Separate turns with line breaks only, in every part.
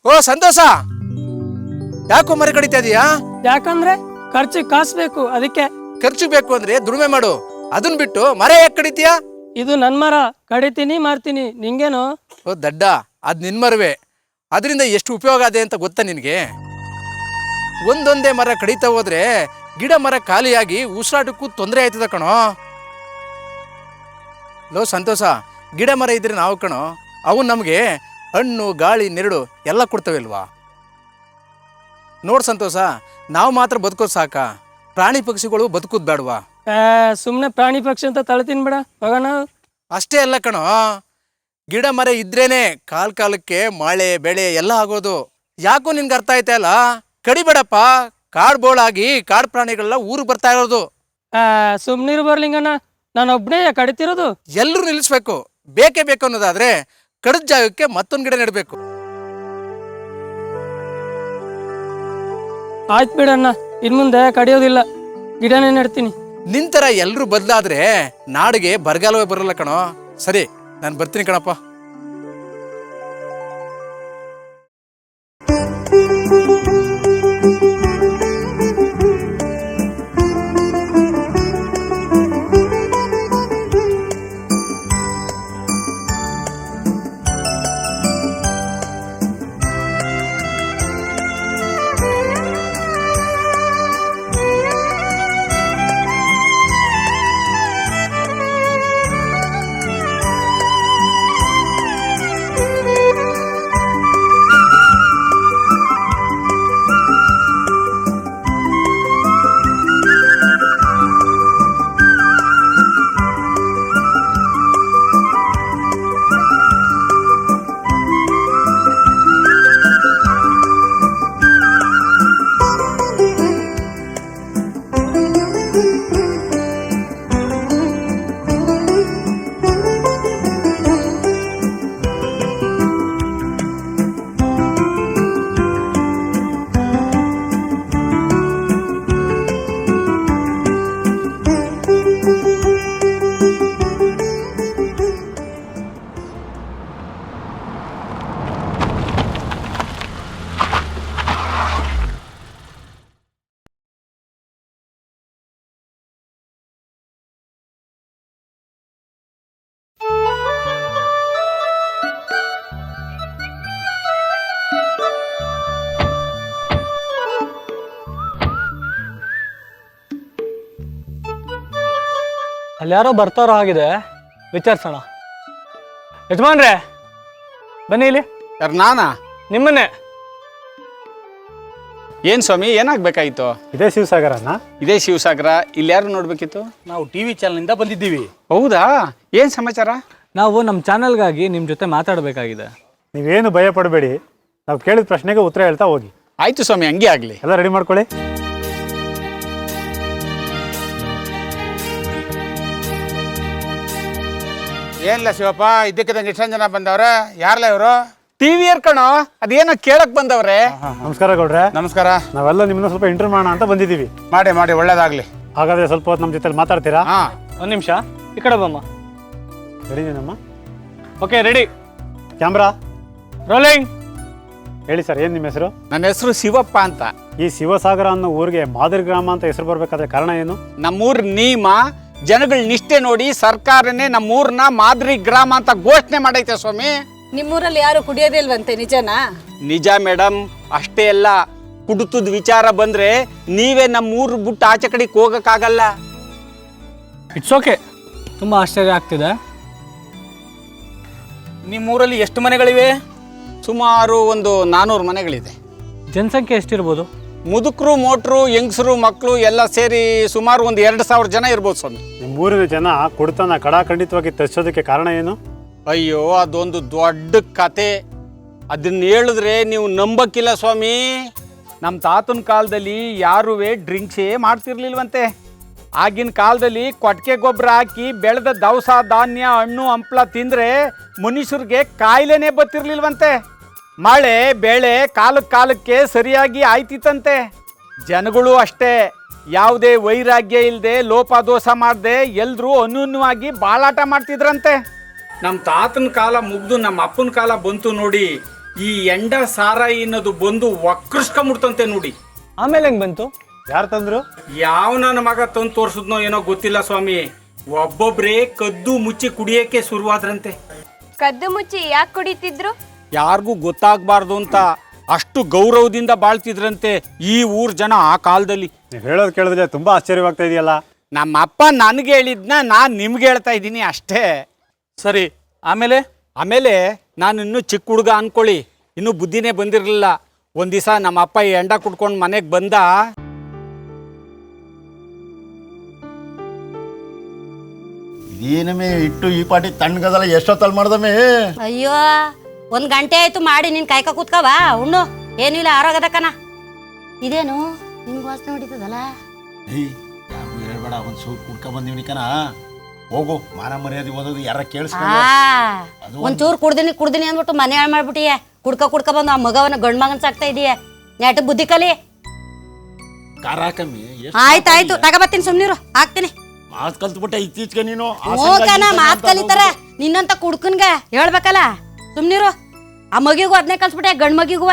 ಓ ಸಂತೋಷ, ಯಾಕೋ ಮರ ಕಡಿತಾ ಇದೀಯಾ?
ಯಾಕಂದ್ರೆ ಖರ್ಚಿಗೆ ಕಾಸು ಬೇಕು, ಅದಕ್ಕೆ.
ಖರ್ಚು ಬೇಕು ಅಂದ್ರೆ ದುಡಿಮೆ ಮಾಡು, ಅದನ್ ಬಿಟ್ಟು ಮರ ಯಾಕೆ ಕಡಿತೀಯಾ?
ಇದು ನನ್ ಮರ, ಕಡಿತೀನಿ ಮಾರ್ತೀನಿ, ನಿಂಗೇನು?
ಓ ದಡ್ಡ, ಅದ್ ನಿನ್ ಮರವೇ. ಅದರಿಂದ ಎಷ್ಟು ಉಪಯೋಗ ಇದೆ ಅಂತ ಗೊತ್ತಾ ನಿನಗೆ? ಒಂದೊಂದೇ ಮರ ಕಡಿತಾ ಹೋದ್ರೆ ಗಿಡ ಮರ ಖಾಲಿಯಾಗಿ ಉಸಿರಾಟಕ್ಕೂ ತೊಂದರೆ ಆಯ್ತದ ಕಣೋ. ಲೋ ಸಂತೋಷ, ಗಿಡ ಮರ ಇದ್ರೆ ನಾವು ಕಣೋ, ಅವು ನಮಗೆ ಹಣ್ಣು ಗಾಳಿ ನೆರಳು ಎಲ್ಲ ಕೊಡ್ತವೆಲ್ವಾ? ನೋಡ್ ಸಂತೋಷ, ನಾವು ಮಾತ್ರ ಬದುಕೋದು ಸಾಕ, ಪ್ರಾಣಿ ಪಕ್ಷಿಗಳು ಬದುಕೋದು ಬೇಡವಾ?
ಸುಮ್ನೆ ಪ್ರಾಣಿ ಪಕ್ಷಿ ಅಂತ ತಳ್ತೀನಿ ಬಿಡ, ಹೋಗೋಣ.
ಅಷ್ಟೇ ಅಲ್ಲ ಕಣೋ, ಗಿಡ ಮರ ಇದ್ರೇನೆ ಕಾಲಕ್ಕೆ ಮಳೆ ಬೆಳೆ ಎಲ್ಲ ಆಗೋದು. ಯಾಕೋ ನಿನ್ಗೆ ಅರ್ಥ ಆಯ್ತಾ ಅಲ್ಲ? ಕಡಿಬೇಡಪ್ಪ, ಕಾಡು ಬೋಳಾಗಿ ಕಾಡು ಪ್ರಾಣಿಗಳೆಲ್ಲ ಊರಿಗೆ ಬರ್ತಾ ಇರೋದು.
ಸುಮ್ನಿರು ಬರ್ಲಿಂಗಣ್ಣ, ನಾನು ಒಬ್ಬನೇ ಕಡಿತಿರೋದು.
ಎಲ್ಲರೂ ನಿಲ್ಲಿಸ್ಬೇಕು. ಬೇಕೇ ಬೇಕು ಅನ್ನೋದಾದ್ರೆ ಕಡಿದ ಜಾಗಕ್ಕೆ ಮತ್ತೊಂದು ಗಿಡ ನೆಡಬೇಕು.
ಆಯ್ತು ಬಿಡಣ್ಣ, ಇನ್ ಮುಂದೆ ಕಡಿಯೋದಿಲ್ಲ, ಗಿಡನೇ ನೆಡ್ತೀನಿ.
ನಿಂತರ ಎಲ್ಲರೂ ಬದಲಾದ್ರೆ ನಾಡಿಗೆ ಬರಗಾಲವೇ ಬರಲ್ಲ ಕಣೋ. ಸರಿ, ನಾನು ಬರ್ತೀನಿ ಕಣಪ್ಪ.
ಅಲ್ಯಾರೋ ಬರ್ತಾರೋ ಆಗಿದೆ, ವಿಚಾರಿಸೋಣ. ಯಜಮಾನ್ರೆ ಬನ್ನಿ ಇಲ್ಲಿ.
ಯಾರು, ನಾನಾ?
ನಿಮ್ಮನ್ನೇ.
ಏನ್ ಸ್ವಾಮಿ, ಏನಾಗ್ಬೇಕಾಯ್ತು?
ಇದೇ ಶಿವಸಾಗರನ?
ಇದೇ ಶಿವಸಾಗರ. ಇಲ್ಲಿ ಯಾರು ನೋಡ್ಬೇಕಿತ್ತು?
ನಾವು ಟಿವಿ ಚಾನಲ್ನಿಂದ ಬಂದಿದ್ದೀವಿ.
ಹೌದಾ, ಏನ್ ಸಮಾಚಾರ?
ನಾವು ನಮ್ಮ ಚಾನಲ್ಗಾಗಿ ನಿಮ್ಮ ಜೊತೆ ಮಾತಾಡಬೇಕಾಗಿದೆ.
ನೀವೇನು ಭಯ ಪಡಬೇಡಿ, ನಾವು ಕೇಳಿದ ಪ್ರಶ್ನೆಗೆ ಉತ್ತರ ಹೇಳ್ತಾ ಹೋಗಿ.
ಆಯ್ತು ಸ್ವಾಮಿ, ಹಂಗೆ ಆಗ್ಲಿ.
ಎಲ್ಲ ರೆಡಿ ಮಾಡ್ಕೊಳ್ಳಿ.
ಏನಿಲ್ಲ ಶಿವಪ್ಪ, ಇದ್ದಕ್ಕಿದ್ದಂಗೆ ಇಷ್ಟೊಂದು ಜನ ಬಂದವ್ರೆ. ಯಾರಲ್ಲ ಇವರು?
ಟಿವಿ ಕಣೋ, ಅದೇನೋ ಕೇಳಕ್ ಬಂದವ್ರೆ.
ನಮಸ್ಕಾರ ಗೌಡ್ರೆ.
ನಮಸ್ಕಾರ.
ನಾವೆಲ್ಲ ನಿಮ್ಮನ್ನ ಸ್ವಲ್ಪ ಇಂಟರ್ವ್ಯೂ ಮಾಡೋಣ ಅಂತ ಬಂದಿದ್ದೀವಿ.
ಮಾಡಿ ಮಾಡಿ, ಒಳ್ಳೇದಾಗ್ಲಿ.
ಹಾಗಾದ್ರೆ ಸ್ವಲ್ಪ ಹೊತ್ತು ನಮ್ಮ ಜೊತೆ ಮಾತಾಡ್ತೀರಾ?
ಹಾ,
ಒಂದು ನಿಮಿಷ, ಈ ಕಡೆ ಬಮ್ಮ.
ರೆಡಿನೇನಮ್ಮ?
Okay, ready.
Camera
rolling.
ಹೇಳಿ ಸರ್, ಏನು ನಿಮ್ಮ ಹೆಸರು?
ನನ್ನ ಹೆಸರು ಶಿವಪ್ಪ ಅಂತ.
ಈ ಶಿವಸಾಗರ ಅನ್ನೋ ಊರಿಗೆ ಮಾದರಿ ಗ್ರಾಮ ಅಂತ ಹೆಸರು ಬರ್ಬೇಕಾದ್ರೆ ಕಾರಣ ಏನು?
ನಮ್ಮೂರ್ ನಿಯಮ, ಜನಗಳ ನಿಷ್ಠೆ ನೋಡಿ ಸರ್ಕಾರನೇ ನಮ್ಮೂರ್ನ ಮಾದರಿ ಗ್ರಾಮ ಅಂತ ಘೋಷಣೆ ಮಾಡೈತೆ ಸ್ವಾಮಿ.
ನಿಮ್ಮೂರಲ್ಲಿ ಯಾರು ಕುಡಿಯೋದೇ ಇಲ್ವಂತೆ, ನಿಜನಾ?
ನಿಜ ಮೇಡಮ್, ಅಷ್ಟೇ ಅಲ್ಲ, ಕುಡಿತದ ವಿಚಾರ ಬಂದ್ರೆ ನೀವೇ ನಮ್ಮೂರು ಬಿಟ್ಟು ಆಚೆ ಕಡೆಗೆ ಹೋಗಕ್ಕಾಗಲ್ಲ.
ಇಟ್ಸ್ ಓಕೆ, ತುಂಬ ಆಶ್ಚರ್ಯ ಆಗ್ತಿದೆ.
ನಿಮ್ಮೂರಲ್ಲಿ ಎಷ್ಟು ಮನೆಗಳಿವೆ?
ಸುಮಾರು ಒಂದು 400 ಮನೆಗಳಿದೆ.
ಜನಸಂಖ್ಯೆ ಎಷ್ಟಿರ್ಬೋದು?
ಮುದುಕರು, ಮೋಟ್ರು, ಹೆಂಗಸರು, ಮಕ್ಕಳು ಎಲ್ಲ ಸೇರಿ ಸುಮಾರು ಒಂದು 2000 ಜನ ಇರ್ಬೋದು ಸ್ವಾಮಿ.
ನಿಮ್ಮೂರಿನ ಜನ ಕುಡಿತನ ಕಡಾಖಂಡಿತವಾಗಿ ತರಿಸೋದಕ್ಕೆ ಕಾರಣ ಏನು?
ಅಯ್ಯೋ, ಅದೊಂದು ದೊಡ್ಡ ಕತೆ. ಅದನ್ನ ಹೇಳಿದ್ರೆ ನೀವು ನಂಬಕ್ಕಿಲ್ಲ ಸ್ವಾಮಿ. ನಮ್ಮ ತಾತನ ಕಾಲದಲ್ಲಿ ಯಾರುವೆ ಡ್ರಿಂಕ್ಸೇ ಮಾಡ್ತಿರ್ಲಿಲ್ವಂತೆ. ಆಗಿನ ಕಾಲದಲ್ಲಿ ಕೊಟ್ಟಿಗೆ ಗೊಬ್ಬರ ಹಾಕಿ ಬೆಳೆದ ದವಸ ಧಾನ್ಯ ಹಣ್ಣು ಹಂಪ್ಲ ತಿಂದರೆ ಮನುಷ್ಯರಿಗೆ ಕಾಯಿಲೆನೇ ಬರ್ತಿರ್ಲಿಲ್ವಂತೆ. ಮಳೆ ಬೆಳೆ ಕಾಲಕ್ಕೆ ಸರಿಯಾಗಿ ಆಯ್ತಿತ್ತಂತೆ. ಜನಗಳು ಅಷ್ಟೇ, ಯಾವುದೇ ವೈರಾಗ್ಯ ಇಲ್ಲದೆ ಲೋಪದೋಷ ಮಾಡದೆ ಎಲ್ಲರೂ ಅನ್ಯೂನ್ಯವಾಗಿ ಬಾಳಾಟ ಮಾಡ್ತಿದ್ರಂತೆ. ನಮ್ಮ ತಾತನ ಕಾಲ ಮುಗ್ದು ನಮ್ಮ ಅಪ್ಪನ ಕಾಲ ಬಂತು ನೋಡಿ, ಈ ಎಂಡ ಸಾರಾಯಿ ಅನ್ನೋದು ಬಂದು ವಕ್ರಿಸ್ಕೊಂಬಿಡ್ತಂತೆ ನೋಡಿ.
ಆಮೇಲೆ ಹೆಂಗ್ ಬಂತು?
ಯಾರು ತಂದ್ರು?
ಯಾವ ನನ್ನ ಮಗ ತಂದು ತೋರ್ಸಿದ್ನೋ ಏನೋ ಗೊತ್ತಿಲ್ಲ ಸ್ವಾಮಿ. ಒಬ್ಬೊಬ್ರೇ ಕದ್ದು ಮುಚ್ಚಿ ಕುಡಿಯಕ್ಕೆ ಶುರುವಾದ್ರಂತೆ.
ಕದ್ದು ಮುಚ್ಚಿ ಯಾಕೆ ಕುಡಿತಿದ್ರು?
ಯಾರಿಗೂ ಗೊತ್ತಾಗಬಾರ್ದು ಅಂತ ಅಷ್ಟು ಗೌರವದಿಂದ ಬಾಳ್ತಿದ್ರಂತೆ ಈ ಊರ್ ಜನ ಆ ಕಾಲದಲ್ಲಿ.
ನೀವು ಹೇಳೋದು ಕೇಳಿದ್ರೆ ತುಂಬಾ ಆಶ್ಚರ್ಯವಾಗ್ತಾ ಇದೆಯಲ್ಲ.
ನಮ್ಮ ಅಪ್ಪ ನನಗೆ ಹೇಳಿದ್ನ ನಾನು ನಿಮ್ಗೆ ಹೇಳ್ತಾ ಇದ್ದೀನಿ ಅಷ್ಟೇ.
ಸರಿ, ಆಮೇಲೆ
ನಾನು ಇನ್ನೂ ಚಿಕ್ಕ ಹುಡುಗ ಅನ್ಕೊಳ್ಳಿ, ಇನ್ನೂ ಬುದ್ಧಿನೇ ಬಂದಿರಲಿಲ್ಲ. ಒಂದು ದಿವಸ ನಮ್ಮ ಅಪ್ಪ ಈ ಎಂಡ ಕುಡ್ಕೊಂಡು ಮನೆಗೆ ಬಂದ.
ಇದೇನಮೇ ಇಟ್ಟು ಈ ಪಾಟಿ ತಣ್ಣಗದಲ್ಲ, ಎಷ್ಟೊತ್ತಲ್ಲಿ ಮಾಡ್ದಮೇ?
ಅಯ್ಯೋ 1 ಗಂಟೆ ಆಯ್ತು ಮಾಡಿ, ನೀನ್ ಕಾಯ್ಕ ಕೂತ್ಕವ ಉಣ್ಣು. ಏನೂ ಇಲ್ಲ, ಆರೋಗದಕ್ಕನ. ಇದೇನು ನಿಮ್ಗೆ ವಾಸನೆ ಹೊಡಿತದಲ್ಲ?
ಏಯ್, ಯಾರಿಗೂ ಹೇಳ್ಬೇಡ, ಒಂದು ಸೂಪ್ ಕುಡ್ಕ ಬಂದಿವ್ನಿ ಕಣ. ಹೋಗು, ಮಾನ ಮರ್ಯಾದೆ ಓದೋದು ಯಾರ ಕೇಳಿಸ್ಕೊಂಡು.
ಒಂಚೂರು ಕುಡ್ದಿನಿ ಅಂದ್ಬಿಟ್ಟು ಮನೆ ಹಾಳು ಮಾಡ್ಬಿಟ್ಟಿಯ. ಕುಡ್ಕ ಬಂದು ಆ ಮಗವನ್ನ ಗಂಡ್ ಮಗನ್ ಸಾಕ್ತಾ ಇದೀಯ. ನೆಟ ಬುದ್ಧಿ ಕಲಿ.
ಖಾರ ಹಾಕಮ್ಮಿ.
ಆಯ್ತಾಯ್ತು, ತಗೋಬತ್ತೀನಿ, ಸುಮ್ನಿರು, ಹಾಕ್ತೀನಿ.
ಮಾತು ಕಲ್ತ್ಬಿಟ್ಟೆ ಇತ್ತೀಚೆಗೆ ನೀನು.
ಹೋಗಣ, ಮಾತ್ ಕಲಿತಾರ. ನಿನ್ನಂತ ಕುಡ್ಕನ್ಗ ಹೇಳ್ಬೇಕಲ್ಲ, ಸುಮ್ನಿರು. ಆ ಮಗಿಗೂ ಅದನ್ನೇ ಕಲ್ಸ್ಬಿಟ್ಟೆ, ಗಂಡ್ ಮಗಿಗೂ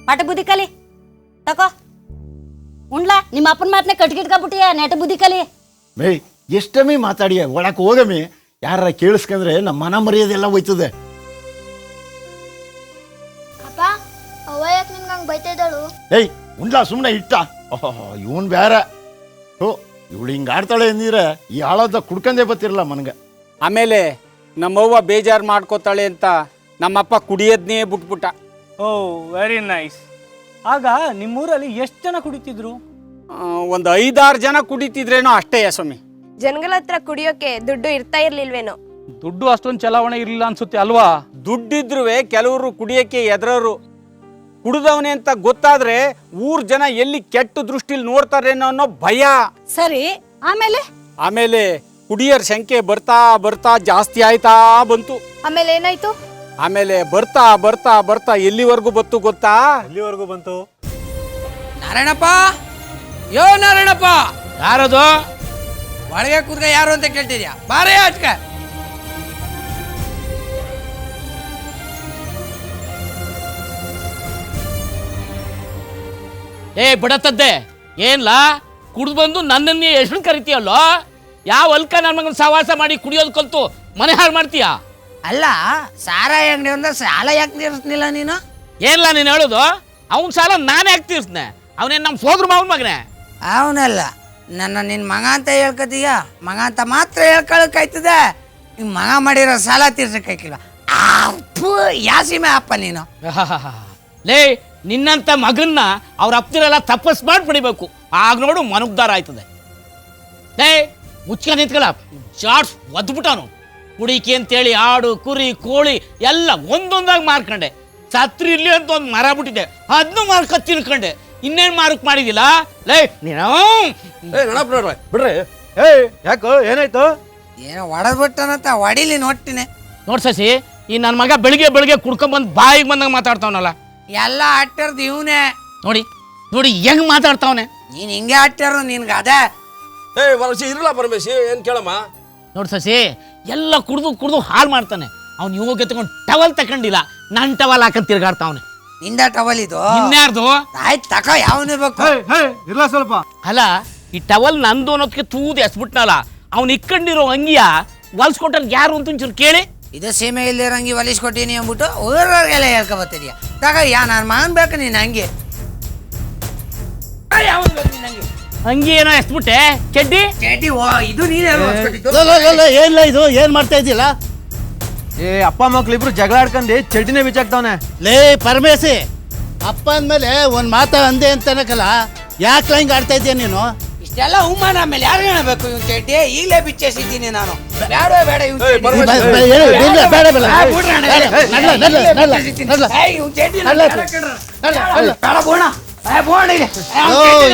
ಪಾಠ ಬುದ್ಧಿ ಕಲಿ. ತಕೋ ಉಣ್ಲಾ, ನಿಮ್ಮ ಅಪ್ಪನ ಮಾತನ್ನೇ ಕಟ್ಕಿಟ್ಕೊಬಿಟ್ಟಿಯ. ನೆಟ ಬುದ್ಧಿ ಕಲಿ.
ಮೇಯ್, ಎಷ್ಟಮ್ಮಿ ಮಾತಾಡಿಯ, ಒಳಕ್ಕೆ ಹೋಗಮ್ಮಿ. ಯಾರ ಕೇಳಿಸ್ಕೊಂಡ್ರೆ ನಮ್ಮ ಮನ ಮರ್ಯಾದೆಲ್ಲ ಹೋಯ್ತದೆ.
ಅಪ್ಪ ಅವ್ವ ಯಾಕೆ ನಿನ್ಗೆ ಹಂಗೆ ಬೈತಾ ಇದ್ದಾಳು?
ಏಯ್, ಉಂಡ್ಲಾ ಸುಮ್ಮನೆ ಇಟ್ಟ. ಓಹೋ, ಇವನ್ ಬೇರೆ. ಓ, ಇವಳು ಹಿಂಗೆ ಆಡ್ತಾಳೆ ಎಂದಿದ್ರೆ ಈ ಹಾಳಾದ ಕುಡ್ಕಂದೇ ಬತ್ತಿರಲ್ಲ ಮನಗೆ.
ಆಮೇಲೆ ನಮ್ಮವ್ವ ಬೇಜಾರು ಮಾಡ್ಕೋತಾಳೆ ಅಂತ ನಮ್ಮಪ್ಪ ಕುಡಿಯೋದನ್ನೇ ಬಿಟ್ಬಿಟ್ಟ.
ಓ ವೆರಿ ನೈಸ್. ಆಗ ನಿಮ್ಮೂರಲ್ಲಿ ಎಷ್ಟು ಜನ ಕುಡಿತಿದ್ರು?
ಒಂದು 5-6 ಜನ ಕುಡಿತಿದ್ರೇನೋ ಅಷ್ಟೇ ಸ್ವಾಮಿ.
ಜನಗಳ ಹತ್ರ ಕುಡಿಯೋಕೆ ದುಡ್ಡು ಇರ್ತಾ ಇರ್ಲಿಲ್ವೇನೋ?
ದುಡ್ಡು ಅಷ್ಟೊಂದು ಚಲಾವಣೆ ಇರಲಿಲ್ಲ ಅನ್ಸುತ್ತೆ ಅಲ್ವಾ?
ದುಡ್ಡಿದ್ರೂ ಕೆಲವರು ಕುಡಿಯೋಕ್ಕೆ ಎದ್ರವರು. ಕುಡಿದವನೇ ಅಂತ ಗೊತ್ತಾದ್ರೆ ಊರ್ ಜನ ಎಲ್ಲಿ ಕೆಟ್ಟ ದೃಷ್ಟಿಲಿ ನೋಡ್ತಾರೇನೋ ಅನ್ನೋ ಭಯ.
ಸರಿ,
ಆಮೇಲೆ ಕುಡಿಯೋರ್ ಸಂಖ್ಯೆ ಬರ್ತಾ ಬರ್ತಾ ಜಾಸ್ತಿ ಆಯ್ತಾ ಬಂತು.
ಆಮೇಲೆ ಏನಾಯ್ತು?
ಆಮೇಲೆ ಬರ್ತಾ ಬರ್ತಾ ಬರ್ತಾ ಎಲ್ಲಿವರೆಗೂ ಬತ್ತು ಗೊತ್ತಾ?
ಎಲ್ಲಿವರೆಗೂ ಬಂತು?
ನಾರಾಯಣಪ್ಪ, ಯೋ ನಾರಾಯಣಪ್ಪ, ಯಾರದು ಒಳಗೆ ಕೂತ್ಕ? ಯಾರು ಅಂತ ಕೇಳ್ತಿದ್ಯಾ? ಬಾರೇ ಆಚ್ಕ.
ಏ ಬಿಡತದ್ದೆ, ಏನ್ಲಾ ಕುಡ್ದು ಬಂದು ನನ್ನನ್ನೇ ಹೆಸರು ಕರಿತೀಯಲ್ಲೋ? ಯಾವ ಅಲ್ಕ ನನ್ನ ಮಗನ ಸವಾಸ ಮಾಡಿ ಕುಡಿಯೋದು ಕಲ್ತು ಮನೆ ಹಾಳು ಮಾಡ್ತೀಯ?
ಅಲ್ಲ, ಸಾರಾಯಿ ಅಂಗಡಿ ಅಂದ್ರೆ ಸಾಲ ಯಾಕೆ ತೀರಿಸ್ನಿಲ್ಲ ನೀನು?
ಏನ್ಲಾ ನೀನು ಹೇಳೋದು? ಅವನ ಸಾಲ ನಾನೇ ಯಾಕೆ ತೀರ್ಸ್ನೆ? ಅವನೇನು ನಮ್ಮ ಸೋದ್ರ ಮಾವನ ಮಗನೇ?
ಅವನಲ್ಲ, ನಿನ್ನ ಮಗ ಅಂತ ಹೇಳ್ಕೊತೀಯ. ಮಗ ಅಂತ ಮಾತ್ರ ಹೇಳ್ಕೊಳಕಾಯ್ತದೆ. ನಿಮ್ಮ ಮಗ ಮಾಡಿರೋ ಸಾಲ ತೀರ್ಸಕ್ಕಾಗಿಲ್ಲ. ಯಾಸಿಮೆ ಅಪ್ಪ ನೀನು.
ಲೇ, ನಿನ್ನಂತ ಮಗನ್ನ ಅವ್ರ ಅಪ್ಪದಿರೆಲ್ಲ ತಪಸ್ ಮಾಡಿ ಪಡಿಬೇಕು. ಆಗ ನೋಡು ಮನುಗ್ದಾರ ಆಯ್ತದೆ. ಲೇ, ಮುಚ್ಕ ನಿಂತ್ಕಲ್ಲ, ಜಾಡ್ಸ್ ಒದ್ಬಿಟ್ಟವನು. ಕುಡಿಕೆ ಅಂತೇಳಿ ಆಡು ಕುರಿ ಕೋಳಿ ಎಲ್ಲ ಒಂದೊಂದಾಗಿ ಮಾರ್ಕೊಂಡೆ. ಸತ್ರಿ ಇರ್ಲಿ ಅಂತ ಒಂದು ಮರ ಬಿಟ್ಟಿದ್ದೆ, ಅದನ್ನು ಮಾರ್ಕ ತಿನ್ಕೊಂಡೆ. ಇನ್ನೇನು ಮಾರಕ್ ಮಾಡಿದಿಲ್ಲ? ಲೇ ನೀನು
ಬಿಡ್ರಿ. ಯಾಕೋ ಏನಾಯ್ತು? ಏನೋ ಹೊಡೆದ್ಬಿಟ್ಟನಂತ ಹೊಡಿಲಿ ನೋಡ್ತೀನಿ.
ನೋಡ್ ಸಸಿ, ಈ ನನ್ನ ಮಗ ಬೆಳಿಗ್ಗೆ ಬೆಳಿಗ್ಗೆ ಕುಡ್ಕೊಂಬಂದು ಬಾಯಿಗೆ ಬಂದಂಗೆ ಮಾತಾಡ್ತಾವನಲ್ಲ.
ಎಲ್ಲ ಆಟ್ಟಾರ್ದು ಇವನೇ.
ನೋಡಿ ನೋಡಿ ಹೆಂಗ್ ಮಾತಾಡ್ತಾವನೆ.
ನೀನ್ ಹಿಂಗೆ ಆಟ್ಟಾರ್ದು ನಿನ್ಗೆ ಅದೇ.
ಇರಲ್ಲ ಪರಮೇಶಿ, ಏನ್ ಕೇಳಮ್ಮ?
ನೋಡ್ ಸಸಿ, ಎಲ್ಲ ಕುಡ್ದು ಹಾಳು ಮಾಡ್ತಾನೆ. ಅವ್ನು ಇವಾಗ ತಗೊಂಡು ಟವಲ್ ತಕೊಂಡಿಲ್ಲ, ನನ್ನ ಟವಲ್ ಹಾಕಂತ ತಿರ್ಗಾಡ್ತಾವನೆ.
ನಿಂದ ಟವಲ್ ಇದು?
ಇನ್ಯಾರ್ದು?
ಆಯ್ತು ತಕ, ಯಾವನಿರ್ಬೇಕು?
ಇರ್ಲ ಸ್ವಲ್ಪ.
ಅಲ್ಲ, ಈ ಟವಲ್ ನಂದು ಅನ್ನೋದಕ್ಕೆ ತೂದು ಎಸ್ಬಿಟ್ನಲ್ಲ. ಅವ್ನು ಇಕ್ಕೊಂಡಿರೋ ಅಂಗಿಯ ಹೊಲ್ಸ್ಕೊಟ್ಟಾರ ಯಾರು ಅಂತ ಒಂಚೂರು ಕೇಳಿ.
ಇದು ಸೀಮೆ ಇಲ್ಲಿರಂಗಿ ಹೊಲಿಸ್ಕೊಟ್ಟಿನಿ ಅಂದ್ಬಿಟ್ಟು ಊರವ್ರಿಗೆಲ್ಲ ಹೇಳ್ಕೊಬತ್ತೀಯ. ತಗ, ನನ್ನ ಮಗನ್ ಬೇಕು ನೀನು ಹಂಗೆ.
ಅಂಗಿ ಏನೋ ಎಸ್ಬಿಟ್ಟೆ, ಚಡ್ಡಿ
ಚೇಟಿ ಇದು ನೀನೇ
ಏನಿಲ್ಲ, ಇದು ಏನ್ ಮಾಡ್ತಾ ಇದ್ದಿಲ್ಲ?
ಅಪ್ಪ ಮಕ್ಳಿಬ್ರು ಜಗಳ ಆಡ್ಕೊಂಡು ಚಡ್ಡಿನೇ ಬಿಚ್ಚಾಕ್ತಾವನೆ.
ಲೇ ಪರಮೇಶಿ, ಅಪ್ಪ ಅಂದ್ಮೇಲೆ ಒಂದ್ ಮಾತ ಅಂದೆ ಅಂತನಕಲ್ಲ, ಯಾಕೆ ಹಿಂಗ್ ಆಡ್ತಾ ಇದ್ದೀಯ ನೀನು?
ಇಷ್ಟೆಲ್ಲ ಅವಮಾನ ಆಮೇಲೆ ಯಾರು ಹೇಳಬೇಕು? ಇವ್ನು ಚೇಟಿ ಈಗಲೇ ಬಿಚ್ಚೇಸಿದ್ದೀನಿ ನಾನು. ಬೇಡ ಬೇಡ,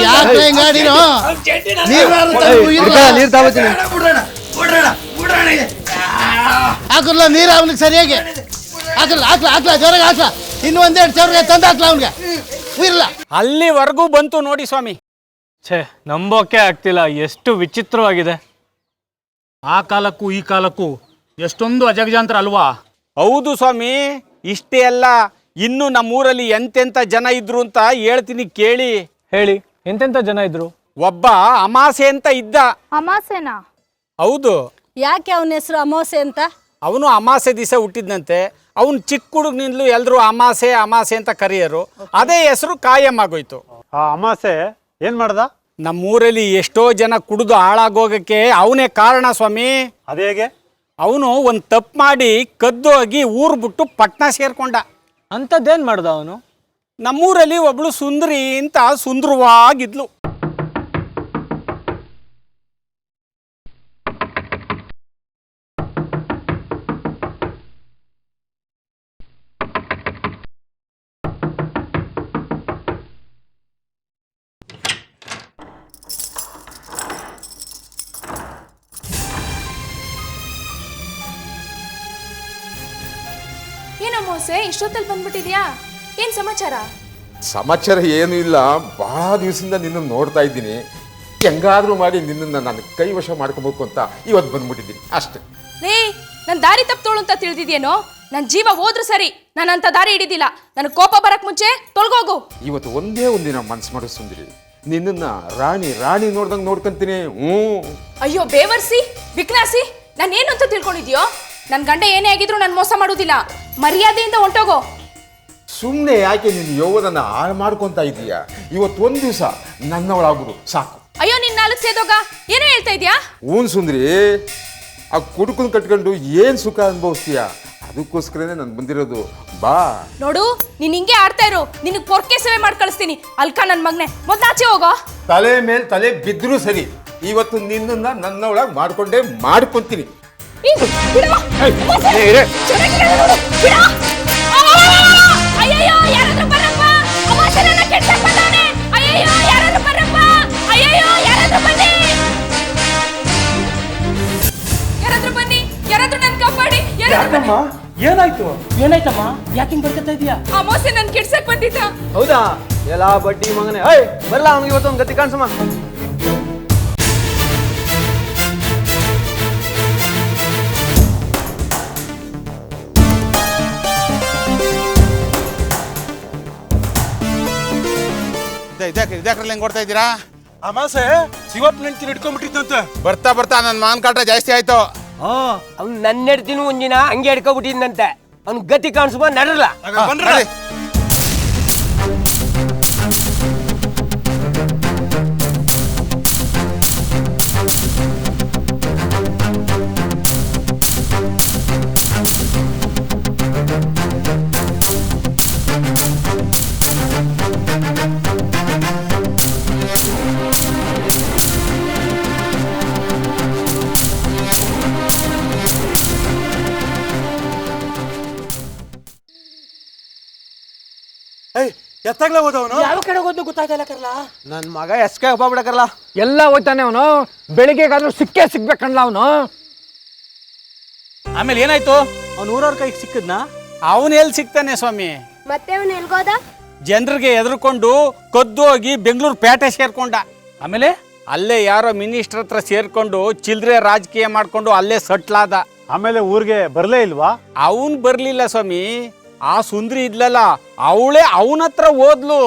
ಯಾಕೆ ಹಿಂಗ್ ಆಡಿನೋ?
ನೀರ್ ತಾವತ್ತೀನಿ.
ಹಾಕಲ್ಲ ನೀರು ಅವನಿಗೆ ಸರಿಯಾಗಿ ಹಾಕ್ಲ ಜೋರಾಗಿ ಹಾಕ್ಲ. ಇನ್ನು 1-2 ಸಾವಿರ ತಂದು ಹಾಕ್ಲ ಅವನಿಗೆ. ಇರಲ್ಲ,
ಅಲ್ಲಿವರೆಗೂ ಬಂತು ನೋಡಿ ಸ್ವಾಮಿ.
ಛೇ, ನಂಬೋಕೆ ಆಗ್ತಿಲ್ಲ, ಎಷ್ಟು ವಿಚಿತ್ರವಾಗಿದೆ.
ಆ ಕಾಲಕ್ಕೂ ಈ ಕಾಲಕ್ಕೂ ಎಷ್ಟೊಂದು ಅಜಗಜಾಂತರ ಅಲ್ವಾ? ಹೌದು ಸ್ವಾಮಿ. ಇಷ್ಟೇ ಅಲ್ಲ, ಇನ್ನು ನಮ್ಮೂರಲ್ಲಿ ಎಂತೆಂಥ ಜನ ಇದ್ರು ಅಂತ ಹೇಳ್ತೀನಿ ಕೇಳಿ.
ಹೇಳಿ, ಎಂತೆಂಥ ಜನ ಇದ್ರು?
ಒಬ್ಬ ಅಮಾಸೆ ಅಂತ ಇದ್ದ.
ಅಮಾಸೆನಾ?
ಹೌದು,
ಯಾಕೆ ಅವನ ಹೆಸರು ಅಮಾವಾಸ್ಯೆ ಅಂತ?
ಅವನು ಅಮಾಸೆ ದಿವಸ ಹುಟ್ಟಿದ್ನಂತೆ. ಅವನು ಚಿಕ್ಕ ಹುಡುಗನಿಂದಲೂ ಎಲ್ಲರೂ ಅಮಾಸೆ ಅಮಾಸೆ ಅಂತ ಕರೆಯೋರು. ಅದೇ ಹೆಸರು ಕಾಯಂ ಆಗೋಯ್ತು.
ಆ ಅಮಾಸೆ ಏನು ಮಾಡ್ದ?
ನಮ್ಮೂರಲ್ಲಿ ಎಷ್ಟೋ ಜನ ಕುಡಿದು ಹಾಳಾಗೋಗಕ್ಕೆ ಅವನೇ ಕಾರಣ ಸ್ವಾಮಿ.
ಅದೇ ಹೇಗೆ?
ಅವನು ಒಂದು ತಪ್ಪು ಮಾಡಿ ಕದ್ದೋಗಿ ಊರು ಬಿಟ್ಟು ಪಟ್ನ ಸೇರ್ಕೊಂಡ.
ಅಂಥದ್ದೇನು ಮಾಡ್ದ ಅವನು?
ನಮ್ಮೂರಲ್ಲಿ ಒಬ್ಳು ಸುಂದರಿ ಅಂತ ಸುಂದರವಾಗಿದ್ಲು.
ಏನೋ ಮೋಸೆ, ಇಷ್ಟೊತ್ತಲ್ಲಿ ಬಂದ್ಬಿಟ್ಟಿದ್ಯಾ? ಏನ್ ಸಮಾಚಾರ?
ಸಮಾಚಾರ ಏನೂ ಇಲ್ಲ. ಭಾಳ ದಿವಸದಿಂದ ನಿನ್ನನ್ನು ನೋಡ್ತಾ ಇದ್ದೀನಿ. ಹೆಂಗಾದ್ರೂ ಮಾಡಿ ನಿನ್ನನ್ನು ನಾನು ಕೈವಶ ಮಾಡ್ಕೋಬೇಕು ಅಂತ ಇವತ್ತು ಬಂದ್ಬಿಟ್ಟಿದ್ದೀನಿ ಅಷ್ಟೇ.
ಲೇ, ನನ್ ದಾರಿ ತಪ್ಪೋಳು ಅಂತ ತಿಳಿದಿದ್ಯೇನೋ? ನನ್ನ ಜೀವ ಹೋದ್ರು ಸರಿ, ನಾನು ಅಂತ ದಾರಿ ಹಿಡಿದಿಲ್ಲ. ನನಗೆ ಕೋಪ ಬರಕ್ ಮುಂಚೆ ತೊಳ್ಗೋಗು.
ಇವತ್ತು ಒಂದೇ ಒಂದಿನ ಮನ್ಸು ಮಾಡೋ ಸುಂದರಿ, ನಿನ್ನನ್ನು ರಾಣಿ ರಾಣಿ ನೋಡ್ದಂಗೆ ನೋಡ್ಕೊಂತೀನಿ.
ಅಯ್ಯೋ ಬೇವರ್ಸಿ, ವಿಕ್ನಾಸಿ, ನಾನು ಏನು ಅಂತ ತಿಳ್ಕೊಂಡಿದ್ಯೋ? ನನ್ನ ಗಂಡ ಏನೇ ಆಗಿದ್ರು ನಾನು ಮೋಸ ಮಾಡೋದಿಲ್ಲ. ಮರ್ಯಾದೆಯಿಂದ ಹೊಂಟೋಗೋ.
ಸುಮ್ಮನೆ ಯಾಕೆ ನೀನು ಯೌವನನ್ನ ಹಾಳು ಮಾಡ್ಕೊತಾ ಇದೀಯಾ? ಇವತ್ತು ಒಂದು ದಿವಸ ನನ್ನವಳಾಗುದು ಸಾಕು.
ಅಯ್ಯೋ, ನಿನ್ನ ನಾಲ್ಕು ಸೇದೋಗ ಏನೋ ಹೇಳ್ತಾ ಇದ್ಯಾ?
ಹೂನ್ ಸುಂದ್ರಿ, ಆ ಕುಡುಕನ್ ಕಟ್ಕೊಂಡು ಏನು ಸುಖ ಅನುಭವಿಸ್ತೀಯ? ಅದಕ್ಕೋಸ್ಕರನೇ ನಾನು ಬಂದಿರೋದು. ಬಾ
ನೋಡು, ನೀನ್ ಹಿಂಗೆ ಆಡ್ತಾ ಇರು. ನಿನಗೆ ಪೊರ್ಕೆ ಸೇವೆ ಮಾಡಿ ಕಳಿಸ್ತೀನಿ. ಅಲ್ಕ ನನ್ನ ಮಗನೆ, ಮೊದ್ಲಾಚೆ ಹೋಗೋ.
ತಲೆ ಮೇಲೆ ತಲೆ ಬಿದ್ದರೂ ಸರಿ, ಇವತ್ತು ನಿನ್ನನ್ನ ನನ್ನವಳಾಗಿ ಮಾಡ್ಕೊಂಡೇ ಮಾಡ್ಕೊಂತೀನಿ.
ಅಯ್ಯಯ್ಯೋ, ಯಾರಾದ್ರೂ ಬರಪ್ಪ, ಅಮಾವಾಸ್ಯೆನ ಕೆಡ್ಸಕ್ ಬಂದವ್ನೆ. ಅಯ್ಯಯ್ಯೋ, ಯಾರಾದ್ರೂ ಬರಪ್ಪ, ಅಯ್ಯಯ್ಯೋ, ಯಾರಾದ್ರೂ ಬನ್ನಿ, ಯಾರಾದ್ರೂ ಬನ್ನಿ, ಯಾರಾದ್ರೂ ನನ್ ಕಾಪಾಡಿ.
ಏನಾಯ್ತು? ಏನಾಯ್ತಮ್ಮ? ಯಾಕೆ ಹಿಂಗ್ ಬರ್ಕತ್ತಾ ಇದೀಯಾ?
ಅಮಾವಾಸ್ಯೆ ನನ್ ಕೆಡ್ಸಕ್ ಬಂದಿದ್ದ.
ಹೌದಾ? ಎಲ್ಲ ಬಡ್ಡಿ ಮಗನೇ, ಬರಲ್ಲ ಅವ್ನಿಗೆ ಇವತ್ತೊಂದು ಗತಿ ಕಾಣಿಸಮ್ಮ.
ಇದ್ಯಾಕ್ರಲ್ಲಿ ಹೆಂಗ್ ಕೊಡ್ತಾ ಇದ್ದೀರಾ?
ಅಮಾಸೆ ಶಿವಪ್ಪ ನೆಂಟಿನ ಇಟ್ಕೊಂಡ್ಬಿಟ್ಟಿದ್ದಂತೆ.
ಬರ್ತಾ ಬರ್ತಾ ನನ್ನ ಮಾನ್ ಕಾಟ ಜಾಸ್ತಿ ಆಯ್ತು.
ಅವ್ನು ನನ್ನ ಹೆಡ್ತಿನೂ ಒಂದಿನ ಹಂಗೆ ಹಿಡ್ಕೊಬಿಟ್ಟಿದ್ದಂತೆ. ಅವ್ನು ಗತಿ ಕಾಣಿಸ್ಬ ನಡಲ್ಲ.
ನಡಿ.
ಎತ್ತಾಗ್ಲೇ ಹೋದವನು
ಯಾವ ಕಡೆ ಹೋದ್ನು ಗೊತ್ತಾಯ್ತಲ್ಲ ಕರ್ಲ.
ನನ್ನ ಮಗ ಎಸ್ಕೆ ಹೋಗ್ಬಿಡಕಲ್ಲ.
ಎಲ್ಲ ಹೋಗ್ತಾನೆ ಅವನು. ಬೆಳಿಗ್ಗೆಗಾದ್ರೂ ಸಿಕ್ಕೇ ಸಿಗ್ಬೇಕಣ್ಣ ಅವನು.
ಆಮೇಲೆ ಏನಾಯ್ತು?
ಅವ್ನ ಊರವ್ರ ಕೈಗೆ ಸಿಕ್ಕದ್ನಾ?
ಅವನು ಎಲ್ಲಿ ಸಿಗ್ತಾನೆ ಸ್ವಾಮಿ?
ಮತ್ತೆ ಅವನು ಎಲ್ಗೋದ?
ಜನರಿಗೆ ಎದುರ್ಕೊಂಡು ಕದ್ದು ಹೋಗಿ ಬೆಂಗಳೂರು ಪೇಟೆ ಸೇರ್ಕೊಂಡ.
ಆಮೇಲೆ
ಅಲ್ಲೇ ಯಾರೋ ಮಿನಿಸ್ಟರ್ ಹತ್ರ ಸೇರ್ಕೊಂಡು ಚಿಲ್ಲರೆ ರಾಜಕೀಯ ಮಾಡ್ಕೊಂಡು ಅಲ್ಲೇ ಸಟ್ಲಾದ.
ಆಮೇಲೆ ಊರಿಗೆ ಬರಲೇ ಇಲ್ವಾ?
ಅವನ್ ಬರ್ಲಿಲ್ಲ ಸ್ವಾಮಿ. ಆ ಸುಂದ್ರಿ ಇದ್ಲಲ್ಲ, ಅವಳೇ ಅವನ ಹತ್ರ ಓದ್ಲು.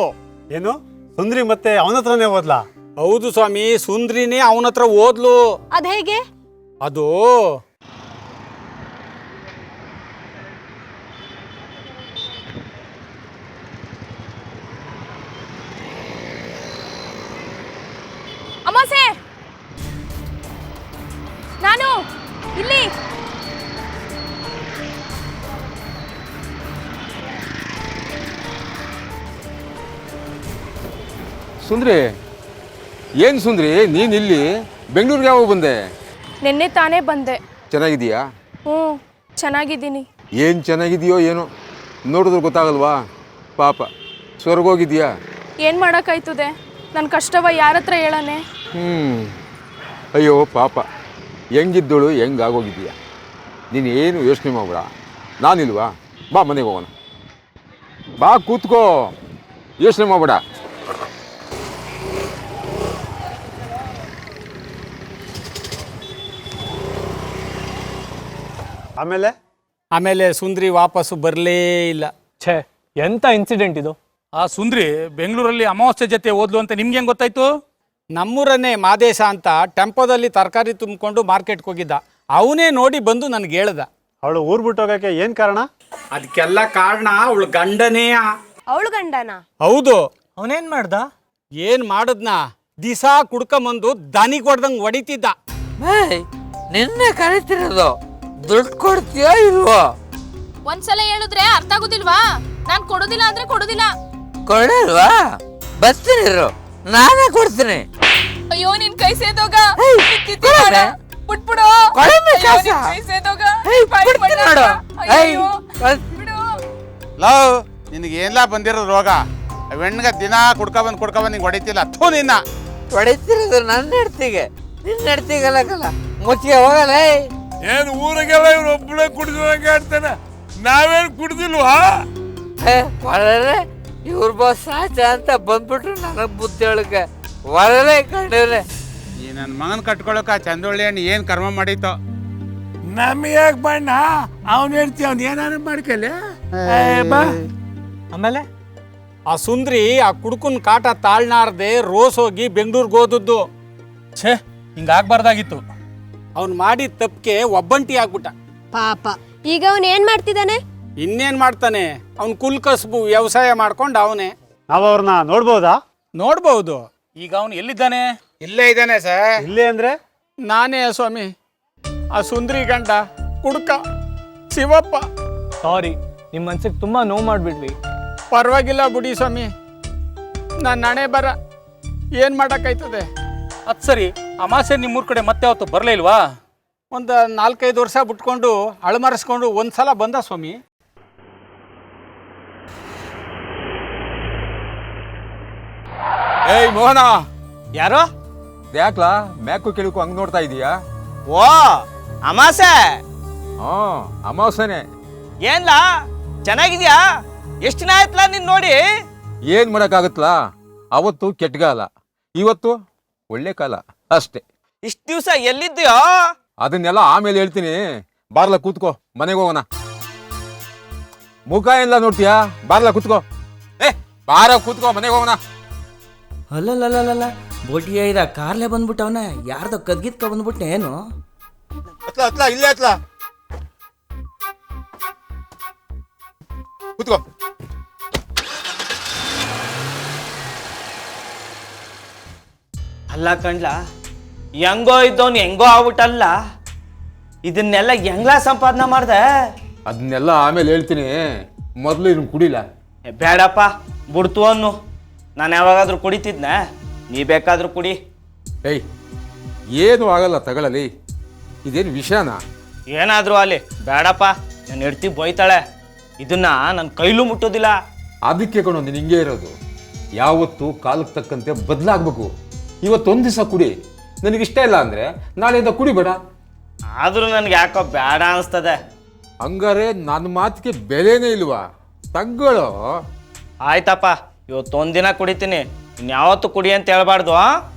ಏನು ಸುಂದ್ರಿ ಮತ್ತೆ ಅವನ ಹತ್ರನೇ ಹೋದ್ಲಾ?
ಹೌದು ಸ್ವಾಮಿ, ಸುಂದ್ರಿನೇ ಅವನ ಹತ್ರ ಓದ್ಲು.
ಅದ್ ಹೇಗೆ?
ಅದು
ಅಮಾವಾಸ್ಯೆ, ನಾನು ಇಲ್ಲಿ.
ಸುಂದ್ರಿ, ಏನು ಸುಂದ್ರಿ ನೀನು ಇಲ್ಲಿ ಬೆಂಗಳೂರಿಗೆ ಯಾವಾಗ ಬಂದೆ?
ನಿನ್ನೆ ತಾನೇ ಬಂದೆ.
ಚೆನ್ನಾಗಿದೀಯಾ?
ಹ್ಞೂ, ಚೆನ್ನಾಗಿದ್ದೀನಿ.
ಏನು ಚೆನ್ನಾಗಿದೆಯೋ ಏನೋ, ನೋಡಿದ್ರೆ ಗೊತ್ತಾಗಲ್ವಾ? ಪಾಪ ಸ್ವರ್ಗೋಗಿದೆಯಾ?
ಏನು ಮಾಡೋಕ್ಕಾಯ್ತದೆ? ನನ್ನ ಕಷ್ಟವ ಯಾರ ಹತ್ರ ಹೇಳನೆ?
ಅಯ್ಯೋ ಪಾಪ, ಹೆಂಗಿದ್ದಳು ಹೆಂಗಾಗೋಗಿದೀಯಾ? ನೀನು ಏನು ಯೋಚನೆ ಮಾಡಬೇಡ, ನಾನಿಲ್ವಾ? ಬಾ ಮನೆಗೆ ಹೋಗೋಣ. ಬಾ ಕೂತ್ಕೋ, ಯೋಚನೆ ಮಾಡಬೇಡ.
ಆಮೇಲೆ
ಆಮೇಲೆ ಸುಂದ್ರಿ ವಾಪಸ್ಸು ಬರಲೇ ಇಲ್ಲ.
ಛೇ, ಎಂತ ಇನ್ಸಿಡೆಂಟ್ ಇದು?
ಆ ಸುಂದ್ರಿ ಬೆಂಗಳೂರಲ್ಲಿ ಅಮಾವಾಸ್ಯೆ ಜೊತೆ ಓದ್ಲು ಅಂತ ನಿಮ್ಗೆ ಹೆಂಗ್ ಗೊತ್ತಾಯ್ತು? ನಮ್ಮೂರನ್ನೇ ಮಾದೇಶ ಅಂತ ಟೆಂಪೋದಲ್ಲಿ ತರಕಾರಿ ತುಂಬಿಕೊಂಡು ಮಾರ್ಕೆಟ್ಗೆ ಹೋಗಿದ್ದ. ಅವನೇ ನೋಡಿ ಬಂದು ನನಗೆ ಹೇಳ್ದ.
ಅವಳು ಊರ್ ಬಿಟ್ಟು ಹೋಗಕ್ಕೆ ಏನ್ ಕಾರಣ?
ಅದಕ್ಕೆಲ್ಲ ಕಾರಣ ಅವಳು ಗಂಡನೇ.
ಅವಳು ಗಂಡನ?
ಹೌದು.
ಅವನೇನ್ ಮಾಡ್ದ?
ಏನ್ ಮಾಡದ್ನ ದಿಸ ಕುಡ್ಕೊಂಬಂದು ದನಿಗ್ ಹೊಡ್ದಂಗ್ ಹೊಡಿತಿದ್ದ.
ನಿನ್ನೆ ಕರಿತಿರೋದು ದುಡ್ಡು ಕೊಡ್ತೀಯಾ ಇಲ್ವೋ?
ಒಂದ್ಸಲ ಹೇಳಿದ್ರೆ ಅರ್ಥ ಆಗುದಿಲ್ವಾ? ನಾನ್ ಕೊಡುದಿಲ್ಲ ಅಂದ್ರೆ ಕೊಡುದಿಲ್ಲ.
ಕೊಡಲ್ವಾ? ಬರ್ತೀನಿ, ನಾನೇ ಕೊಡ್ತೀನಿ.
ಅಯ್ಯೋ ನಿನ್ ಕೈ ಸೇದೋಗ ಬಿಟ್ಬಿಡು.
ಲವ್ ನಿನಗೆ ಏನ್ಲಾ ಬಂದಿರೋ ರೋಗ? ಹೆಣ್ಗ ದಿನ ಕುಡ್ಕೊಬಂದ್ ನಿಂಗೆ ಹೊಡಿತಿಲ್ಲ. ಥೂ ನಿನ್ನ
ಹೊಡಿತಿರೋದು ನನ್ನ ಹೆಡ್ತಿಗೆ, ನಿನ್ನ ಹೆಡ್ತಿಗಲ್ಲ. ಮುಚ್ಚಿಗೆ ಹೋಗಲ್ಲ.
ಏನು ಊರಿಗೆಲ್ಲ ಇವ್ರು ಒಬ್ಬಳೆ ಕುಡಿದಂಗೆ ಆಡ್ತಾನೆ, ನಾವೇನು ಕುಡ್ದಿಲ್ವಾ?
ಇವ್ರ ಬಾಸ್ ಸಾಚ ಅಂತ ಬಂದ್ಬಿಟ್ರು ನನಗ್ ಬುದ್ಧಿ ಒಳಗೆ ಹೊರಲೇ ಕಂಡಿವ್ರೆ.
ಈ ನನ್ನ ಮಗನ್ ಕಟ್ಕೊಳಕ ಚಂದೊಳ್ಳಿ ಹಣ್ಣು ಏನ್ ಕರ್ಮ ಮಾಡಿತ್ತು.
ನಮಗೆ ಯಾಕೆ ಬಣ್ಣ? ಅವ್ನು ಹೇಳ್ತಿ ಅವ್ನು ಏನಾರು ಮಾಡ್ಕಲ್ಲ.
ಆಮೇಲೆ
ಆ ಸುಂದ್ರಿ ಆ ಕುಡ್ಕನ್ ಕಾಟ ತಾಳ್ನಾರ್ದೆ ರೋಸ್ ಹೋಗಿ ಬೆಂಗಳೂರಿಗೆ ಓದದ್ದು. ಛೇ, ಹಿಂಗಾಗ್ಬಾರ್ದಾಗಿತ್ತು. ಅವ್ನು ಮಾಡಿದ ತಪ್ಪಿಗೆ ಒಬ್ಬಂಟಿ ಆಗ್ಬಿಟ್ಟ
ಪಾಪ. ಈಗ ಅವನ್ ಏನ್ ಮಾಡ್ತಿದ್ದಾನೆ?
ಇನ್ನೇನ್ ಮಾಡ್ತಾನೆ? ಅವ್ನು ಕುಲ್ ಕಸ್ಬು ವ್ಯವಸಾಯ ಮಾಡ್ಕೊಂಡು ಅವನೇ.
ನಾವು ಅವ್ರನ್ನ ನೋಡ್ಬೋದಾ?
ನೋಡ್ಬಹುದು. ಈಗ ಅವನು ಎಲ್ಲಿದ್ದಾನೆ?
ಇಲ್ಲೇ ಇದ್ದಾನೆ ಸರ್.
ಇಲ್ಲೇ ಅಂದ್ರೆ
ನಾನೇ ಸ್ವಾಮಿ, ಆ ಸುಂದ್ರಿ ಗಂಡ ಕುಡ್ಕ ಶಿವಪ್ಪ.
ಸಾರಿ, ನಿಮ್ ಮನ್ಸಿಗೆ ತುಂಬಾ ನೋವು ಮಾಡ್ಬಿಟ್ವಿ.
ಪರವಾಗಿಲ್ಲ ಬಿಡಿ ಸ್ವಾಮಿ, ನನ್ನ ಹಣೆ ಬರ ಏನ್ ಮಾಡಕ್ಕಾಯ್ತದೆ. ಅದು ಸರಿ, ಅಮಾಸೆ ನಿಮ್ಮೂರ್ ಕಡೆ ಮತ್ತೆ ಅವತ್ತು ಬರಲೇ ಇಲ್ವಾ? ಒಂದು 4-5 ವರ್ಷ ಬಿಟ್ಕೊಂಡು ಅಳಮರಿಸ್ಕೊಂಡು ಒಂದ್ಸಲ ಬಂದ ಸ್ವಾಮಿ.
ಏಯ್ ಮೋಹನ,
ಯಾರು?
ಯಾಕ್ಲಾ ಮ್ಯಾಕು ಕೆಳಕು ಹಂಗ್ ನೋಡ್ತಾ ಇದೀಯಾ?
ಓ ಅಮಾಸೆ.
ಹಾ, ಅಮಾವಾಸ್ಯನೆ.
ಏನ್ಲಾ ಚೆನ್ನಾಗಿದ್ಯಾ? ಎಷ್ಟು ದಿನ ಆಯ್ತಲ್ಲ ನೀನ್ ನೋಡಿ?
ಏನ್ ಮಾಡಕ್ಕಾಗತ್ಲಾ? ಅವತ್ತು ಕೆಟ್ಟಗಾಲ, ಇವತ್ತು ಒಳ್ಳೆ ಕಾಲ ಅಷ್ಟೇ.
ಇಷ್ಟು ದಿವಸ ಎಲ್ಲಿದ್ಯೋ?
ಅದನ್ನೆಲ್ಲ ಆಮೇಲೆ ಹೇಳ್ತೀನಿ. ಬಾರ್ಲ ಕೂತ್ಕೋ, ಮನೆಗೆ ಹೋಗೋಣ. ಮುಖ ಎಲ್ಲ ನೋಡ್ತೀಯಾ? ಬಾರ್ಲ ಕೂತ್ಕೋ. ಬಾರ ಕೂತ್ಕೋ, ಮನೆಗೆ ಹೋಗೋಣ.
ಅಲ್ಲಲ್ಲ ಬೋಟಿಯ ಇದ ಕಾರ್ಲೆ ಬಂದ್ಬಿಟ್ಟವನ. ಯಾರ್ದೋ ಕದ್ಗಿತ್ಕ ಬಂದ್ಬಿಟ್ನೆ ಏನು?
ಅತ್ಲ ಇಲ್ಲೇ ಅತ್ಲ ಕೂತ್ಕೋ.
ಅಲ್ಲ ಕಣ್ಲಾ, ಹೆಂಗೋ ಇದ್ದವನು ಹೆಂಗೋ ಆಗ್ಬಿಟ್ಟಲ್ಲ. ಇದನ್ನೆಲ್ಲ ಹೆಂಗ್ಲಾ ಸಂಪಾದನೆ ಮಾಡ್ದೆ?
ಅದನ್ನೆಲ್ಲ ಆಮೇಲೆ ಹೇಳ್ತೀನಿ, ಮೊದಲು ಇದನ್ನ ಕುಡಿಲ.
ಬೇಡಪ್ಪ, ಬಿಡ್ತು ಅನ್ನು. ನಾನು ಯಾವಾಗಾದ್ರೂ ಕುಡಿತಿದ್ನ? ನೀ ಬೇಕಾದ್ರೂ ಕುಡಿ.
ಏಯ್, ಏನು ಆಗಲ್ಲ ತಗೊಳ್ಳಲಿ. ಇದೇನು ವಿಷಯನಾ?
ಏನಾದ್ರೂ ಅಲ್ಲಿ ಬೇಡಪ್ಪ, ನಾನು ಹೆಡ್ತಿ ಬೈತಾಳೆ. ಇದನ್ನ ನನ್ನ ಕೈಲೂ ಮುಟ್ಟೋದಿಲ್ಲ.
ಅದಕ್ಕೆ ಕಣೋ ನೀನು ಹಿಂಗೆ ಇರೋದು. ಯಾವತ್ತು ಕಾಲಕ್ಕೆ ತಕ್ಕಂತೆ ಬದಲಾಗಬೇಕು. ಇವತ್ತೊಂದು ದಿವಸ ಕುಡಿ, ನನಗಿಷ್ಟ ಇಲ್ಲ ಅಂದರೆ ನಾಳೆಯಿಂದ ಕುಡಿಬೇಡ.
ಆದರೂ ನನಗೆ ಯಾಕೋ ಬೇಡ ಅನಿಸ್ತದೆ.
ಹಂಗಾರೆ ನನ್ನ ಮಾತಿಗೆ ಬೆಲೆನೇ ಇಲ್ವಾ? ತಗ್ಗಳು.
ಆಯ್ತಪ್ಪ, ಇವತ್ತೊಂದಿನ ಕುಡಿತೀನಿ, ಇನ್ಯಾವತ್ತು ಕುಡಿ ಅಂತ ಹೇಳ್ಬಾರ್ದು.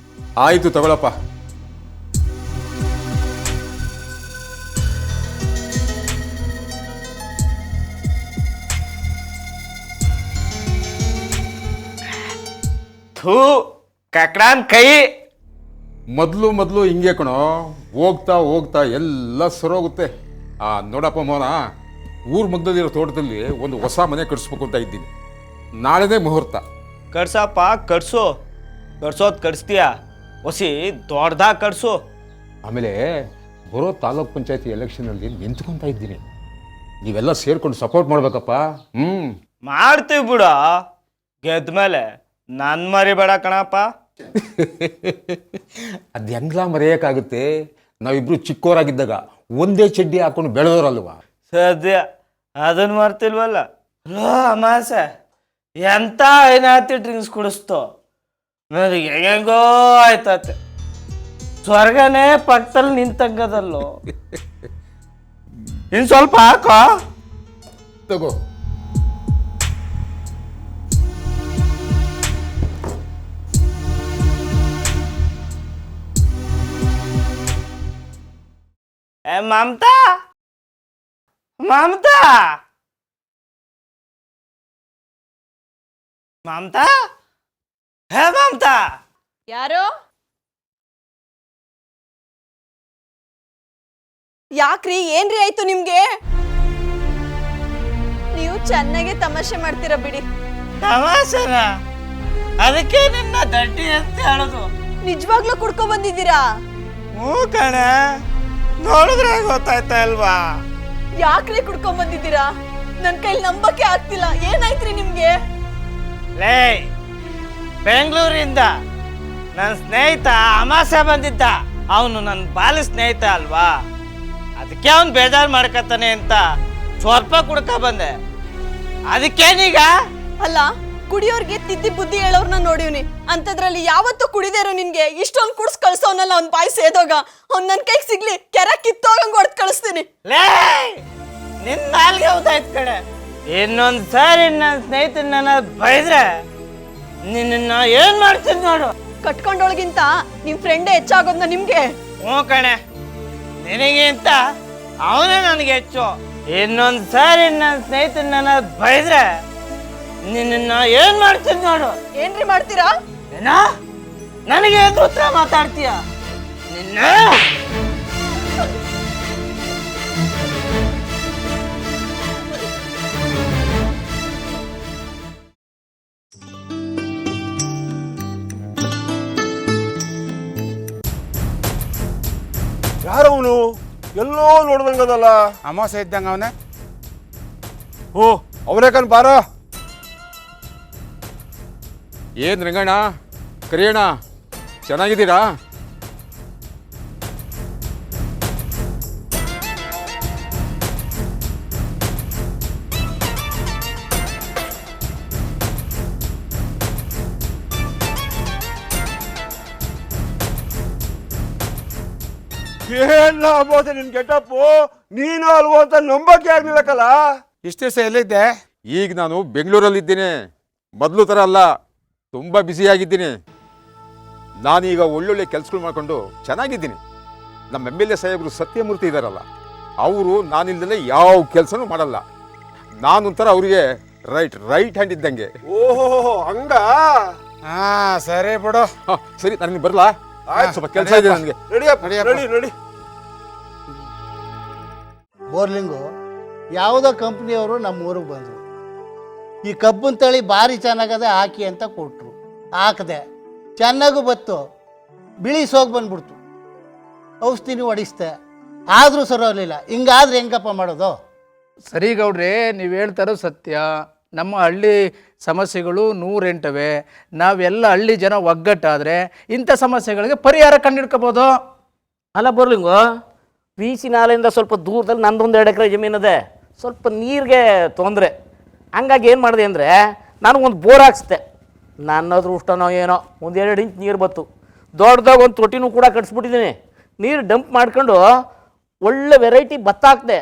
ಆಯಿತು, ತಗೊಳಪ್ಪ.
ಥೂ, ಕಕ್ಡಾನ್ ಕೈ.
ಮೊದಲು ಹಿಂಗೆ ಕಣೋ, ಹೋಗ್ತಾ ಹೋಗ್ತಾ ಎಲ್ಲ ಸರೋಗುತ್ತೆ. ನೋಡಪ್ಪ ಮೋನ, ಊರ್ ಮಗ್ದಲ್ಲಿರೋ ತೋಟದಲ್ಲಿ ಒಂದು ಹೊಸ ಮನೆ ಕಟ್ಸ್ಬೇಕು ಅಂತ ಇದ್ದೀನಿ. ನಾಳೆನೇ ಮುಹೂರ್ತ.
ಕಟ್ಸಪ್ಪ, ಕಟ್ಸೋದು ಕಟ್ಸ್ತೀಯ, ಹೊಸಿ ದೊಡ್ಡದಾಗ ಕಟ್ಸು.
ಆಮೇಲೆ ಬರೋ ತಾಲೂಕ್ ಪಂಚಾಯತಿ ಎಲೆಕ್ಷನಲ್ಲಿ ನಿಂತ್ಕೊತಾ ಇದ್ದೀನಿ. ನೀವೆಲ್ಲ ಸೇರ್ಕೊಂಡು ಸಪೋರ್ಟ್ ಮಾಡ್ಬೇಕಪ್ಪ.
ಮಾಡ್ತೀವಿ ಬಿಡ. ಗೆದ್ದ ಮೇಲೆ ನನ್ನ ಮರಿಬೇಡ ಕಣಪ್ಪ.
ಅದು ಹೆಂಗ್ಲಾ ಮರೆಯೋಕ್ಕಾಗುತ್ತೆ? ನಾವಿಬ್ರು ಚಿಕ್ಕವರಾಗಿದ್ದಾಗ ಒಂದೇ ಚಡ್ಡಿ ಹಾಕೊಂಡು ಬೆಳೆದವರಲ್ವಾ?
ಸದ್ಯ ಅದನ್ನು ಮರ್ತಿಲ್ವಲ್ಲ. ಅಮಾಸೆ ಎಂತ ಏನಾತಿ ಡ್ರಿಂಕ್ಸ್ ಕುಡಿಸ್ತು, ನನಗೆ ಹೆಂಗೋ ಆಯ್ತತೆ. ಸ್ವರ್ಗನೇ ಪಕ್ಕದಲ್ಲಿ ನಿಂತಂಗದಲ್ಲೋ. ಇನ್ನು ಸ್ವಲ್ಪ ಹಾಕೋ.
ತಗೋ.
ಮಮತಾ
ಮಮತಾ, ಹೇ ಮಮತಾ,
ಯಾರು? ಯಾಕ್ರಿ, ಏನ್ರಿ ಆಯ್ತು ನಿಮ್ಗೆ? ನೀವು ಚೆನ್ನಾಗೆ ತಮಾಷೆ ಮಾಡ್ತೀರಾ ಬಿಡಿ.
ತಮಾಷೆನ? ಅದಕ್ಕೆ ನಿನ್ನ ದಡ್ಡಿ ಅಂತ ಹೇಳೋದು.
ನಿಜವಾಗ್ಲೂ ಕುಡ್ಕೊ ಬಂದಿದ್ದೀರಾ?
ಹ್ಞೂ ಕಣ, ನೋಡಿದ್ರೆ ಗೊತ್ತಾಯ್ತಾ ಅಲ್ವಾ?
ಯಾಕ್ರಿ ಕುಡ್ಕೊಂಡ್ ಬಂದಿದ್ದೀರಾ? ನನ್ ಕೈಲಿ ನಂಬಕ್ಕೆ ಆಗ್ತಿಲ್ಲ. ಏನಾಯ್ತ್ರಿ ನಿಮ್ಗೆ?
ಲೇ, ಬೆಂಗಳೂರಿಂದ ನನ್ನ ಸ್ನೇಹಿತ ಅಮಾಸೆ ಬಂದಿದ್ದ. ಅವನು ನನ್ನ ಬಾಲ್ಯ ಸ್ನೇಹಿತ ಅಲ್ವಾ, ಅದಕ್ಕೆ ಅವನು ಬೇಜಾರು ಮಾಡ್ಕತಾನೆ ಅಂತ ಸ್ವಲ್ಪ ಕುಡ್ಕ ಬಂದೆ. ಅದಕ್ಕೇನೀಗ?
ಅಲ್ಲ, ಕುಡಿಯೋರ್ಗೆ ತಿದ್ದಿ ಬುದ್ಧಿ ಹೇಳೋರ್ನ ನೋಡಿವ್ನಿ, ಅಂತದ್ರಲ್ಲಿ ಯಾವತ್ತೂ ಕುಡಿದೇರೋ ನಿನ್ಗೆ ಇಷ್ಟೊಂದು ಕುಡ್ಸ್ ಕಳ್ಸೋನಲ್ಲ. ಅವ್ನ್ ಬಾಯಿ ಸೇದೋಗ ಅವ್ನ್ ನನ್ ಕೈಗೆ ಸಿಗ್ಲಿ ಕೆರ ಕಿತ್ತೋಗಂಗ್ ಹೊಡೆದ್ ಕಳಿಸ್ತೀನಿ.
ಲೇ, ನಿನ್ನ ನಾಲ್ಗೆ ಹೌದಾಯ್ತು ಕಡೆ. ಇನ್ನೊಂದ್ ಸಾರಿ ನನ್ನ ಸ್ನೇಹಿತನ ಬೈದ್ರೆ ನಿನ್ನ ಏನ್ ಮಾಡ್ತೀನಿ ನೋಡು.
ಕಟ್ಕೊಂಡೊಳಗಿಂತ ನಿಮ್ ಫ್ರೆಂಡೇ ಹೆಚ್ಚಾಗೋದ್ನ ನಿಮ್ಗೆ?
ಹ್ಞೂ ಕಣೆ, ನಿನಗಿಂತ ಅವನೇ ನನಗೆ ಹೆಚ್ಚು. ಇನ್ನೊಂದ್ ಸಾರಿ ನನ್ನ ಸ್ನೇಹಿತನ ಬೈದ್ರೆ ನಿನ್ನ ಏನ್ ಮಾಡ್ತೀನಿ ನೋಡು.
ಏನ್ರಿ ಮಾಡ್ತೀರಾ?
ಏನ ನನಗೆ ಉತ್ತರ ಮಾತಾಡ್ತೀಯ ನಿನ್ನ?
ಯಾರವನು? ಎಲ್ಲೋ ನೋಡ್ದಂಗದಲ್ಲ. ಅಮಾವಾಸ್ಯೆ ಇದ್ದಂಗ ಅವನೇ. ಓ, ಅವನೇ ಕಣ್ ಬಾರ.
ಏನು ರಂಗಣ್ಣ, ಕರಿಯಣ್ಣ, ಚೆನ್ನಾಗಿದ್ದೀರಾ?
ಏನ್ ಆಗ್ಬೋದು ನಿನ್ ಗೆಟಪ್ಪು? ನೀನು ಅಲ್ವೋ ಅಂತ ನಂಬಕ್ಕೆ ಆಗ್ಲಿಲ್ಲಕ್ಕಲ್ಲ. ಇಷ್ಟು ದಿವಸ ಎಲ್ಲಿದ್ದೆ?
ಈಗ ನಾನು ಬೆಂಗಳೂರಲ್ಲಿದ್ದೀನಿ. ಮೊದಲು ಥರ ಅಲ್ಲ, ತುಂಬ ಬ್ಯುಸಿಯಾಗಿದ್ದೀನಿ. ನಾನೀಗ ಒಳ್ಳೊಳ್ಳೆ ಕೆಲಸಗಳು ಮಾಡಿಕೊಂಡು ಚೆನ್ನಾಗಿದ್ದೀನಿ. ನಮ್ಮ MLA ಸಾಹೇಬರು ಸತ್ಯಮೂರ್ತಿ ಇದ್ದಾರಲ್ಲ, ಅವರು ನಾನಿಲ್ಲದೆ ಯಾವ ಕೆಲಸನೂ ಮಾಡಲ್ಲ. ನಾನೊಂಥರ ಅವರಿಗೆ ರೈಟ್ ಹ್ಯಾಂಡ್ ಇದ್ದಂಗೆ.
ಓಹೋ, ಹಂಗ? ಹಾ, ಸರಿ ಬಿಡು.
ಸರಿ, ನನಗೆ ಬರಲಾ? ಸ್ವಲ್ಪ ಕೆಲಸ ಇದೆ ನನಗೆ.
ನಡಿ.
ಬೋರ್ಲಿಂಗು ಯಾವುದೋ ಕಂಪ್ನಿಯವರು ನಮ್ಮ ಊರಿಗೆ ಬಂದರು. ಈ ಕಬ್ಬನ್ ತಳಿ ಭಾರಿ ಚೆನ್ನಾಗದೆ ಹಾಕಿ ಅಂತ ಕೊಟ್ಟರು. ಹಾಕಿದೆ, ಚೆನ್ನಾಗೂ ಬತ್ತು, ಬಿಳಿ ಸೋಗಿ ಬಂದ್ಬಿಡ್ತು. ಔಷಧಿನೂ ಹೊಡಿಸ್ದೆ, ಆದರೂ ಸರೋಲಿಲ್ಲ. ಹಿಂಗಾದ್ರೆ ಹೆಂಗಪ್ಪ ಮಾಡೋದು?
ಸರಿ ಗೌಡ್ರೆ, ನೀವು ಹೇಳ್ತಾರೋ ಸತ್ಯ. ನಮ್ಮ ಹಳ್ಳಿ ಸಮಸ್ಯೆಗಳು 108. ನಾವೆಲ್ಲ ಹಳ್ಳಿ ಜನ ಒಗ್ಗಟ್ಟಾದರೆ ಇಂಥ ಸಮಸ್ಯೆಗಳಿಗೆ ಪರಿಹಾರ ಕಂಡುಹಿಡ್ಕೋಬೋದು.
ಅಲ್ಲ ಬೋರ್ಲಿಂಗು, ಸಿ ನಾಲೆಯಿಂದ ಸ್ವಲ್ಪ ದೂರದಲ್ಲಿ ನಂದೊಂದು 2 ಎಕರೆ ಜಮೀನಿದೆ. ಸ್ವಲ್ಪ ನೀರಿಗೆ ತೊಂದರೆ. ಹಂಗಾಗಿ ಏನು ಮಾಡಿದೆ ಅಂದರೆ, ನಾನು ಒಂದು ಬೋರ್ ಹಾಕ್ಸ್ದೆ. ನನ್ನ ಅದೃಷ್ಟನೋ ಏನೋ ಒಂದು 2 ಇಂಚ್ ನೀರು ಬತ್ತು. ದೊಡ್ಡದಾಗ ಒಂದು ತೊಟ್ಟಿನೂ ಕೂಡ ಕಟ್ಸ್ಬಿಟ್ಟಿದ್ದೀನಿ. ನೀರು ಡಂಪ್ ಮಾಡ್ಕೊಂಡು ಒಳ್ಳೆ ವೆರೈಟಿ ಭತ್ತ ಹಾಕ್ದೆ.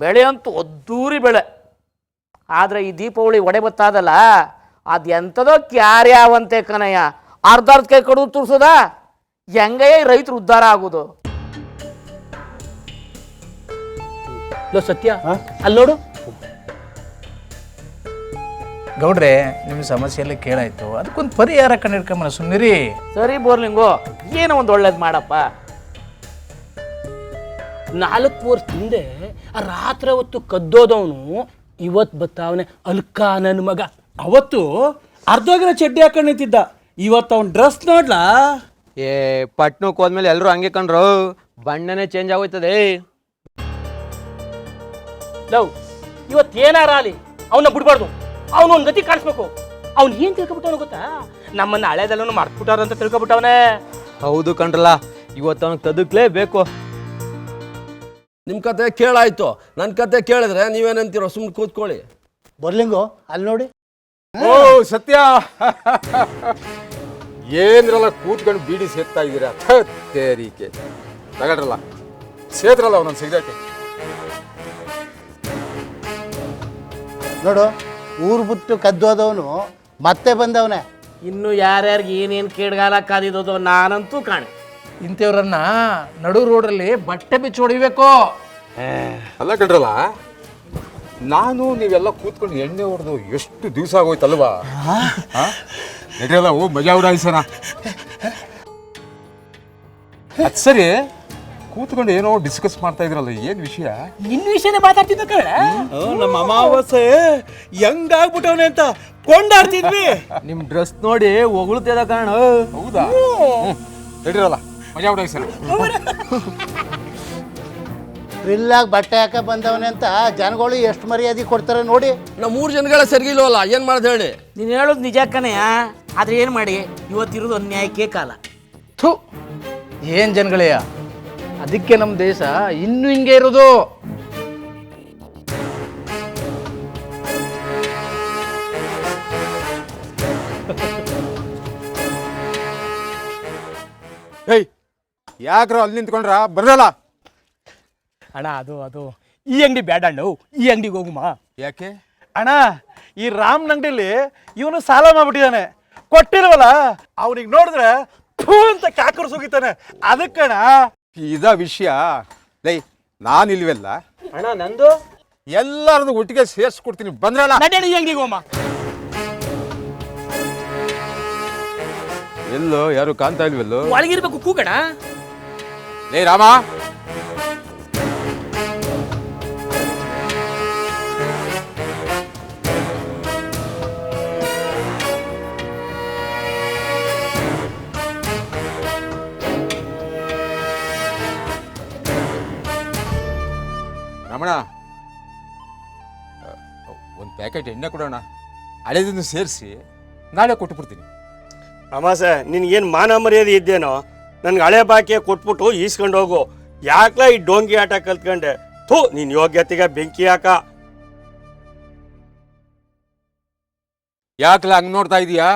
ಬೆಳೆ ಅಂತೂ ಅದ್ದೂರಿ ಬೆಳೆ. ಆದರೆ ಈ ದೀಪಾವಳಿ ಒಡೆ ಭತ್ತ ಅದಲ್ಲ, ಅದು ಎಂಥದೋ ಕ್ಯಾರ್ಯಾವಂತೆ ಕಣಯ್ಯ. ಅರ್ಧ ಕೈ ಕಡಿದು ತುರ್ಸೋದ ಹೆಂಗಯ್ಯ ರೈತರು ಉದ್ಧಾರ ಆಗೋದು? ಲೋ ಸತ್ಯ, ಅಲ್ಲಿ ನೋಡು.
ಗೌಡ್ರೆ, ನಿಮ್ಮ ಸಮಸ್ಯೆ ಎಲ್ಲ ಕೇಳಾಯ್ತು, ಅದಕ್ಕೊಂದು ಪರಿಹಾರ ಕಂಡಿಡ್ಕೊಂಬ. ಸುಮ್ಮನಿರಿ.
ಸರಿ ಬೋರ್ಲಿಂಗು, ಏನೋ ಒಂದು ಒಳ್ಳೇದು ಮಾಡಪ್ಪ. 4 ವರ್ಷ ಹಿಂದೆ ರಾತ್ರಿ ಹೊತ್ತು ಕದ್ದೋದವನು ಇವತ್ತು ಬತ್ತಾವನೆ ಅಲ್ಕ ನನ್ನ ಮಗ.
ಅವತ್ತು ಅರ್ಧೋಗಿರೋ ಚಡ್ಡಿ ಹಾಕೊಂಡು ನಿಂತಿದ್ದ, ಇವತ್ತು ಅವ್ನ ಡ್ರೆಸ್ ನೋಡ್ಲಾ?
ಪಟ್ನಕ್ಕೆ ಹೋದ್ಮೇಲೆ ಎಲ್ಲರೂ ಹಂಗೆ ಕಂಡ್ರು, ಬಣ್ಣನೇ ಚೇಂಜ್ ಆಗೋಯ್ತದೆ.
ಲವ್, ಇವತ್ತು ಏನಾರ ಆಗಲಿ ಅವನ್ನ ಬಿಡ್ಬಾರ್ದು. ಅವನು ಒಂದು ಗತಿ ಕಾಣಿಸ್ಬೇಕು. ಅವ್ನು ಏನು ತಿಳ್ಕೊಬಿಟ್ಟವನು ಗೊತ್ತಾ? ನಮ್ಮನ್ನ ಹಳೆದೆಲ್ಲೂ ಮಾಡ್ಬಿಟ್ಟಾರ ಅಂತ ತಿಳ್ಕೊಬಿಟ್ಟವನೇ.
ಹೌದು ಕಂಡ್ರಲ್ಲ, ಇವತ್ತು ಅವನಿಗೆ ತದಕ್ಲೇಬೇಕು.
ನಿಮ್ಮ ಕತೆ ಕೇಳಾಯ್ತು, ನನ್ನ ಕತೆ ಕೇಳಿದ್ರೆ ನೀವೇನಂತೀರೋ? ಸುಮ್ಮನೆ ಕೂತ್ಕೊಳ್ಳಿ.
ಬೋರ್ಲಿಂಗು, ಅಲ್ಲಿ ನೋಡಿ.
ಓ ಸತ್ಯ, ಏನ್ರಲ್ಲ ಕೂತ್ಕೊಂಡು ಬೀಡಿ ಸೇರ್ತಾ ಇದ್ದೀರಾ? ತೇರಿಕೆ ತಗಡ್ರಲ್ಲ, ಸೇದ್ರಲ್ಲ ಅವನೊಂದು ಸಿಗರೇಟು.
ನೋಡು, ಊರು ಬಿಟ್ಟು ಕದ್ದೋದವನು ಮತ್ತೆ ಬಂದವನೇ.
ಇನ್ನು ಯಾರ್ಯಾರಿಗೆ ಏನೇನು ಕೇಡ್ಗಾಲ ಕಾದಿದ್ದೋ ನಾನಂತೂ ಕಾಣೆ.
ಇಂಥವ್ರನ್ನ ನಡು ರೋಡಲ್ಲಿ ಬಟ್ಟೆ ಬಿಚ್ಚಿ ಹೊಡಿಬೇಕು.
ಅಲ್ಲ ಕಣ್ರಲ್ಲ, ನಾನು ನೀವೆಲ್ಲ ಕೂತ್ಕೊಂಡು ಎಣ್ಣೆ ಹೊಡೆದು ಎಷ್ಟು ದಿವಸ ಆಗೋಯ್ತಲ್ವಾ? ನಡಿಯಲ್ಲ ಓ ಮಜಾ ಉಡಾಯಿಸೋಣ. ಅದು ಸರಿ, ಕೂತ್ಕೊಂಡು ಏನೋ ಡಿಸ್ಕಸ್ ಮಾಡ್ತಾ ಇದ್ರಲ್ಲ, ಏನ್ ವಿಷಯ?
ನಿನ್ನ ವಿಷಯನೇ ಮಾತಾಡ್ತಿದ್ದ ಕಣ.
ನಮ್ಮ ಅಮಾವಾಸ್ಯೆ ಹೆಂಗಾಗ್ಬಿಟ್ಟವನೆ ಅಂತ ಕೊಂಡಾಡ್ತಿದ್ವಿ.
ನಿಮ್ ಡ್ರೆಸ್ ನೋಡಿ ಹೊಗಳ್ತಿದ ಕಾರಣ.
ಹೌದಾ? ನಡಿರಲ್ಲ ಮಜಾ ಉಡಾಯಿಸೋಣ.
ಫ್ರಿಲ್ಲಾಗಿ ಬಟ್ಟೆ ಹಾಕ ಬಂದವನೆ ಅಂತ ಜನಗಳು ಎಷ್ಟು ಮರ್ಯಾದೆ ಕೊಡ್ತಾರೆ ನೋಡಿ.
ನಾವು 3 ಜನಗಳ ಸರಿಗಿಲ್ವಲ್ಲ, ಏನು ಮಾಡೋದು ಹೇಳಿ?
ನೀನು ಹೇಳೋದು ನಿಜ ಕಣಯ್ಯ, ಆದ್ರೆ ಏನು ಮಾಡಿ, ಇವತ್ತಿರೋದು ಅನ್ಯಾಯಕ್ಕೆ ಕಾಲ.
ಥು, ಏನ್ ಜನಗಳಯ್ಯ, ಅದಕ್ಕೆ ನಮ್ಮ ದೇಶ ಇನ್ನೂ ಹಿಂಗೆ ಇರೋದು.
ಏಯ್, ಯಾಕ್ರ ಅಲ್ಲಿ ನಿಂತ್ಕೊಂಡ್ರ ಬರಲ್ಲ?
ಅಣ್ಣ ಅದು ಈ ಅಂಗಡಿ ಬೇಡ ಅಣ್ಣ, ಈ ಅಂಗಡಿಗೆ ಹೋಗುಮಾ?
ಯಾಕೆ
ಅಣ್ಣ, ಈ ರಾಮನ ಅಂಗಡಿಲಿ ಇವನು ಸಾಲ ಮಾಡ್ಬಿಟ್ಟಿದ್ದಾನೆ, ಕೊಟ್ಟಿಲ್ವಲ್ಲ, ಅವನಿಗೆ ನೋಡಿದ್ರೆ ಥೂ ಅಂತ ಕಾಕರು ಸುಗಿತಾನೆ. ಅದಕ್ಕಣ
ಇದ ವಿಷಯ. ಲೈ, ನಾನಿಲ್ವೆಲ್ಲ
ಅಣ್ಣ, ನಂದು
ಎಲ್ಲಾರದು ಒಟ್ಟಿಗೆ ಸೇರ್ಸ್ಕೊಡ್ತೀನಿ, ಬಂದ್ರಲ್ಲ?
ನಡ್ಯಾಣ ಈ ಅಂಗಡಿಗೆ ಹೋಮ.
ಎಲ್ಲೋ ಯಾರು ಕಾಣ್ತಾ ಇಲ್ವಲ್ಲೋ?
ಒಳಗಿರ್ಬೇಕು ಕೂಗಣ.
ಲೇ ರಾಮ, ರಮಣ, ಒಂದು ಪ್ಯಾಕೆಟ್ ಎಣ್ಣೆ ಕೊಡೋಣ, ಹಳೆದನ್ನು ಸೇರಿಸಿ ನಾಳೆ ಕೊಟ್ಟುಬಿಡ್ತೀನಿ.
ಅಮಾಸೆ, ನಿನ್ಗೇನು ಮಾನ ಮರ್ಯಾದೆ ಇದ್ದೇನೋ? ನನ್ಗೆ ಹಳೆ ಬಾಕಿ ಕೊಟ್ಬಿಟ್ಟು ಈಸ್ಕೊಂಡು ಹೋಗು. ಯಾಕ್ಲ ಈ ಡೋಂಗಿ ಆಟ ಕಲ್ತ್ಕೊಂಡೆ? ಥೂ, ನಿನ್ ಯೋಗ್ಯತೆಗೆ ಬೆಂಕಿ ಹಾಕ.
ಯಾಕಲ ಹಂಗ್ ನೋಡ್ತಾ ಇದೀಯಾ?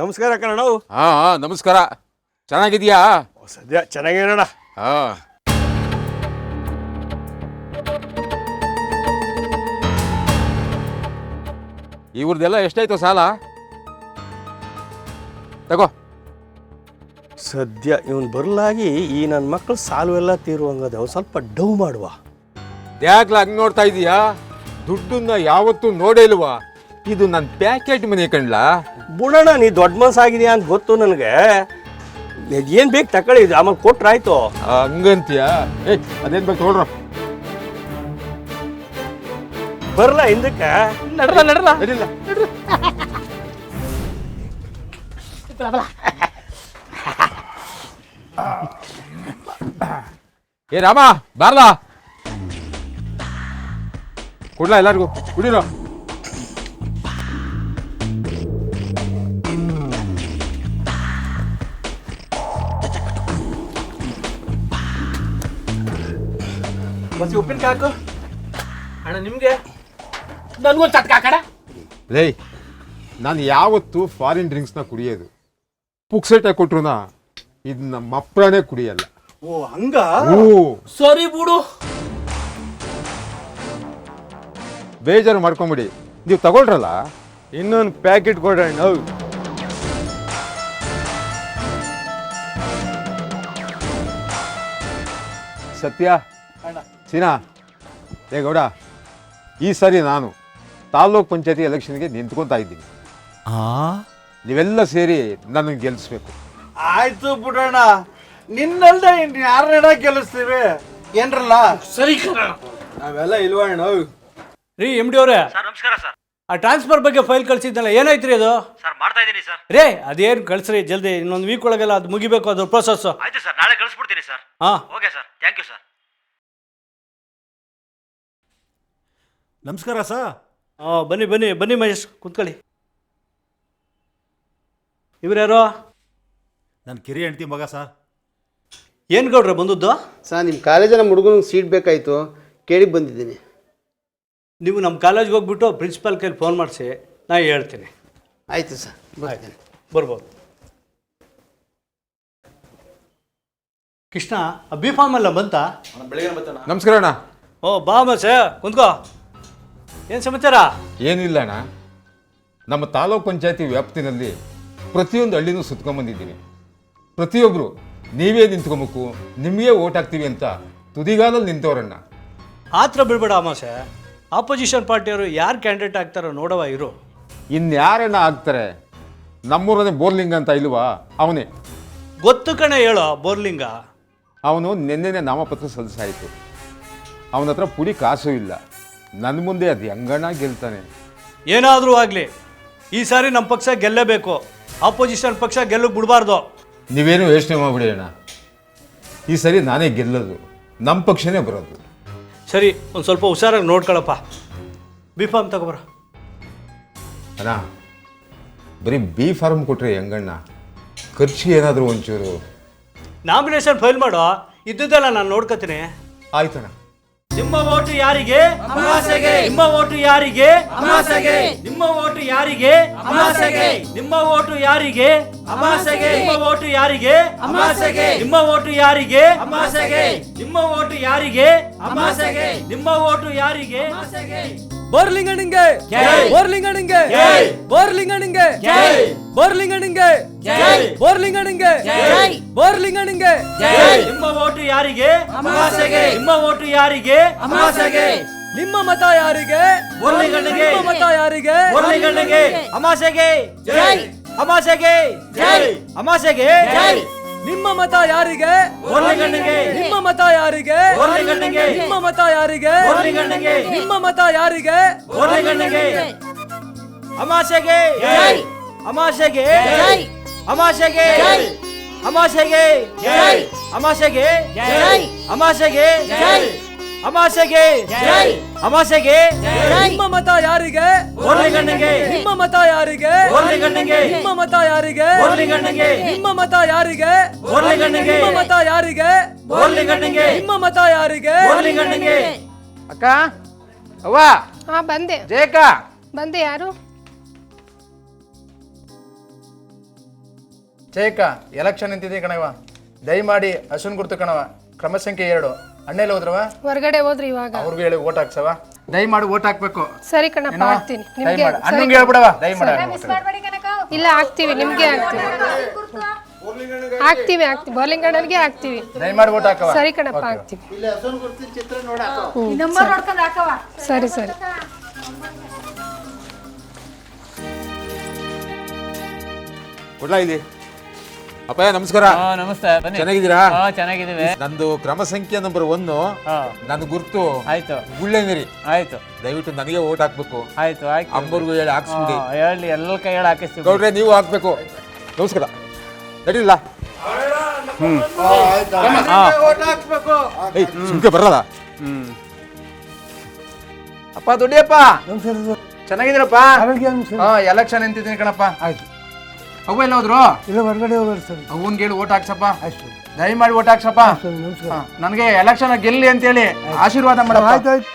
ನಮಸ್ಕಾರ ಕಣ.
ಹಾ ನಮಸ್ಕಾರ. ಚೆನ್ನಾಗಿದ್ಯಾ?
ಸದ್ಯ ಚೆನ್ನಾಗೇನೋಣ.
ಹಾ, ಇವ್ರದ್ದೆಲ್ಲ ಎಷ್ಟಾಯ್ತು ಸಾಲ? ತಗೋ.
ಸದ್ಯ ಇವನ್ ಬರ್ಲಾಗಿ ಈ ನನ್ನ ಮಕ್ಕಳು ಸಾಲು ಎಲ್ಲ ತೀರುವಂಗದ ಸ್ವಲ್ಪ ಡೌ ಮಾಡುವ.
ಯಾಕ್ಲ ಹಂಗ್ ನೋಡ್ತಾ ಇದೀಯಾ? ದುಡ್ಡನ್ನ ಯಾವತ್ತೂ ನೋಡೇ ಇಲ್ವಾ? ಇದು ನನ್ನ ಪ್ಯಾಕೆಟ್ ಮನೆ ಕಣ್ಲ.
ಬುಡಣ, ನೀ ದೊಡ್ಡ ಮನಸ್ಸಾಗಿದೆಯಾ ಅಂತ ಗೊತ್ತು ನನಗೆ. ಏನ್ ಬೇಕು ತಕೊಳ್ಳಿ, ಆಮೇಲೆ ಕೊಟ್ರಾಯ್ತು.
ಹಂಗಂತೀಯ? ಅದೇನ್ ಬೇಕು ನೋಡ್ರ.
ಬರ್ಲ ಹಿಂದಕ್ಕೆ?
ನಡಿಲ್ಲ. ಏ ರಾಮ, ಬಾರ್ಲಾ, ಕೊಡ್ಲಾ ಎಲ್ಲಾರ್ಗು, ಕುಡಿರೋ.
ಬಸ್ ಉಪ್ಪಿನಕಾಯಿ ಹಾಕು. ಅಣ್ಣ ನಿಮ್ಗೆ?
ನನ್ಗೊಂದು ಚಟ್ಕ ಹಾಕಡ.
ಲೇ, ನಾನು ಯಾವತ್ತೂ ಫಾರಿನ್ ಡ್ರಿಂಕ್ಸ್ನ ಕುಡಿಯೋದು. ಪುಕ್ಸೆಟೆ ಕೊಟ್ರು ಇದು ನಮ್ಮ ಅಪ್ಪನೇ ಕುಡಿಯಲ್ಲ.
ಓ ಹಂಗ?
ಸರಿ ಬಿಡು,
ಬೇಜಾರು ಮಾಡ್ಕೊಂಬಿಡಿ. ನೀವು ತಗೊಳ್ರಲ್ಲ,
ಇನ್ನೊಂದು ಪ್ಯಾಕೆಟ್ ಕೊಡೋಣ.
ಸತ್ಯ, ಸೀನಾ, ಏ ಗೌಡ, ಈ ಸರಿ ನಾನು ತಾಲ್ಲೂಕ್ ಪಂಚಾಯತಿ ಎಲೆಕ್ಷನ್ಗೆ ನಿಂತ್ಕೊತಾ ಇದ್ದೀನಿ. ನೀವೆಲ್ಲ ಸೇರಿ ನನಗೆ ಗೆಲ್ಲಿಸ್ಬೇಕು.
ಆಯ್ತು ಬಿಡೋಣ, ನಿನ್ನಲ್ದ ಯಾರನ್ನ ಗೆಲ್ಲಿಸ್ತೀವಿ ಏನ್ರಲ್ಲ?
ಸರಿ ಕಣ.
ನಾವೆಲ್ಲ ಇಲ್ವಣ್ಣ.
ರೀ MD ಅವರೇ,
ನಮಸ್ಕಾರ ಸರ್.
ಆ ಟ್ರಾನ್ಸ್ಫರ್ ಬಗ್ಗೆ ಫೈಲ್ ಕಳ್ಸಿದ್ನಲ್ಲ, ಏನಾಯ್ತು ಅದು?
ಸರ್ ಮಾಡ್ತಾ ಇದ್ದೀನಿ ಸರ್.
ರೇ, ಅದೇನು ಕಳ್ಸ್ರಿ ಜಲ್ದಿ, ಇನ್ನೊಂದು ವೀಕ್ ಒಳಗೆಲ್ಲ ಅದು ಮುಗಿಬೇಕು, ಅದು ಪ್ರೊಸೆಸ್.
ಆಯ್ತು ಸರ್, ನಾಳೆ ಕಳಿಸ್ಬಿಡ್ತೀನಿ ಸರ್.
ಹಾಂ,
okay sir, thank you sir.
ನಮಸ್ಕಾರ ಸರ್.
ಬನ್ನಿ ಬನ್ನಿ ಬನ್ನಿ ಮಹೇಶ್, ಕೂತ್ಕೊಳ್ಳಿ. ಇವ್ರ್ಯಾರೋ?
ನನ್ನ ಕಿರಿ ಹೆಂಡ್ತಿ ಮಗ ಸರ್.
ಏನು ಗೌಡ್ರೆ ಬಂದದ್ದು?
ಸರ್, ನಿಮ್ಮ ಕಾಲೇಜಿನ ಹುಡುಗನಿಗೆ ಸೀಟ್ ಬೇಕಾಯಿತು, ಕೇಳಿ ಬಂದಿದ್ದೀನಿ.
ನೀವು ನಮ್ಮ ಕಾಲೇಜ್ಗೆ ಹೋಗ್ಬಿಟ್ಟು ಪ್ರಿನ್ಸಿಪಾಲ್ ಕೈಲಿ ಫೋನ್ ಮಾಡಿಸಿ, ನಾ ಹೇಳ್ತೀನಿ.
ಆಯಿತು ಸರ್, ಬರ್ತೀನಿ.
ಬರ್ಬೋದು. ಕೃಷ್ಣ, ಬಿ ಫಾರ್ಮ್ ಎಲ್ಲ ಬಂತಾ?
ನಮಸ್ಕಾರ ಅಣ್ಣ.
ಓ, ಬಾ ಮಸೆ, ಕುಂತ್ಕೋ. ಏನು ಸಮಾಚಾರ?
ಏನಿಲ್ಲ ಅಣ್ಣ, ನಮ್ಮ ತಾಲೂಕ್ ಪಂಚಾಯತಿ ವ್ಯಾಪ್ತಿನಲ್ಲಿ ಪ್ರತಿಯೊಂದು ಹಳ್ಳಿನೂ ಸುತ್ಕೊಂಡ್ಬಂದಿದ್ದೀನಿ. ಪ್ರತಿಯೊಬ್ಬರು ನೀವೇ ನಿಂತ್ಕೊಬೇಕು, ನಿಮಗೆ ಓಟ್ ಹಾಕ್ತೀವಿ ಅಂತ ತುದಿಗಾಲಲ್ಲಿ ನಿಂತವ್ರಣ್ಣ.
ಆ ಥರ ಬಿಡ್ಬೇಡ ಅಮಾಸೆ, ಆಪೋಸಿಷನ್ ಪಾರ್ಟಿಯವರು ಯಾರು ಕ್ಯಾಂಡಿಡೇಟ್ ಆಗ್ತಾರೋ ನೋಡವ ಇರು.
ಇನ್ಯಾರೇನ ಆಗ್ತಾರೆ? ನಮ್ಮೂರನೇ ಬೋರ್ಲಿಂಗ್ ಅಂತ ಇಲ್ವಾ? ಅವನೇ
ಗೊತ್ತು ಕಣೆ, ಹೇಳೋ ಬೋರ್ಲಿಂಗ.
ಅವನು ನಿನ್ನೆನೆ ನಾಮಪತ್ರ ಸಲ್ಲಿಸಾಯಿತು. ಅವನ ಹತ್ರ ಪುಡಿ ಕಾಸು ಇಲ್ಲ. ನನ್ನ ಮುಂದೆ ಅದು ಹೆಂಗಣ್ಣ ಗೆಲ್ತಾನೆ?
ಏನಾದರೂ ಆಗಲಿ ಈ ಸಾರಿ ನಮ್ಮ ಪಕ್ಷ ಗೆಲ್ಲಬೇಕು. ಆಪೋಸಿಷನ್ ಪಕ್ಷ ಗೆಲ್ಲಕ್ಕೆ ಬಿಡಬಾರ್ದು.
ನೀವೇನು ಯೋಚನೆ ಮಾಡಿಬಿಡಿ ಅಣ್ಣ, ಈ ಸರಿ ನಾನೇ ಗೆಲ್ಲೋದು, ನಮ್ಮ ಪಕ್ಷನೇ ಬರೋದು.
ಸರಿ, ಒಂದು ಸ್ವಲ್ಪ ಹುಷಾರಾಗಿ ನೋಡ್ಕೊಳಪ್ಪ. B form ತಗೋಬರ.
ಅಣ್ಣ ಬರೀ ಬಿ ಫಾರ್ಮ್ ಕೊಟ್ಟರೆ ಹೆಂಗಣ್ಣ? ಖರ್ಚು ಏನಾದರೂ ಒಂಚೂರು.
ನಾಮಿನೇಷನ್ ಫೈಲ್ ಮಾಡೋ, ಇದ್ದುದೆಲ್ಲ ನಾನು ನೋಡ್ಕೊತೀನಿ.
ಆಯ್ತಣ್ಣ.
ನಿಮ್ಮ ಓಟು ಯಾರಿಗೆ? ಅಮಾಸೆಗೆ. ನಿಮ್ಮ ಓಟು ಯಾರಿಗೆ? ಅಮಾಸೆಗೆ. ನಿಮ್ಮ ಓಟು ಯಾರಿಗೆ? ಅಮಾಸೆಗೆ. ನಿಮ್ಮ ಓಟು ಯಾರಿಗೆ? ಅಮಾಸೆಗೆ. ನಿಮ್ಮ ಓಟು ಯಾರಿಗೆ? ಅಮಾಸೆಗೆ. ನಿಮ್ಮ ಓಟು ಯಾರಿಗೆ? ಅಮಾಸೆಗೆ. ನಿಮ್ಮ ಓಟು ಯಾರಿಗೆ? ಅಮಾಸೆಗೆ. ನಿಮ್ಮ ಓಟು ಯಾರಿಗೆ? ಅಮಾಸೆಗೆ.
ಬೋರ್ಲಿಂಗನಿಗೆ ಬೋರ್ಲಿಂಗನಿಗೆ ಬೋರ್ಲಿಂಗನಿಗೆ ಬೋರ್ಲಿಂಗನಿಗೆ ಬೋರ್ಲಿಂಗನಿಗೆ ಬೋರ್ಲಿಂಗನಿಗೆ.
ನಿಮ್ಮ ಓಟು ಯಾರಿಗೆ? ಅಮಾಸೆಗೆ. ನಿಮ್ಮ ಓಟು ಯಾರಿಗೆ? ಅಮಾಸೆಗೆ.
ನಿಮ್ಮ ಮತ ಯಾರಿಗೆ?
ಬೋರ್ಲಿಂಗನಿಗೆ.
ನಿಮ್ಮ ಮತ ಯಾರಿಗೆ?
ಬೋರ್ಲಿಂಗನಿಗೆ. ಅಮಾಸೆಗೆ. ಅಮಾಸೆಗೆ. ಅಮಾಸೆಗೆ.
ನಿಮ್ಮ ಮತ ಯಾರಿಗೆ?
ಬೋರ್ಲಿಂಗನಿಗೆ.
ನಿಮ್ಮ ಮತ ಯಾರಿಗೆ?
ಬೋರ್ಲಿಂಗನಿಗೆ.
ನಿಮ್ಮ ಮತ ಯಾರಿಗೆ?
ಬೋರ್ಲಿಂಗನಿಗೆ.
ನಿಮ್ಮ ಮತ ಯಾರಿಗೆ?
ಬೋರ್ಲಿಂಗನಿಗೆ. ಅಮಾಸೆಗೆ. ಅಮಾಸೆಗೆ. ಅಮಾಸೆಗೆ. ಅಮಾಸೆಗೆ. ಅಮಾಸೆಗೆ. ಅಮಾಸೆಗೆ. ಅಮಾಸೆಗೆ. ಅಮಾಸೆಗೆ.
ನಿಮ್ಮ ಮತ ಯಾರಿಗೆ?
ಬೋರ್ಲಿಂಗನಿಗೆ.
ನಿಮ್ಮ ಮತ ಯಾರಿಗೆ?
ಬೋರ್ಲಿಂಗನಿಗೆ.
ನಿಮ್ಮ ಮತ ಯಾರಿಗೆ?
ಬೋರ್ಲಿಂಗನಿಗೆ.
ನಿಮ್ಮ ಮತ ಯಾರಿಗೆ?
ಬೋರ್ಲಿಂಗನಿಗೆ.
ನಿಮ್ಮ ಮತ ಯಾರಿಗೆ?
ಬೋರ್ಲಿಂಗನಿಗೆ.
ನಿಮ್ಮ ಮತ ಯಾರಿಗೆ?
ಬೋರ್ಲಿಂಗನಿಗೆ.
ಅಕ್ಕ, ಅವ್ವ,
ಹಾ ಬಂದೆ.
ಜೇಕ
ಬಂದೆ. ಯಾರು?
ಜೇಕ, ಎಲೆಕ್ಷನ್ ನಿಂತಿದೆ ಕಣವ. ದಯಮಾಡಿ ಹಸುನ್ ಗುರ್ತು ಕಣವ. ಕ್ರಮ ಸಂಖ್ಯೆ 2. ಅಣ್ಣೆಲ್ಲ ಹೋದ್ರವ?
ಹೊರಗಡೆ ಹೋದ್ರಿ ಇವಾಗ.
ಅವ್ರಿಗೂ ಹೇಳಿ ಓಟ್ ಹಾಕ್ಸವ. ದಯಮಾಡಿ ಓಟ್ ಹಾಕ್ಬೇಕು.
ಸರಿ ಕಣಪ್ಪ, ಹಾಕ್ತೀನಿ ನಿಮ್ಗೆ.
ಅಣ್ಣಂಗೆ ಹೇಳ್ಬಿಡವ. ದಯಮಾಡಿ
ಇಲ್ಲ, ಹಾಕ್ತೀವಿ ನಿಮ್ಗೆ. ಹಾಕ್ತೀವಿ ಹಾಕ್ತೀವಿ ಹಾಕ್ತೀವಿ ಬೋರ್ಲಿಂಗಣ್ಣನಿಗೆ ಹಾಕ್ತೀವಿ.
ದಯಮಾಡಿ ಓಟ್ ಹಾಕವ.
ಸರಿ ಕಣಪ್ಪ, ಹಾಕ್ತೀವಿ.
ಇಲ್ಲಿ ಹಸುನ್ ಗುರ್ತಿನ ಚಿತ್ರ ನೋಡಾಕ.
ಸರಿ ಸರಿ.
ಕೊಡ್ಲಾ ಇಲ್ಲಿ? ಅಪ್ಪಯ್ಯ ನಮಸ್ಕಾರ.
ನಮಸ್ತೆ.
ಚೆನ್ನಾಗಿದ್ದೀರಾ?
ಚೆನ್ನಾಗಿದ್ದೀವಿ.
ನಂದು ಕ್ರಮ ಸಂಖ್ಯೆ ನಂಬರ್ 1. ನನ್ನ ಗುರ್ತು
ಆಯ್ತು.
ಗುಳ್ಳೆನರಿ.
ಆಯ್ತು.
ದಯವಿಟ್ಟು ನನಗೆ ಓಟ್ ಹಾಕ್ಬೇಕು.
ಆಯ್ತು ಆಯ್ತು.
ಅಂಬರ್ಗೂ ಹೇಳಿ ಹಾಕ್ಸ್ಬಿಡಿ.
ಹೇಳಿ, ಎಲ್ಲ ಕೈ ಹೇಳಿ ಹಾಕಿಸ್ತೀವಿ.
ಗೌಡ್ರೆ ನೀವು ಹಾಕ್ಬೇಕು. ನಮಸ್ಕಾರ. ನಡೀಲ್ಲ? ಸುಮ್ಕೆ ಬರಲ್ಲ.
ಅಪ್ಪ ದುಡ್ಡಿಯಪ್ಪ, ಚೆನ್ನಾಗಿದ್ದೀರಪ್ಪ? ಎಲೆಕ್ಷನ್ ನಿಂತಿದ್ದೀನಿ ಕಣಪ್ಪ. ಆಯ್ತು. ಅವು ಎಲ್ಲ ಹೋದ್ರು?
ಇಲ್ಲ, ಹೊರಗಡೆ ಹೋಗೋರು ಸರ್.
ಅವನ್ಗೆ ಹೇಳಿ ಓಟ್ ಹಾಕ್ಸಪ್ಪ. ದಯಮಾಡಿ ಓಟ್ ಹಾಕ್ಸಪ್ಪ. ನನಗೆ ಎಲೆಕ್ಷನ್ ಗೆಲ್ಲಿ ಅಂತೇಳಿ ಆಶೀರ್ವಾದ ಮಾಡಪ್ಪ.
ಆಯ್ತಾಯ್ತು.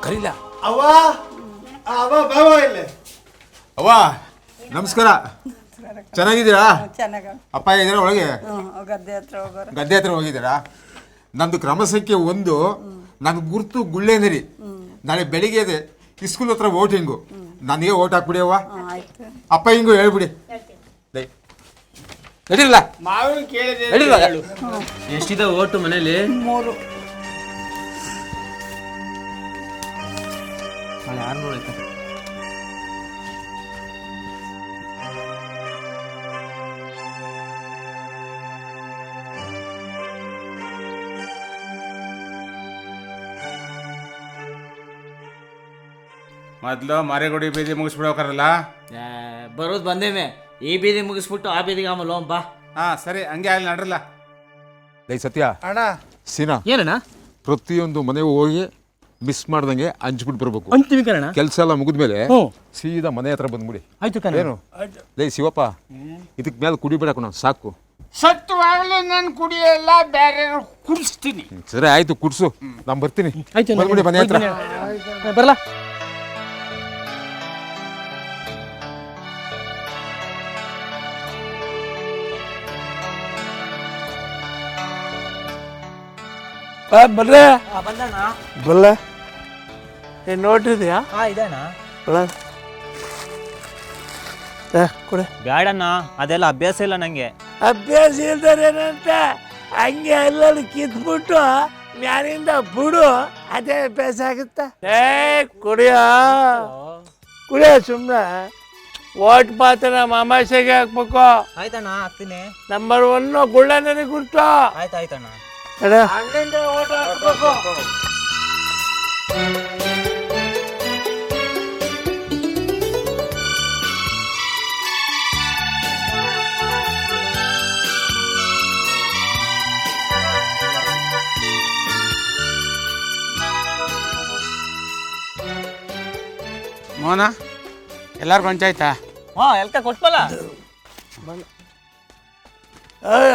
ಕರೀಲ?
ಅವ್ವ, ಅವ್ವ ಬಾವ ಇಲ್ಲಿ.
ಅವ್ವ ನಮಸ್ಕಾರ. ಚೆನ್ನಾಗಿದ್ದೀರಾ? ಅಪ್ಪ ಇದ್ದೀರಾ ಒಳಗೆ? ಗದ್ದೆ ಹತ್ರ ಹೋಗಿದ್ದೀರಾ? ನಂದು ಕ್ರಮ ಸಂಖ್ಯೆ 1. ನನ್ನ ಗುರ್ತು ಗುಳ್ಳೆನರಿ. ನಾಳೆ ಬೆಳಿಗ್ಗೆ ಇದೆ ಸ್ಕೂಲ್ ಹತ್ರ ವೋಟಿಂಗು. ನನಗೆ ಓಟ್ ಹಾಕ್ಬಿಡಿ ಅವ್ವ. ಅಪ್ಪ ಹಿಂಗು ಹೇಳ್ಬಿಡಿ. ನಡೀಲ್ಲ?
ಎಷ್ಟಿದೆ ಓಟು ಮನೇಲಿ?
3.
ಮೊದಲು ಮಾರೇಗುಡಿ ಬೀದಿ ಮುಗಿಸ್ಬಿಡೋಕಾರಲ್ಲ.
ಬರೋದು ಬಂದೇನೆ. ಈ ಬೀದಿ ಮುಗಿಸ್ಬಿಟ್ಟು ಆ ಬೀದಿಗೆ ಆಮೇಲೆ ಬಾ.
ಸರಿ, ಹಂಗೆ ಅಲ್ಲಿ ನಡ್ರಲ್ಲ.
ಸತ್ಯ
ಅಣ್ಣ,
ಸೀನಾ,
ಏನಣ್ಣ?
ಪ್ರತಿಯೊಂದು ಮನೆಗೆ ಹೋಗಿ ಮಿಸ್ ಮಾಡ್ದಂಗೆ ಹಂಚ್ಬಿಟ್ಟು ಬರ್ಬೇಕು.
ಅಂತೀವಿ ಕಣ.
ಕೆಲಸ ಎಲ್ಲ ಮುಗಿದ್ಮೇಲೆ ಸೀದಾ ಮನೆ ಹತ್ರ ಬಂದ್ಬಿಡಿ.
ಆಯ್ತು ಕಣ.
ಏನು ಶಿವಪ್ಪ, ಇದಕ್ಕೆ ಮೇಲೆ ಕುಡಿಬೇಡ ಕಣ, ಸಾಕು.
ಸತ್ವಾಗಲೂ ನಾನು ಕುಡಿಯಲ್ಲ, ಬೇರೆ ಕುಡಿಸ್ತೀನಿ.
ಸರಿ ಆಯ್ತು, ಕುಡ್ಸು. ನಾನು ಬರ್ತೀನಿ.
ಆಯ್ತು,
ಬಂದ್ಬಿಡಿ ಮನೆ ಹತ್ರ.
ಬರಲ್ಲ?
ಬರ್ರೆ
ಬಂದಣ್ಣ.
ಬಲ್ಲ ನೋಟಿದ್ಯಾ?
ಇದಣ್ಣ.
ಕೊಡೆ.
ಬ್ಯಾಡಣ್ಣ ಅದೆಲ್ಲ ಅಭ್ಯಾಸ ಇಲ್ಲ ನಂಗೆ.
ಅಭ್ಯಾಸ ಇಲ್ದಾರೇನಂತ ಹಂಗೆ ಅಲ್ಲಲ್ಲಿ ಕಿತ್ಬಿಟ್ಟು ಮ್ಯಾಲಿಂದ ಬಿಡು, ಅದೇ ಅಭ್ಯಾಸ ಆಗುತ್ತ. ಕುಡಿಯ ಸುಮ್ಮನೆ ಓಟ್ ಮಾತ್ರ ನಮ್ಮ ಅಮಾಸೆಗೆ ಹಾಕ್ಬೇಕು.
ಆಯ್ತಣ್ಣ ಹಾಕ್ತೀನಿ.
ನಂಬರ್ 1 ಗುಳ್ಳ ನನಗೆ ಗುರ್ತು.
ಆಯ್ತಾಯ್ತಣ್ಣ.
ಓಟ್ ಹಾಕ್ಬೇಕು.
ಮೋಹನ ಎಲ್ಲಾರು ಪಂಚಾಯ್ತಾ?
ಎಲ್ಕ ಕೊಟ್ಬಲ್ಲ.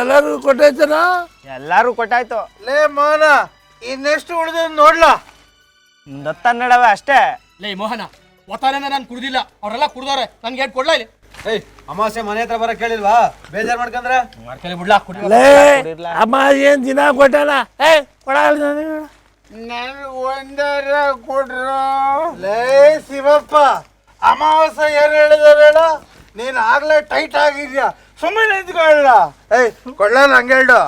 ಎಲ್ಲರೂ ಕೊಟ್ಟಾಯ್ತನ?
ಎಲ್ಲಾರು ಕೊಟ್ಟಾಯ್ತು.
ಲೇ ಮೋಹನ, ಇನ್ನೆಷ್ಟು ಉಳಿದ ನೋಡ್ಲಾ?
ನಡವೆ ಅಷ್ಟೇ.
ಲೇ ಮೋಹನ, ಒತ್ತಾನೆ ನಾನು ಕುಡ್ದಿಲ್ಲ, ಅವರೆಲ್ಲ ಕುಡ್ದವ್ರೆ, ನನ್ಗೆ ಹೇಳ್ ಕೊಡ್ಲಾ ಇಲ್ಲಿ?
ಅಮಾವಾಸ್ಯೆ ಮನೆ ಹತ್ರ ಬರ ಕೇಳಿಲ್ವಾ? ಬೇಜಾರ್ ಮಾಡ್ಕೊಂಡ್ರೆ
ಮಾಡ್ಕೊಳ್ಳಿ ಬಿಡ್ಲಾ.
ಲೇ ಅಮ್ಮ ಏನ್ ದಿನ ಕೊಟ್ಟಾನ? ಕೊಡಲ್ಲ
ನನಗೆ ಒಂದರ ಕೊಡ್ರು.
ಲೇ ಶಿವಪ್ಪ, ಅಮಾವಾಸ್ಯೆ ಏನು ಹೇಳಿದಾರೆ ಹೇಳ? ನೀನು ಆಗ್ಲೇ ಟೈಟ್ ಆಗಿದ್ಯಾ, ಸುಮ್ಮನೆ ನಿಂತ್ಕೊಳ್ಳ. ಕೊಡ್ಲ ನಂಗೆ ಹೇಳು.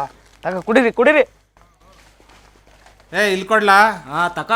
ಕುಡೀರಿ ಕುಡೀರಿ.
ಇಲ್ಲಿ ಕೊಡ್ಲಾ?
ತಕ.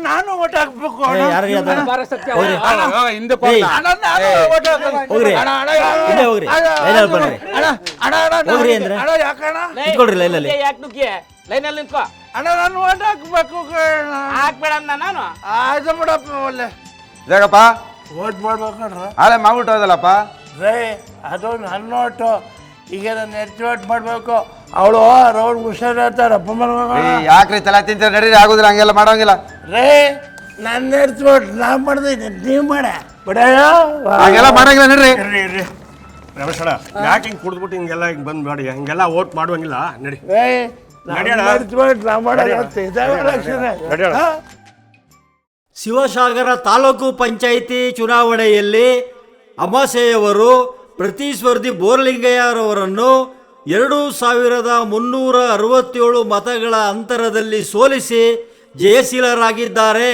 ನಾನು ಓಟ್ ಹಾಕ್ಬೇಕು.
ಹಿಂದೆ
ಲೈನಲ್ಲಿ ನಿಂತ್ಕೋ.
ಅಣ್ಣ ನಾನು ಓಟ್ ಹಾಕ್ಬೇಕು.
ಹಾಕ್ಬೇಡ ಅಂದ ನಾನು.
ಆಯ್ತು ಬಿಡಪ್ಪ, ಒಳ್ಳೆ
ಇದಾಗಪ್ಪ
ಓಟ್ ಮಾಡ್ಬೇಕಣ್ಣ.
ಹಾಳೆ ಮಾಡ್ಬಿಟ್ಟು ಹೋದಲ್ಲಪ್ಪ.
ರೇ ಅದು ನನ್ನ ಓಟು, ಈಗ ನಾನು ಹೆಚ್ಚು ಓಟ್ ಮಾಡಬೇಕು. ಅವಳು ರೌಂಡ್ ಹುಷಾರಪ್ಪ
ಯಾಕ್ರಿ ತಲೆ ತಿಂತೀರ? ನಡೀರಿ, ಆಗುದಿಲ್ಲ, ಹಂಗೆಲ್ಲ ಮಾಡೋಂಗಿಲ್ಲ.
ರೇ ನನ್ನ ಹೆಚ್ಚು ಓಟ್ ನಾ ಮಾಡ್ದೀನಿ, ನೀವು ಮಾಡ ಬಿಡ.
ಹಂಗೆಲ್ಲ ಮಾಡೋಂಗಿಲ್ಲ, ನಡ್ರಿ.
ರಮೇಶಣ್ಣ, ಯಾಕೆ ಹಿಂಗೆ ಕುಡಿದ್ಬಿಟ್ಟು ಹಿಂಗೆಲ್ಲ ಹಿಂಗೆ ಬಂದು ಮಾಡಿ ಹಿಂಗೆಲ್ಲ ಓಟ್ ಮಾಡುವಂಗಿಲ್ಲ. ನಡಿ
ಶಿವಸಾಗರ ತಾಲೂಕು ಪಂಚಾಯಿತಿ ಚುನಾವಣೆಯಲ್ಲಿ ಅಮಾಸೆಯವರು ಪ್ರತಿಸ್ಪರ್ಧಿ ಬೋರ್ಲಿಂಗಯ್ಯರವರನ್ನು 2367 ಮತಗಳ ಅಂತರದಲ್ಲಿ ಸೋಲಿಸಿ ಜಯಶೀಲರಾಗಿದ್ದಾರೆ.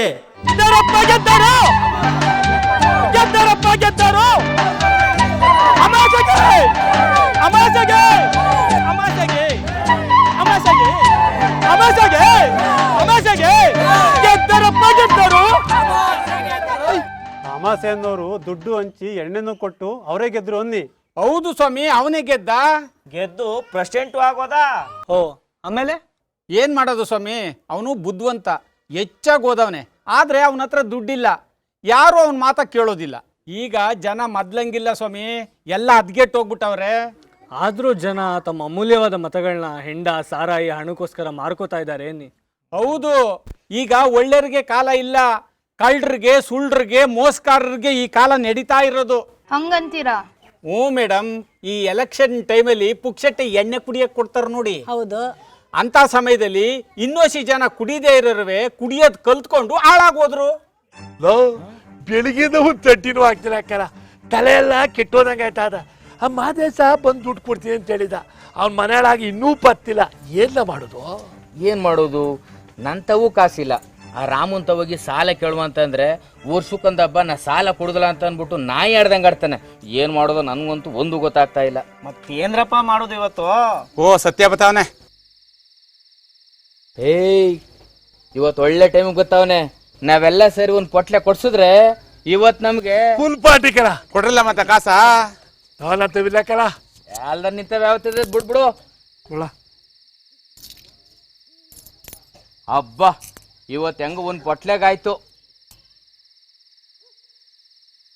ಅಮಾಸೆ ಅನ್ನೋರು ದುಡ್ಡು ಹಂಚಿ ಎಣ್ಣೆನೂ ಕೊಟ್ಟು ಅವರೇ ಗೆದ್ರು ಅನ್ನಿ.
ಹೌದು ಸ್ವಾಮಿ, ಅವನೇ ಗೆದ್ದ.
ಗೆದ್ದು ಪ್ರೆಸಿಡೆಂಟ್ ಆಗೋದಾ? ಆಮೇಲೆ
ಏನ್ ಮಾಡೋದು ಸ್ವಾಮಿ, ಅವನು ಬುದ್ಧಿವಂತ, ಹೆಚ್ಚಾಗಿ ಓದವನೆ. ಆದ್ರೆ ಅವನ ಹತ್ರ ದುಡ್ಡಿಲ್ಲ, ಯಾರು ಅವನ ಮಾತ ಕೇಳೋದಿಲ್ಲ. ಈಗ ಜನ ಮೊದ್ಲಂಗಿಲ್ಲ ಸ್ವಾಮಿ, ಎಲ್ಲ ಅದ್ಗೆಟ್ಟು ಹೋಗ್ಬಿಟ್ಟವ್ರೆ.
ಆದ್ರೂ ಜನ ತಮ್ಮ ಅಮೂಲ್ಯವಾದ ಮತಗಳನ್ನ ಹೆಂಡ ಸಾರಾಯಿ ಹಣಕ್ಕೋಸ್ಕರ ಮಾರ್ಕೋತಾ ಇದ್ದಾರೆ ಅನ್ನಿ.
ಹೌದು, ಈಗ ಒಳ್ಳೆಯರಿಗೆ ಕಾಲ ಇಲ್ಲ, ಕಳ್ಳರಿಗೆ ಸುಳ್ಳ್ರಿಗೆ ಮೋಸಗಾರರಿಗೆ ಈ ಕಾಲ ನಡೀತಾ ಇರೋದು.
ಹಂಗಂತೀರಾ?
ಹ್ಞೂ ಮೇಡಮ್, ಈ ಎಲೆಕ್ಷನ್ ಟೈಮಲ್ಲಿ ಪುಕ್ಷಟ್ಟೆ ಎಣ್ಣೆ ಕುಡಿಯಕ್ಕೆ ಕೊಡ್ತಾರೆ ನೋಡಿ.
ಹೌದು.
ಅಂತ ಸಮಯದಲ್ಲಿ ಇನ್ನೊಸಿ ಜನ ಕುಡಿದೇ ಇರೋರುವೆ ಕುಡಿಯೋದು ಕಲ್ತ್ಕೊಂಡು ಹಾಳಾಗೋದ್ರು.
ಬೆಳಿಗ್ಗೆದ ಒಂದು ತಟ್ಟಿನೂ ಹಾಕ್ತೀನಿ ಅಕ್ಕರ, ತಲೆ ಎಲ್ಲ ಕೆಟ್ಟೋದಂಗೆ ಆಯ್ತದ. ಆ ಮಾದೇಶ ಬಂದು ದುಡ್ಡು ಕೊಡ್ತೀನಿ ಅಂತ ಹೇಳಿದ, ಅವ್ನ ಮನೆಯೊಳಗೆ ಇನ್ನೂ ಪತ್ತಿಲ್ಲ. ಏನ ಮಾಡೋದು?
ಏನು ಮಾಡೋದು? ನನ್ನ ತವೂ ಕಾಸಿಲ್ಲ. ಆ ರಾಮನ್ ತವಗಿ ಸಾಲ ಕೇಳುವಂತಂದ್ರೆ ವರ್ಷಕ್ಕೊಂದು ಹಬ್ಬ ನಾ ಸಾಲ ಕೊಡುದಿಲ್ಲ ಅಂತ ಅಂದ್ಬಿಟ್ಟು ನಾಯಿ ಆಡ್ದಂಗೆ ಆಡ್ತಾನೆ. ಏನು ಮಾಡೋದು ನನಗಂತೂ ಒಂದು ಗೊತ್ತಾಗ್ತಾ ಇಲ್ಲ.
ಮತ್ತೇನ್ರಪ್ಪ ಮಾಡೋದು ಇವತ್ತು?
ಓ ಸತ್ಯ ಬತಾವನೆ,
ಏಯ್ ಇವತ್ತು ಒಳ್ಳೆ ಟೈಮ್ ಗೊತ್ತವನೆ, ನಾವೆಲ್ಲ ಸೇರಿ ಒಂದು ಪೊಟ್ಲೆ ಕೊಡ್ಸಿದ್ರೆ ಇವತ್ತು ನಮ್ಗೆ
ಫುಲ್ ಪಾರ್ಟಿ ಕಣ.
ಕೊಡ್ರಲ್ಲ ಮತ್ತೆ ಕಾಸ
ನಾವಂತವಿಲ್ಲ ಕಣ.
ಎಲ್ಲ ನಿಂತವೆ ಯಾವತ್ತಿದೆ ಬಿಡ್ಬಿಡು. ಹಬ್ಬ ಇವತ್ತು ಹೆಂಗ ಒಂದು ಪೊಟ್ಲೆಗಾಯ್ತು.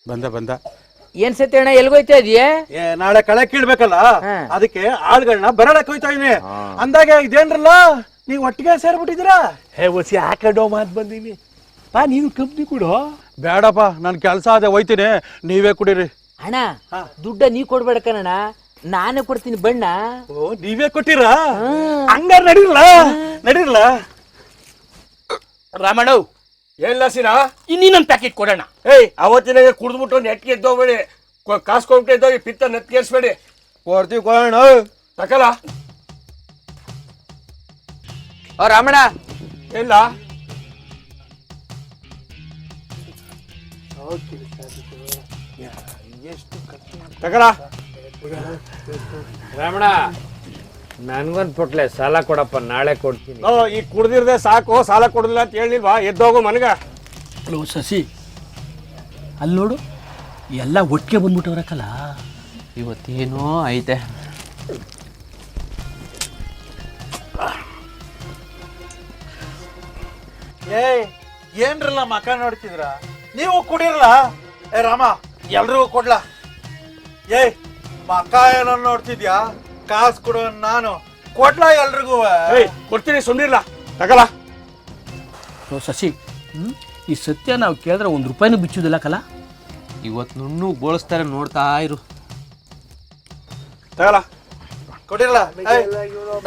ಬಂದ
ಏನ್ ಸತಿ ಅಣ್ಣ ಎಲ್ಗೋಯ್ತಾ ಇದೆಯೇ?
ನಾಳೆ ಕಳೆ ಕೀಳ್ಬೇಕಲ್ಲ, ಅದಕ್ಕೆ ಆಳ್ಗಳನ್ನ ಬರಡಕ್ ಹೋಯ್ತಾ ಇದೀನಿ. ಅಂದಾಗ ಇದೇನ್ರಲ್ಲ ನೀವು ಒಟ್ಟಿಗೆ ಸೇರ್ಬಿಟ್ಟಿದ್ದೀರಾ?
ಹೊಸಿ ಆ ಕಡೆ ಮಾತು ಬಂದೀವಿ ಬಾ, ನೀನು ಕಂಪ್ನಿ ಕೊಡು.
ಬೇಡಪ್ಪ, ನನ್ ಕೆಲ್ಸ ಅದೇ ಹೋಯ್ತೀನಿ, ನೀವೇ ಕುಡೀರಿ.
ಅಣ್ಣ ದುಡ್ಡ ನೀ ಕೊಡ್ಬೇಡ ಕಣಣ್ಣ, ನಾನೇ ಕೊಡ್ತೀನಿ ಬಣ್ಣ.
ಓ ನೀವೇ ಕೊಟ್ಟಿರಾ? ಹಂಗಾರ ನಡೀರ್ಲ.
ರಾಮಣ್ಣ ಎಲ್ಲ ಸಿನ
ಇನ್ನೊಂದು ಪ್ಯಾಕೆಟ್ ಕೊಡೋಣ.
ಏಯ್ ಅವತ್ತಿನ ಕುಡಿದ್ಬಿಟ್ಟು ನೆಟ್ಗೆ ಎದ್ದೋಗ್ಬೇಡಿ, ಕಾಸು ಕೊಟ್ಟು ಎದ್ದೋಗಿ ಪಿತ್ತ ನೆತ್ಕೇರಿಸ್ಬೇಡಿ.
ಕೊಡ್ತೀವಿ ಕೊಡೋಣ.
ತಕಲ
ರಾಮಣ್ಣ
ಇಲ್ಲ ತಕಲ
ರಾಮಣ್ಣ ನನ್ಗೊಂದು ಪೊಟ್ಲೆ ಸಾಲ ಕೊಡಪ್ಪ, ನಾಳೆ ಕೊಡ್ತೀನಿ.
ಈ ಕುಡ್ದಿರ್ದೆ ಸಾಕು, ಸಾಲ ಕೊಡಲಿಲ್ಲ ಅಂತ ಹೇಳಿಲ್ವಾ? ಎದ್ದೋಗು ಮನಗ.
ಹಲೋ ಶಶಿ, ಅಲ್ಲಿ ನೋಡು ಎಲ್ಲ ಒಟ್ಟಿಗೆ ಬಂದ್ಬಿಟ್ಟವ್ರಕ್ಕಲ್ಲ.
ಇವತ್ತೇನೋ ಐತೆ.
ಏನ್ರಲ್ಲ ಮಕ ನೋಡ್ತಿದ್ರ? ನೀವು ಕುಡಿರಲ್ಲ. ಏ ರಾಮ, ಎಲ್ರಿಗೂ ಕೊಡ್ಲಾ? ಏಯ್ ಮಕ ಏನೋ ನೋಡ್ತಿದ್ಯಾ? ಕಾಸು ಕೊಡೋ ನಾನು ಕೊಡ್ಲಾ ಎಲ್ರಿಗೂ?
ಕೊಡ್ತೀನಿ, ಸುಮ್ಮನಿರ್ಲ. ತಕಲ
ಶಶಿ, ಈ ಸತ್ಯ ನಾವು ಕೇಳಿದ್ರೆ 1 ರೂಪಾಯಿನೂ ಬಿಚ್ಚುದಿಲ್ಲ ಕಲ.
ಇವತ್ತು ನುಣ್ಣು ಬೋಳಿಸ್ತಾರೆ, ನೋಡ್ತಾ ಇರು.
ತಕಲ
ಕೊಡಿರಲ್ಲ.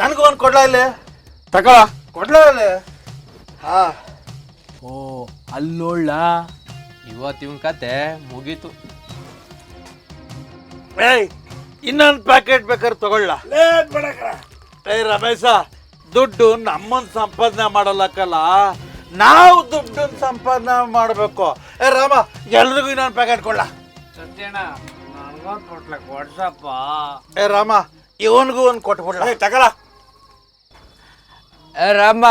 ನನಗೂ ಒಂದು ಕೊಡ್ಲಾ ಇಲ್ಲಿ?
ತಕಲ
ಕೊಡ್ಲಾ ಇಲ್ಲಿ? ಹಾ.
ಓ ಅಲ್ಲೋಳ್ಳ,
ಇವತ್ತು ಇವನ್ ಕತೆ ಮುಗೀತು.
ಏಯ್ ಇನ್ನೊಂದು ಪ್ಯಾಕೆಟ್ ಬೇಕಾದ್ರೆ ತಗೊಳ್ಳ. ಏಯ್ ರಮೇಶ, ದುಡ್ಡು ನಮ್ಮನ್ ಸಂಪಾದನೆ ಮಾಡಲ್ಲಕ್ಕಲ್ಲ, ನಾವು ದುಡ್ಡನ್ನ ಸಂಪಾದನೆ ಮಾಡಬೇಕು. ಏ ರಾಮ, ಎಲ್ರಿಗೂ ಇನ್ನೊಂದು ಪ್ಯಾಕೆಟ್ ಕೊಡ್ಲ. ಏ ರಾಮ, ಇವನ್ಗೂ ಒಂದು ಕೊಟ್ಬಿಡ್ಲ.
ತಕಲ
ರಾಮ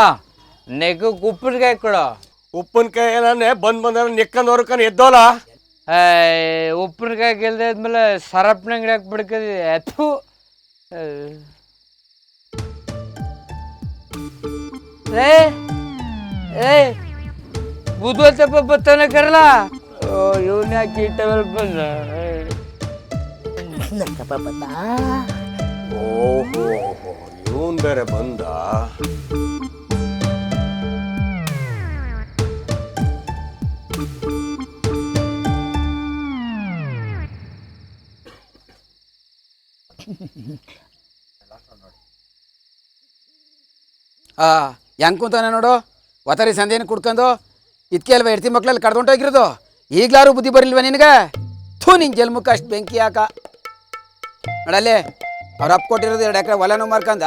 ನೆಗ ಉಪ್ಪಿನಕಾಯಿ ಕೊಡ.
ಉಪ್ಪಿನಕಾಯಿ ಏನೇ ಬಂದ ನೆಕ್ಕಂದವ್ರ ಎದ್ದೋಲ.
ಉಪ್ಪಿನಕಾಯಿ ಗೆಲ್ದೆ ಆದ್ಮೇಲೆ ಸರಪ್ನ ಅಂಗಡಿ ಹಾಕ್ಬಿಡ್ಕದಿ. ಅಥು ಬುದ್ಧಪ್ಪ ಬತ್ತಾನೆ ಕರಲ್ಲ. ಇವನ್ ಯಾಕೆ ಇಟ್ಟವಲ್ ಬಂದ?
ಓಹೋ, ಇವನ್ ಬೇರೆ ಬಂದ.
ಹೆಂಗೆ ಕುಂತಾನೆ ನೋಡು, ಒತ್ತಾರಿ ಸಂದೇನ ಕುಡ್ಕೊಂಡು ಇದಕ್ಕೆ ಅಲ್ವ ಹೆಡ್ತಿ ಮಕ್ಳಲ್ಲಿ ಕಡ್ದೊಂಟೋಗಿರೋದು. ಈಗಲಾರು ಬುದ್ಧಿ ಬರಲಿಲ್ವ ನಿನಗೆ? ಥೂ, ನಿನ್ನ ಜನ್ಮಕ್ಕೆ ಅಷ್ಟು ಬೆಂಕಿ ಯಾಕ ನೋಡಲ್ಲಿ. ಅವ್ರು ಅಪ್ಪ ಕೊಟ್ಟಿರೋದು 2 ಎಕರೆ ಹೊಲನೂ ಮಾರ್ಕಂದ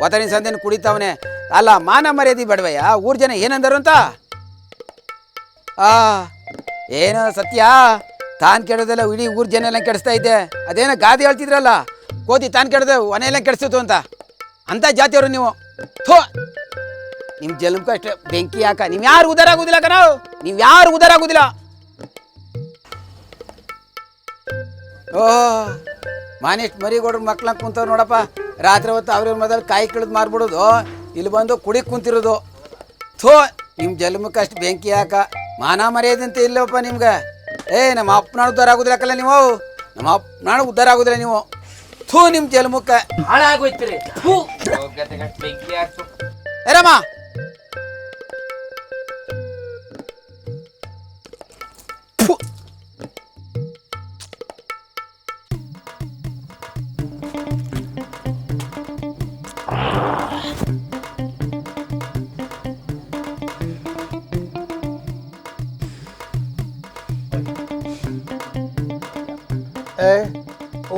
ಒತ್ತಾರಿ ಸಂದೇನ ಕುಡಿತಾವನೆ. ಅಲ್ಲ, ಮಾನ ಮರ್ಯಾದೆ ಬೇಡವಯ್ಯ? ಊರು ಜನ ಏನಂದರು ಅಂತ? ಏನೋ ಸತ್ಯ, ತಾನು ಕೆಡೋದೆಲ್ಲ ಇಡೀ ಊರು ಜನ ಎಲ್ಲ ಕೆಡಿಸ್ತಾ ಇದ್ದೆ. ಅದೇನೋ ಗಾದೆ ಹೇಳ್ತಿದ್ರಲ್ಲ, ಕೋತಿ ತಾನು ಕೆಡೋದೆ ಒನೆ ಎಲ್ಲ ಕೆಡಿಸ್ತು ಅಂತ ಜಾತಿಯವರು ನೀವು. ಥೋ, ನಿಮ್ಮ ಜನ್ಮಕ್ಕೆ ಅಷ್ಟೇ ಬೆಂಕಿ ಯಾಕ? ನೀವು ಯಾರು ಉದಾರ ಆಗೋದಿಲ್ಲ ನಾವು, ನೀವು ಯಾರು ಉದಾರ ಆಗೋದಿಲ್ಲ. ಓಹ್, ಮಾನಿಷ್ಟು ಮರಿಗೋಡ್ರ ಮಕ್ಳನ್ನ ಕುಂತವ್ ನೋಡಪ್ಪ. ರಾತ್ರಿ ಹೊತ್ತು ಅವ್ರ ಮೊದಲು ಕಾಯಿ ಕಳೆದು ಮಾರ್ಬಿಡೋದು, ಇಲ್ಲಿ ಬಂದು ಕುಡಿ ಕುಂತಿರೋದು. ಥೋ, ನಿಮ್ಮ ಜನ್ಮಕ್ಕೆ ಅಷ್ಟು ಬೆಂಕಿ ಯಾಕ? ಮಾನ ಮರ್ಯಾದೆ ಅಂತ ಇಲ್ಲವಪ್ಪ ನಿಮ್ಗೆ. ನಮ್ಮ ಅಪ್ಪನಾಳು ಉದ್ಧಾರ ಆಗೋದಿಲ್ಲ ಕಲ್ಲ ನೀವು, ನಮ್ಮ ಅಪ್ಪನಾಳು ಉದ್ಧಾರ ಆಗೋದಿಲ್ಲ ನೀವು. ಥೂ, ನಿಮ್ಮ ಜನ್ಮಕ್ಕೆ
ಹಾಳಾಗೋಯ್ತೀರಿ. ಬೆಂಕಿ ಹಾಕ್ತು.
ಏರಮ್ಮ,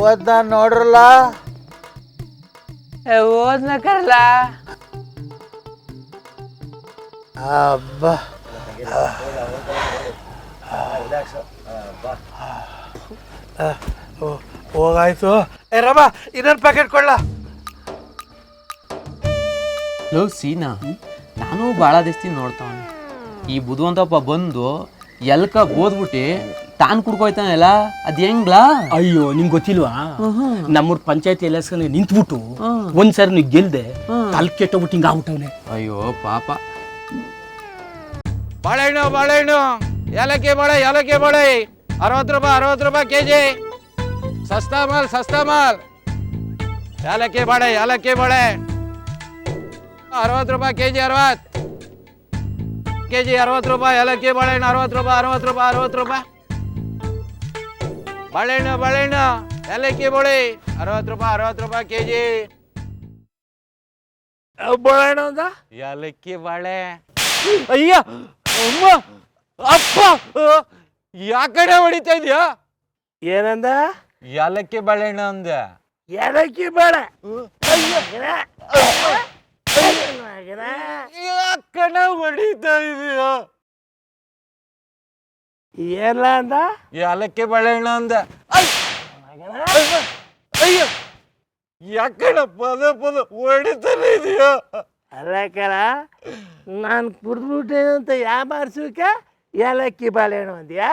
ಓದ್ನ ನೋಡ್ರಲ್ಲ.
ಓದ್ನ ಕರಲ್ಲ.
ಅಬ್ಬ, ಹೋಗಾಯ್ತು. ಏ ರಮ, ಇನ್ನೊಂದು ಪ್ಯಾಕೆಟ್ ಕೊಡ್ಲ.
ಲೋ ಸೀನಾ, ನಾನು ಭಾಳ ದಿಸ್ತೀನಿ ನೋಡ್ತಾವನೆ. ಈ ಬುದ್ಧವಂತಪ್ಪ ಬಂದು ಎಲ್ಕ ಬೋದ್ಬಿಟ್ಟು ತಾನು ಕುಡ್ಕೋಯ್ತಾನಲ್ಲ ಅದು ಹೆಂಗ್ಲಾ?
ಅಯ್ಯೋ ನಿಂಗೆ ಗೊತ್ತಿಲ್ವಾ, ನಮ್ಮೂರ್ ಪಂಚಾಯತಿ ಎಲೆಕ್ಷನ್ ನಿಂತ್ಬಿಟ್ಟು ಒಂದ್ಸರಿ ನೀವು ಗೆಲ್ದೆ ತಲೆ ಕೆಟ್ಟೋಗ್ಬಿಟ್ಟು ಹಿಂಗ ಆಗ್ಬಿಟ್ಟವನೆ.
ಅಯ್ಯೋ ಪಾಪ.
ಬಾಳೆಹಣ್ಣು ಏಲಕ್ಕಿ ಬಾಳೆ 60 ರೂಪಾಯಿ ಕೆಜಿ. ಸಸ್ತಾ ಮಾಲ್ ಏಲಕ್ಕಿ ಬಾಳೆ 60 ರೂಪಾಯಿ ಕೆಜಿ. 60 ರೂಪಾಯಿ ಏಲಕ್ಕಿ ಬಾಳೆಹಣ್ಣು 60 ರೂಪಾಯಿ. ಬಾಳೆಹಣ್ಣು ಏಲಕ್ಕಿ ಬಾಳೆ 60 ರೂಪಾಯಿ ಕೆಜಿ.
ಬಾಳೆಹಣ್ಣು ಅಂದ
ಏಲಕ್ಕಿ ಬಾಳೆ. ಅಯ್ಯ ಅಮ್ಮ ಅಪ್ಪ, ಯಾಕಡೆ ಹೊಡಿತಾ ಇದೆಯಾ?
ಏನಂದ?
ಏಲಕ್ಕಿ ಬಾಳೆಹಣ್ಣು ಅಂದ.
ಏಲಕ್ಕಿ ಬಾಳೆ
ಯಾಕಡೆ ಹೊಡಿತಾ ಇದೆಯಾ?
ಏನ ಅಂದ?
ಏಲಕ್ಕಿ ಬಾಳೆಹಣ್ಣು ಅಂದ. ಅಯ್ಯೋ ಯಾಕಡೆ ಪದ ಹೊಡಿತಾನೆ ಇದೆಯಾ?
ಅಲ್ಲ ಕಣ, ನಾನು ಕುಡ್ದ್ಬಿಟ್ಟೇನು ಅಂತ ಯಾಮಾರ್ಸೋಕೆ ಏಲಕ್ಕಿ ಬಾಳೆಹಣ್ಣು ಅಂದ್ಯಾ?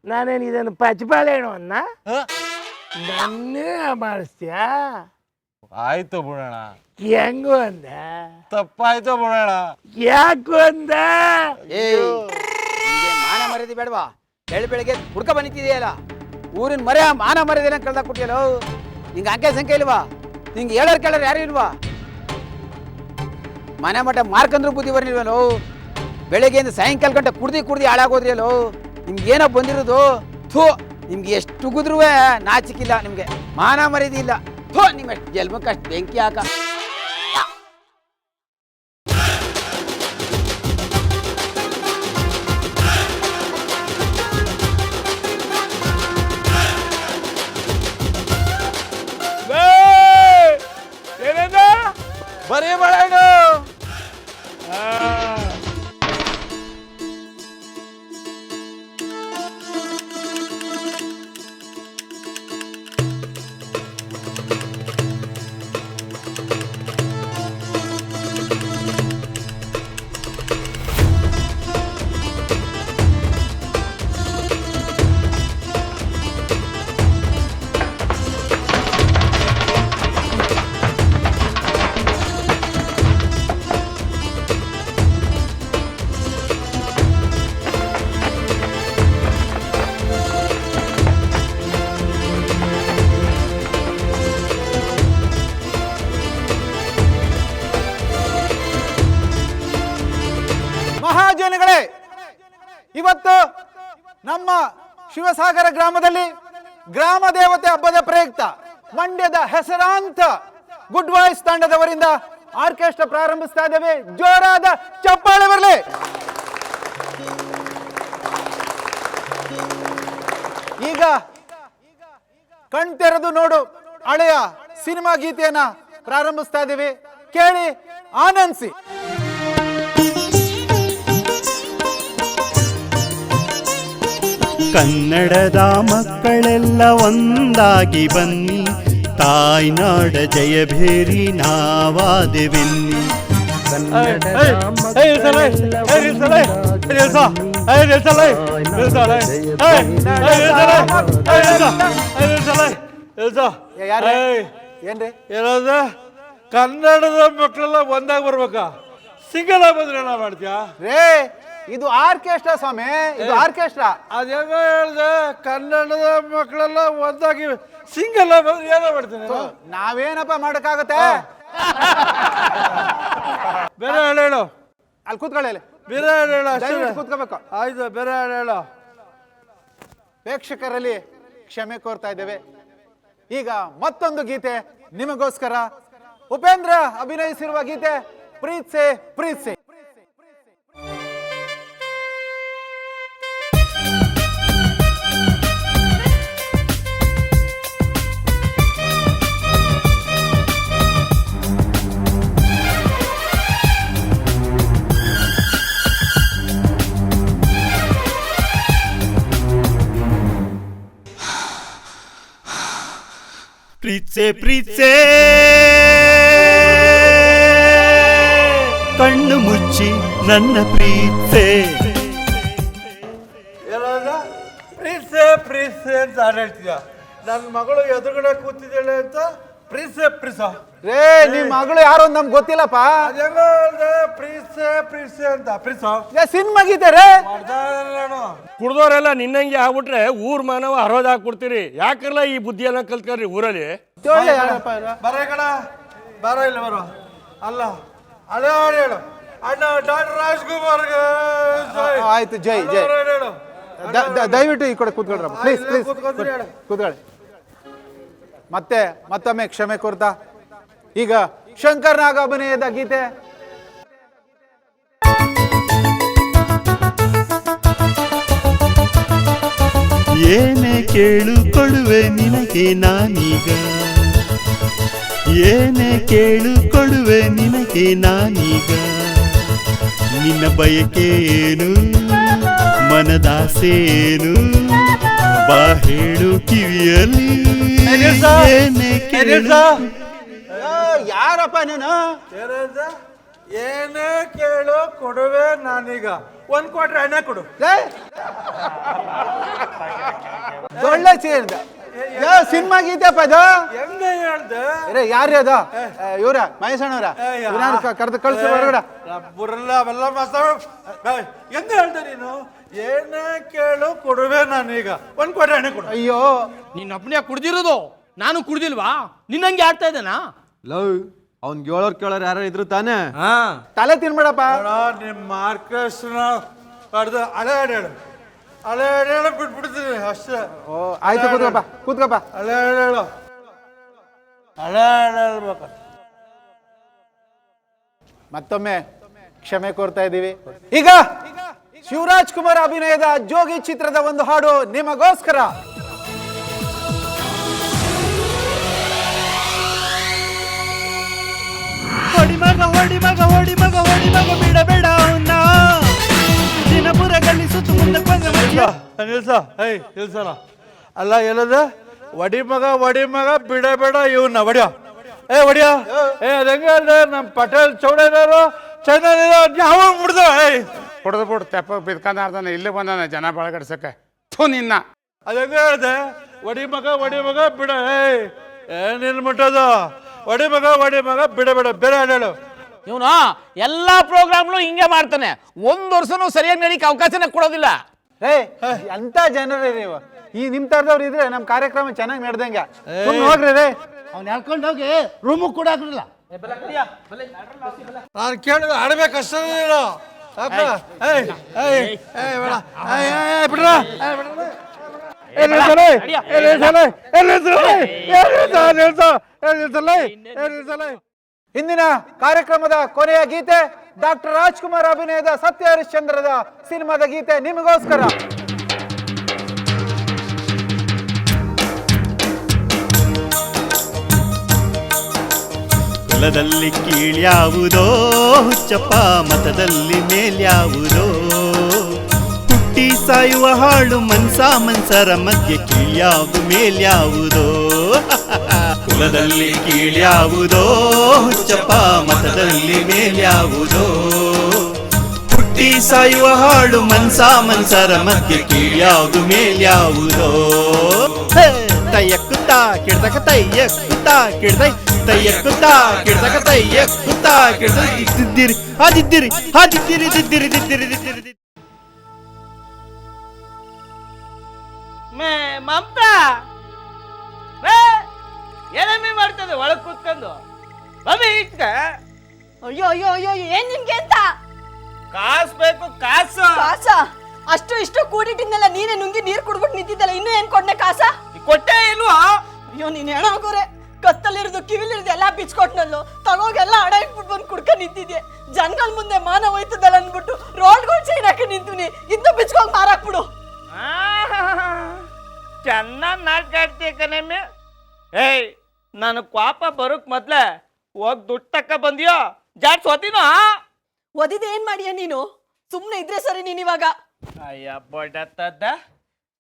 ನಾನೇನು ಇದನ್ನು ಪಚ್ಚ ಬಾಳೆಹಣ್ಣು ಅನ್ನ ನನ್ನೇ ಮಾಡಿಸ್ತೀಯಾ?
ಆಯ್ತು ಬಿಡೋಣ.
ಹೆಂಗು ಅಂದ?
ತಪ್ಪಾಯ್ತು ಬಿಡೋಣ.
ಯಾಕು ಅಂದ?
ಮಾನ ಮರ್ಯಾದೆ ಬೇಡವಾ? ಬೆಳಗ್ಗೆ ಹುಡ್ಕ ಬಂದಿದೆಯಲ್ಲ, ಊರಿನ ಮಾನ ಮರ್ಯಾದೆ ಕಳ್ದಾಗ ಕೊಟ್ಟಿಯಲ್ಲ. ನಿಂಗೆ ಅಂಕೆ ಸಂಖ್ಯೆ ಇಲ್ವಾ? ನಿಂಗೆ ಹೇಳೋರು ಕೇಳೋರು ಯಾರು ಇಲ್ವಾ? ಮನೆ ಮಠ ಮಾರ್ಕಂದ್ರು ಬುದ್ಧಿ ಬರ್ಲಿಲ್ವಲ್ಲೋ? ಬೆಳಗ್ಗೆಯಿಂದ ಸಾಯಂಕಾಲ ಗಂಟೆ ಕುಡ್ದು ಹಾಳಾಗೋದ್ರಿ ಅಲ್ಲೋ. ನಿಮ್ಗೆ ಏನೋ ಬಂದಿರೋದು? ಥೂ, ನಿಮ್ಗೆ ಎಷ್ಟು ಉಗಿದ್ರೂ ನಾಚಿಕಿಲ್ಲ, ನಿಮಗೆ ಮಾನ ಮರ್ಯಾದೆ ಇಲ್ಲ. ಥೂ, ನಿಮ್ಮ ಜನ್ಮಕ್ಕಷ್ಟು ಬೆಂಕಿ ಹಾಕ.
ಬರೀ ಬಾಳೆಹಣ್ಣು.
ಮಹಾಜನಗಳೇ, ಇವತ್ತು ನಮ್ಮ ಶಿವಸಾಗರ ಗ್ರಾಮದಲ್ಲಿ ಗ್ರಾಮ ದೇವತೆ ಹಬ್ಬದ ಪ್ರಯುಕ್ತ ಮಂಡ್ಯದ ಹೆಸರಾಂತ ಗುಡ್ ವಾಯ್ಸ್ ತಂಡದವರಿಂದ ಆರ್ಕೆಸ್ಟ್ರಾ ಪ್ರಾರಂಭಿಸ್ತಾ ಇದ್ದೇವೆ. ಜೋರಾದ ಚಪ್ಪಾಳೆ ಬರಲಿ. ಈಗ ಕಣ್ತೆರೆದು ನೋಡು ಹಳೆಯ ಸಿನಿಮಾ ಗೀತೆಯನ್ನ ಪ್ರಾರಂಭಿಸ್ತಾ ಇದ್ದೇವೆ. ಕೇಳಿ, ಆನಂದಿಸಿ.
ಕನ್ನಡದ ಮಕ್ಕಳೆಲ್ಲ ಒಂದಾಗಿ ಬನ್ನಿ, ತಾಯ್ನಾಡ ಜಯಭೇರಿ ನಾವಾದೆವೆನ್ನಿ.
ಏನಾದ ಕನ್ನಡದ ಮಕ್ಕಳೆಲ್ಲ ಒಂದಾಗಿ ಬರ್ಬೇಕಾ? ಸಿಂಗಲ್ ಆಗಿ ಬಂದ್ರೆ ಏನ ಮಾಡ್ತೀಯಾ?
ರೇ, ಇದು ಆರ್ಕೆಸ್ಟ್ರಾ ಸ್ವಾಮಿ, ಇದು ಆರ್ಕೆಸ್ಟ್ರಾ.
ಅದೇಗ ಹೇಳ್ದೆ, ಕನ್ನಡದ ಮಕ್ಕಳೆಲ್ಲ ಒಂದಾಗಿ ಸಿಂಗಲ್ ಆಗಿ ಬಂದ್ರೆ ಏನೋ ಮಾಡ್ತೀನಿ.
ನಾವೇನಪ್ಪ ಮಾಡಕ್ಕಾಗತ್ತೆ?
ಬೇರೆ ಹೇಳು.
ಅಲ್ಲಿ ಕೂತ್ಕೊಳ್ಳಿ.
ಬೇರೆ ಹೇಳು.
ಕೂತ್ಕೋಬೇಕು.
ಆಯ್ತು, ಬೇರೆ ಹೇಳು.
ಪ್ರೇಕ್ಷಕರಲ್ಲಿ ಕ್ಷಮೆ ಕೋರ್ತಾ ಇದ್ದೇವೆ. ಈಗ ಮತ್ತೊಂದು ಗೀತೆ ನಿಮಗೋಸ್ಕರ. ಉಪೇಂದ್ರ ಅಭಿನಯಿಸಿರುವ ಗೀತೆ ಪ್ರೀತ್ಸೆ ಪ್ರೀತ್ಸೆ.
ಪ್ರೀತ್ಸೆ ಪ್ರೀತ್ಸೆ ಕಣ್ಣು ಮುಚ್ಚಿ ನನ್ನ ಪ್ರೀತೆ
ಪ್ರೀಸೆ ಪ್ರೀಸೆ ಅಂತ ಹೇಳ್ತೀಯ. ನನ್ನ ಮಗಳು ಎದುರುಗಡೆ ಕೂತಿದ್ದಾಳೆ ಅಂತ ಪ್ರೀಸೆ ಪ್ರೀಸ.
ರೇ ನಿಮ್ ಮಗಳು ಯಾರು ಅಂತ ನಮ್ಗೆ ಗೊತ್ತಿಲ್ಲಪ್ಪ.
ಪ್ರೀಸೆ ಪ್ರೀಸೆ ಅಂತ ಪ್ರೀಸ
ಸಿನಿಮಾಗಿದ್ದಾರೆ.
ಕುಡ್ದೋರೆಲ್ಲ ನಿನ್ನಂಗೆ ಆಗ್ಬಿಟ್ರೆ ಊರ್ ಮಾನವ ಹರೋದ್ ಹಾಕ್ಬಿಡ್ತೀರಿ. ಯಾಕಲ್ಲ ಈ ಬುದ್ಧಿ ಎಲ್ಲ ಕಲ್ತ್ಕೊಳ್ರಿ ಊರಲ್ಲಿ. ಬರ ಕಡ ಬರ ಇಲ್ಲ ಬರೋ ಅಲ್ಲ ಅದೇ ಹೇಳು ಅಣ್ಣ ಡಾಕ್ಟರ್ ರಾಜ್ಕುಮಾರ್ಗೆ
ಆಯ್ತು ಜೈ ಜೈ. ದಯವಿಟ್ಟು ಈ ಕಡೆ ಕೂತ್ಕೊಳ್ರಪ್ಪ ಪ್ಲೀಸ್ ಪ್ಲೀಸ್ ಕೂತ್ಕೊಳ್ಳಿ. ಮತ್ತೊಮ್ಮೆ ಕ್ಷಮೆ ಕೋರ್ತಾ ಈಗ ಶಂಕರ್ ನಾಗ್ ಅಭಿನಯದ ಗೀತೆ.
ಏನೇ ಕೇಳು ಕೊಡುವೆ ನಿನಗೆ ನಾನೀಗ, ಏನೇ ಕೇಳು ಕೊಡುವೆ ನಿನಗೆ ನಾನೀಗ. ನಿನ್ನ ಬಯಕೆ ಏನು ಮನದಾಸೇನು ಬಾ ಹೇಳು ಕಿವಿಯಲ್ಲಿ. ಏನೇ ಕೇಳು
ಯಾರಪ್ಪ ನೀನು?
ಏನೇ ಕೇಳು ಕೊಡುವೆ ನಾನೀಗ. 1 ಕ್ವಾರ್ಟರ್ ಎಣ್ಣೆ ಕೊಡು.
ಒಳ್ಳೆ ಸಿನಿಮಾ ಗೀತೆಪ್ಪ ಇದು.
ಹೆಂಗೆ ಹೇಳ್ದೆ?
ಯಾರ್ರಿ ಅದು? ಇವ್ರ ಮಹೇಶಣ್ಣವ್ರ ಕರೆದು ಕಳ್ಸಿ ಹೊರಗಡೆ.
ಬರಲ್ಲ ಅವೆಲ್ಲ ಹೆಂಗೆ ಹೇಳ್ದೆ ನೀನು? ಏನೇ ಕೇಳು ಕೊಡುವೆ ನಾನೀಗ 1 ಕ್ವಾರ್ಟರ್ ಎಣ್ಣೆ ಕೊಡು.
ಅಯ್ಯೋ
ನಿನ್ನ ಒಬ್ಬನೇ ಕುಡ್ದಿರೋದು, ನಾನು ಕುಡ್ದಿಲ್ವಾ? ನಿನ್ನಂಗೆ ಆಡ್ತಾ ಇದ್ದೇನಾ?
ಲವ್ ಅವ್ನ್ ಕೇಳೋರ್ ಕೇಳೋರ್ ಯಾರು ಇದ್ರು ತಾನೇ.
ತಲೆ ತಿನ್ಬೇಡಪ್ಪ.
ನಿಮ್ಮ ಮಾರ್ಕಸ್ನ ಕಡ್ದು ಅಲೆ ಹೇಳು ಅಲೆ ಹೇಳು ಬಿಟ್ಬಿಡ್ತೀನಿ ಅಷ್ಟೇ.
ಓ ಆಯ್ತು ಕೂತ್ಕಪ್ಪ ಕೂತ್ಕಪ್ಪ.
ಅಲೆ ಹೇಳು ಅಲೆ ಹೇಳ್ಬೇಕು.
ಮತ್ತೊಮ್ಮೆ ಕ್ಷಮೆ ಕೋರ್ತಾ ಇದ್ದೀವಿ. ಈಗ ಶಿವರಾಜ್ ಕುಮಾರ್ ಅಭಿನಯದ ಜೋಗಿ ಚಿತ್ರದ ಒಂದು ಹಾಡು ನಿಮಗೋಸ್ಕರ.
ಹೊಡಿ ಮಗ ಹೊಡಿ ಮಗ ಹೊಡಿ ಮಗ ಹೊಡಿ ಮಗ ಬಿಡಬೇಡ ಅವನ್ನ ದಿನಪುರ ಗಲ್ಲಿಸುತ್ತ ಮುಂದೆ
ನಿಲ್ಸಲ್ಲ ಅಲ್ಲ ಏನದ ಒಡಿ ಮಗ ಬಿಡಬೇಡ ಇವನ್ನ ಒಡಿಯ ಒಡಿಯ ಅದಂಗೆ ನಮ್ಮ ಪಟೇಲ್ ಚೌಡೇನವರು ಚೈನಾ ಯಾವಾಗ ಬಿಡ್ದ
ಹೊಡೆದು ಬಿಡು ತೆಪ್ಪ ಬಿದ್ಕೊಂಡಾರ್ದಾನೆ ಇಲ್ಲಿ ಬಂದಾನೆ ಜನ ಬಳಗಡ್ಸಕ್ಕೆ. ನಿನ್ನ
ಅದಂಗೆ ಹೇಳ್ದೆ ಒಡಿ ಮಗ ಬಿಡ ಏನಿಲ್ ಮುಟ್ಟೋದು. ಒಡಿ ಮಗ ಬಿಡಬೇಡ ಬೇರೆ ಹೇಳು.
ಇವನು ಎಲ್ಲಾ ಪ್ರೋಗ್ರಾಮ್ಲು ಹಿಂಗೆ ಮಾಡ್ತಾನೆ. 1 ವರ್ಷನೂ ಸರಿಯಾಗಿ ನಡೀಕೆ ಅವಕಾಶನೇ ಕೊಡೋದಿಲ್ಲ.
ಎಂತ ಜನರೇ ನೀವು. ಈ ನಿಮ್ ತರದವ್ರು ಇದ್ರೆ ನಮ್ ಕಾರ್ಯಕ್ರಮ ಚೆನ್ನಾಗಿ ನಡೆದಂಗೆ. ಹೋಗ್ರಿ ರೇ.
ಅವ್ನು ಹೇಳ್ಕೊಂಡು ಹೋಗಿ ರೂಮಿಗೆ ಕೂಡ ಹಾಕಿರಲಿಲ್ಲ.
ನಾನು ಕೇಳಿದ್ರೆ ಆಡ್ಬೇಕಷ್ಟ
ಇಂದಿನ ಕಾರ್ಯಕ್ರಮದ ಕೊನೆಯ ಗೀತೆ ಡಾಕ್ಟರ್ ರಾಜ್ಕುಮಾರ್ ಅಭಿನಯದ ಸತ್ಯ ಹರಿಶ್ಚಂದ್ರದ ಸಿನಿಮಾದ ಗೀತೆ ನಿಮಗೋಸ್ಕರ.
ಕುಲದಲ್ಲಿ ಕೀಳ್ಯಾವುದೋ ಹುಚ್ಚಪ್ಪ ಮತದಲ್ಲಿ ಮೇಲ್ಯಾವುದೋ ಹುಟ್ಟಿ ಸಾಯುವ ಹಾಳು ಮನ್ಸರ ಮಧ್ಯೆ ಕೀಳ್ಯಾವುದು ಮೇಲ್ಯಾವುದೋ. ಕುಲದಲ್ಲಿ ಕೀಳ್ಯಾವುದೋ ಹುಚ್ಚಪ್ಪ ಮತದಲ್ಲಿ ಮೇಲ್ಯಾವುದೋ ಹುಟ್ಟಿ ಸಾಯುವ ಹಾಳು ಮನ್ಸರ ಮಧ್ಯೆ ಕೀಳ್ಯಾವುದು ಮೇಲ್ಯಾವುದೋ. ತಯ್ಯಕ್ಕುತ್ತಾ ಕಿಡ್ದಕ ತಯ್ಯಕ್ಕುತ್ತಾ ಕಿಡ್ದೈ ತಯ್ಯಕ್ಕುತ್ತಾ ಕಿಡ್ದಕ ತಯ್ಯಕ್ಕುತ್ತಾ ಕಿಡ್ದೈ ದಿದ್ದಿರಿ ಹಾದಿದ್ದಿರಿ ಹಾದಿದ್ದಿರಿ ದಿದ್ದಿರಿ ದಿದ್ದಿರಿ ದಿದ್ದಿರಿ.
ಮಮತಾ ಏನಮ್ಮಿ ಮಾಡ್ತದೆ ಒಳಗ್ ಕೂತ್ಕೊಂಡು ಮಮ್ಮಿ ಇಟ್ಕ.
ಅಯ್ಯೋ ಅಯ್ಯೋ ಅಯ್ಯೋ ಏನ್ ನಿನ್ಗೆ ಅಂತ?
ಕಾಸು ಬೇಕು ಕಾಸು.
ಕಾಸ ಅಷ್ಟು ಇಷ್ಟು ಕೂಡಿಟ್ಟಿದ್ನೆಲ್ಲ ನೀನೇ ನುಂಗಿ ನೀರ್ ಕುಡ್ಬಿಟ್ಟು ನಿಂತಿದ್ದಲ್ಲ. ಇನ್ನೂ ಏನ್ ಕೊಡ್ನೆ ಕಾಸ?
ಕೊಟ್ಟೆ ಇಲ್ವಾ?
ಅಯ್ಯೋ ನೀನ್ ಹೇಳೋಗೋರೆ ಕತ್ತಲಿರೋದು ಕಿವಿಲಿರೋದು ಎಲ್ಲ ಬಿಚ್ಕೊಟ್ನಲ್ಲು ತಗೋಗೆಲ್ಲ ಹಣ ಇಟ್ಬಿಟ್ಟು ಬಂದು ಕುಡ್ಕ ನಿಂತಿದ್ಯೆ. ಜನಗಳ ಮುಂದೆ ಮಾನ ಹೋಯ್ತದಲ್ಲ ಅನ್ಬಿಟ್ಟು ರೋಡ್ಗಳು ಚೈನ್ ಹಾಕಿ ನಿಂತೀನಿ. ಇನ್ನು ಬಿಚ್ಕೊಂಡ್ ಮಾರಾಕ್ಬಿಡು.
ಚೆನ್ನಾಗಿ ನಾಟಕ ಆಡ್ತೀಯ ಕಣಮ್ಮೆ. ಏಯ್ ನಾನು ಪಾಪ ಬರೋಕ್ ಮೊದ್ಲೆ ಹೋಗ್ ದುಡ್ಡು ತಕ್ಕ ಬಂದಿಯೋ ಜಾಡ್ಸ್ ಓದಿನೋ.
ಓದಿದ ಏನ್ ಮಾಡಿಯ ನೀನು? ಸುಮ್ನೆ ಇದ್ರೆ ಸರಿ ನೀನ್ ಇವಾಗ.
ಅಯ್ಯ ಬಡತದ್ದ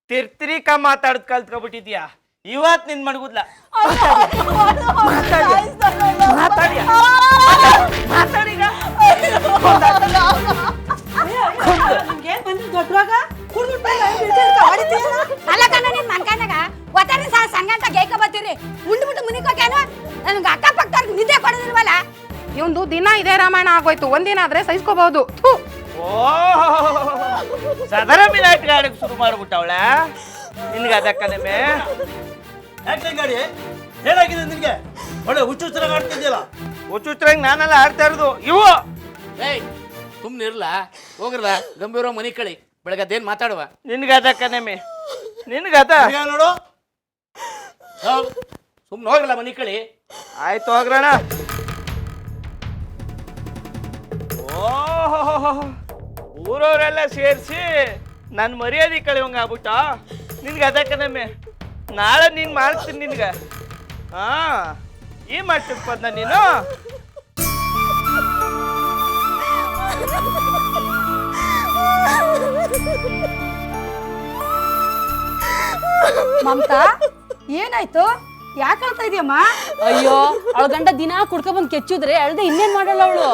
ತಿರ್ತಿರಿಕ ಮಾತಾಡೋದ್ ಕಲ್ತ್ಕೊಬಿಟ್ಟಿದ್ಯಾ. ಇವತ್ ನಿನ್ ಮಡಗುದ್ಲ ಮಾತಾಡಿ
ನಿಮ್ಗೇನ್ ಬಂದ್ರಿ ದೊಡ್ಡವಾಗ
ಅಲ್ಲ ಕಣ ನಿನ್ ಮನ್ಕಂಡಾಗ ಒತ್ತಾರಿ ಸಂಘ ಅಂತ ಗೇಕ ಬರ್ತೀರಿ ಉಂಡ್ಬಿಟ್ಟು ಮುನಿಕೋಕೇನು ನನ್ಗೆ ಅಕ್ಕಪಕ್ಕದವ್ರಿಗೆ ನಿದ್ದೆ ಕೊಡೋದಿಲ್ವಲ್ಲ
ಇವಂದು ದಿನ ಇದೇ ರಾಮಾಯಣ ಆಗೋಯ್ತು ಒಂದಿನ ಆದ್ರೆ ಸಹಿಸ್ಕೋಬಹುದು
ಸದರ ಮಿನಾಟಿ ಆಡಕ್ ಶುರು ಮಾಡ್ಬಿಟ್ಟವಳ ನಿನ್ಗೆ ಅದಕ್ಕನಮೆ
ಯಾಕೆ ಗಾಡಿ ಏನಾಗಿದೆ ನಿನ್ಗೆ ಒಳ್ಳೆ ಹುಚ್ಚುಚ್ಚರಾಗ ಆಡ್ತಿದ್ಯಲ್ಲ.
ಹುಚ್ಚುಚ್ಚಾಗಿ ನಾನೆಲ್ಲ ಆಡ್ತಾ ಇರೋದು ಇವು.
ಏಯ್ ಸುಮ್ಮನೆ ಇರ್ಲ ಹೋಗ್ರಲ್ಲ ಗಂಭೀರ ಮನಿ ಕಳಿ ಬೆಳಗ್ಗದೇನು ಮಾತಾಡುವ
ನಿನ್ಗೆ ಅದಕ್ಕನಮೆ ನಿನ್ಗದ
ನೋಡು
ಸುಮ್ಮನೆ ಹೋಗ್ರಲ್ಲ ಮನಿ ಕಳಿ.
ಆಯ್ತು ಹೋಗ್ರಣ. ಓಹೋ ಊರವರೆಲ್ಲ ಸೇರಿಸಿ ನನ್ನ ಮರ್ಯಾದೆ ಕಳಿವಂಗ ಆಗ್ಬಿಟ್ಟ. ನಿನ್ಗೆ ಅದಕ್ಕನಮ್ಮೆ ನಾಳೆ ನೀನು ಮಾಡ್ತೀನಿ ನಿನ್ಗೆ. ಹಾ ಈ ಮಾಡ್ತಿರ್ಪದ ನೀನು.
ಮಮತಾ ಏನಾಯ್ತು ಯಾಕೆ ಅಳ್ತಾ ಇದೆಯಮ್ಮ? ಅಯ್ಯೋ ಅವಳ ಗಂಡ ದಿನ ಕುಡ್ಕೊ ಬಂದು ಕೆಚ್ಚಿದ್ರೆ ಅಳ್ದೆ ಇನ್ನೇನ್ ಮಾಡಲ್ಲ ಅವಳು.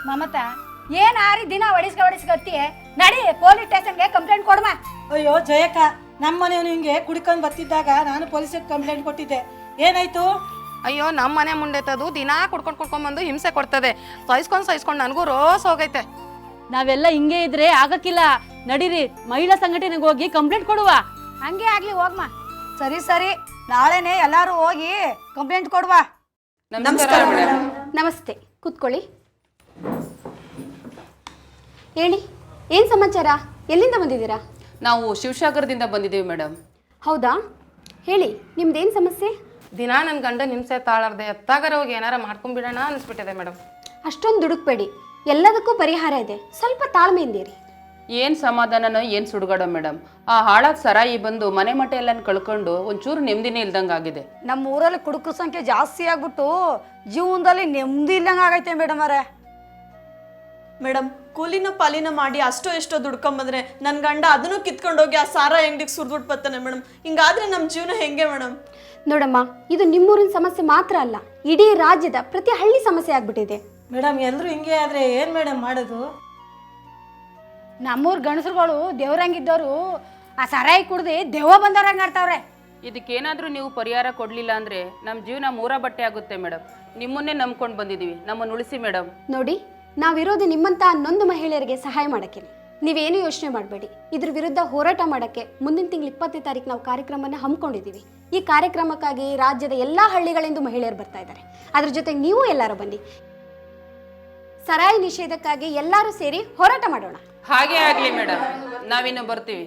ಮಮತಾ ಏನ್ ಆರಿ ದಿನ ಹೊಡಿಸ್ಕೊತ್ತೀಯ? ನಡಿ ಪೊಲೀಸ್ ಸ್ಟೇಷನ್ಗೆ ಕಂಪ್ಲೇಂಟ್ ಕೊಡ್ಮ.
ಅಯ್ಯೋ ಜಯಕ್ಕ, ನಮ್ಮ ಮನೆಯವನು ಹಿಂಗೆ ಕುಡ್ಕೊಂಡು ಬರ್ತಿದ್ದಾಗ ನಾನು ಪೊಲೀಸಿಗೆ ಕಂಪ್ಲೇಂಟ್ ಕೊಟ್ಟಿದ್ದೆ. ಏನಾಯ್ತು?
ಅಯ್ಯೋ ನಮ್ಮ ಮನೆ ಮುಂಡೆತದು ದಿನ ಕುಡ್ಕೊಂಡ್ ಬಂದು ಹಿಂಸೆ ಕೊಡ್ತದೆ. ಸಹಿಸ್ಕೊಂಡ್ ನನಗೂ ರೋಸ್ ಹೋಗೈತೆ.
ನಾವೆಲ್ಲ ಹಿಂಗೆ ಇದ್ರೆ ಆಗಕ್ಕಿಲ್ಲ. ನಡೀರಿ ಮಹಿಳಾ ಸಂಘಟನೆಗೆ ಹೋಗಿ ಕಂಪ್ಲೇಂಟ್ ಕೊಡುವ. ಹಂಗೆ ಆಗ್ಲಿ ಹೋಗ್ಮ. ಸರಿ ಸರಿ ನಾಳೆನೆ ಎಲ್ಲಾರು ಹೋಗಿ ಕಂಪ್ಲೇಂಟ್ ಕೊಡುವ.
ನಮಸ್ಕಾರ ಮೇಡಮ್.
ನಮಸ್ತೆ, ಕೂತ್ಕೊಳ್ಳಿ. ಹೇಳಿ, ಏನು ಸಮಾಚಾರ? ಎಲ್ಲಿಂದ ಬಂದಿದ್ದೀರಾ?
ನಾವು ಶಿವಸಾಗರದಿಂದ ಬಂದಿದ್ದೀವಿ ಮೇಡಮ್.
ಹೌದಾ, ಹೇಳಿ ನಿಮ್ದೇನು ಸಮಸ್ಯೆ?
ದಿನ ನನ್ನ ಗಂಡ ಹಿಂಸೆ ತಾಳಾರ್ದೆ ಎತ್ತಾಗರ ಹೋಗಿ ಏನಾರ ಮಾಡ್ಕೊಂಡ್ಬಿಡೋಣ ಅನಿಸ್ಬಿಟ್ಟಿದೆ ಮೇಡಮ್.
ಅಷ್ಟೊಂದು ದುಡುಕ್ಬೇಡಿ, ಎಲ್ಲದಕ್ಕೂ ಪರಿಹಾರ ಇದೆ. ಸ್ವಲ್ಪ ತಾಳ್ಮೆಯಿಂದಿರಿ.
ಏನು ಸಮಾಧಾನನೋ ಏನು ಸುಡುಗಾಡೋ ಮೇಡಮ್. ಆ ಹಾಳಾದ ಸರಾಯಿ ಬಂದು ಮನೆ ಮಠ ಎಲ್ಲ ಕಳ್ಕೊಂಡು ಒಂಚೂರು ನೆಮ್ಮದಿನೇ ಇಲ್ದಂಗೆ ಆಗಿದೆ.
ನಮ್ಮ ಊರಲ್ಲಿ ಕುಡುಕರ ಸಂಖ್ಯೆ ಜಾಸ್ತಿ ಆಗ್ಬಿಟ್ಟು ಜೀವನದಲ್ಲಿ ನೆಮ್ಮದಿ ಇಲ್ದಂಗೆ ಆಗೈತೆ ಮೇಡಮ್ ಅವರೇ.
ಮೇಡಮ್, ಕೂಲಿನ ಪಾಲಿನ ಮಾಡಿ ಅಷ್ಟೋ ಎಷ್ಟೋ ದುಡ್ಕೊಂಬಂದ್ರೆ ನನ್ನ ಗಂಡ ಅದನ್ನು ಕಿತ್ಕೊಂಡೋಗಿ ಆ ಸಾರ ಅಂಗಡಿಗೆ ಸುರಿದ್ಬಿಟ್ಟು ಬರ್ತಾನೆ ಮೇಡಮ್. ಹಿಂಗಾದ್ರೆ ನಮ್ಮ ಜೀವನ ಹೆಂಗೆ ಮೇಡಮ್?
ನೋಡಮ್ಮ, ಇದು ನಿಮ್ಮೂರಿನ ಸಮಸ್ಯೆ ಮಾತ್ರ ಅಲ್ಲ, ಇಡೀ ರಾಜ್ಯದ ಪ್ರತಿ ಹಳ್ಳಿ ಸಮಸ್ಯೆ ಆಗ್ಬಿಟ್ಟಿದೆ.
ಮೇಡಮ್, ಎಲ್ಲರೂ ಹಿಂಗೆ ಆದ್ರೆ ಏನು ಮೇಡಮ್ ಮಾಡೋದು?
ನಮ್ಮೂರ್ ಗಂಡಸರುಗಳು ದೇವ್ರಂಗಿದ್ದವರು ಆ ಸರಾಯಿ ಕುಡ್ದು ದೆವ್ವ ಬಂದವ್ರಂಗೆ ಆಡ್ತಾವ್ರೆ.
ಇದಕ್ಕೇನಾದರೂ ನೀವು ಪರಿಹಾರ ಕೊಡಲಿಲ್ಲ ಅಂದರೆ ನಮ್ಮ ಜೀವನ ಮೂರ ಬಟ್ಟೆ ಆಗುತ್ತೆ ಮೇಡಮ್. ನಿಮ್ಮನ್ನೇ ನಂಬ್ಕೊಂಡು ಬಂದಿದ್ದೀವಿ, ನಮ್ಮನ್ನು ಉಳಿಸಿ ಮೇಡಮ್.
ನೋಡಿ, ನಾವಿರೋದು ನಿಮ್ಮಂತ ನೊಂದು ಮಹಿಳೆಯರಿಗೆ ಸಹಾಯ ಮಾಡೋಕ್ಕೆ. ನೀವೇನು ಯೋಚನೆ ಮಾಡಬೇಡಿ. ಇದ್ರ ವಿರುದ್ಧ ಹೋರಾಟ ಮಾಡೋಕ್ಕೆ ಮುಂದಿನ ತಿಂಗಳು 20ನೇ ತಾರೀಕು ನಾವು ಕಾರ್ಯಕ್ರಮನ ಹಮ್ಮಿಕೊಂಡಿದ್ದೀವಿ. ಈ ಕಾರ್ಯಕ್ರಮಕ್ಕಾಗಿ ರಾಜ್ಯದ ಎಲ್ಲ ಹಳ್ಳಿಗಳಿಂದ ಮಹಿಳೆಯರು ಬರ್ತಾ ಇದ್ದಾರೆ. ಅದ್ರ ಜೊತೆಗೆ ನೀವು ಎಲ್ಲರೂ ಬನ್ನಿ. ಸರಾಯಿ ನಿಷೇಧಕ್ಕಾಗಿ ಎಲ್ಲರೂ ಸೇರಿ ಹೋರಾಟ ಮಾಡೋಣ.
ಹಾಗೇ ಆಗಲಿ ಮೇಡಮ್, ನಾವಿನ್ನು ಬರ್ತೀವಿ.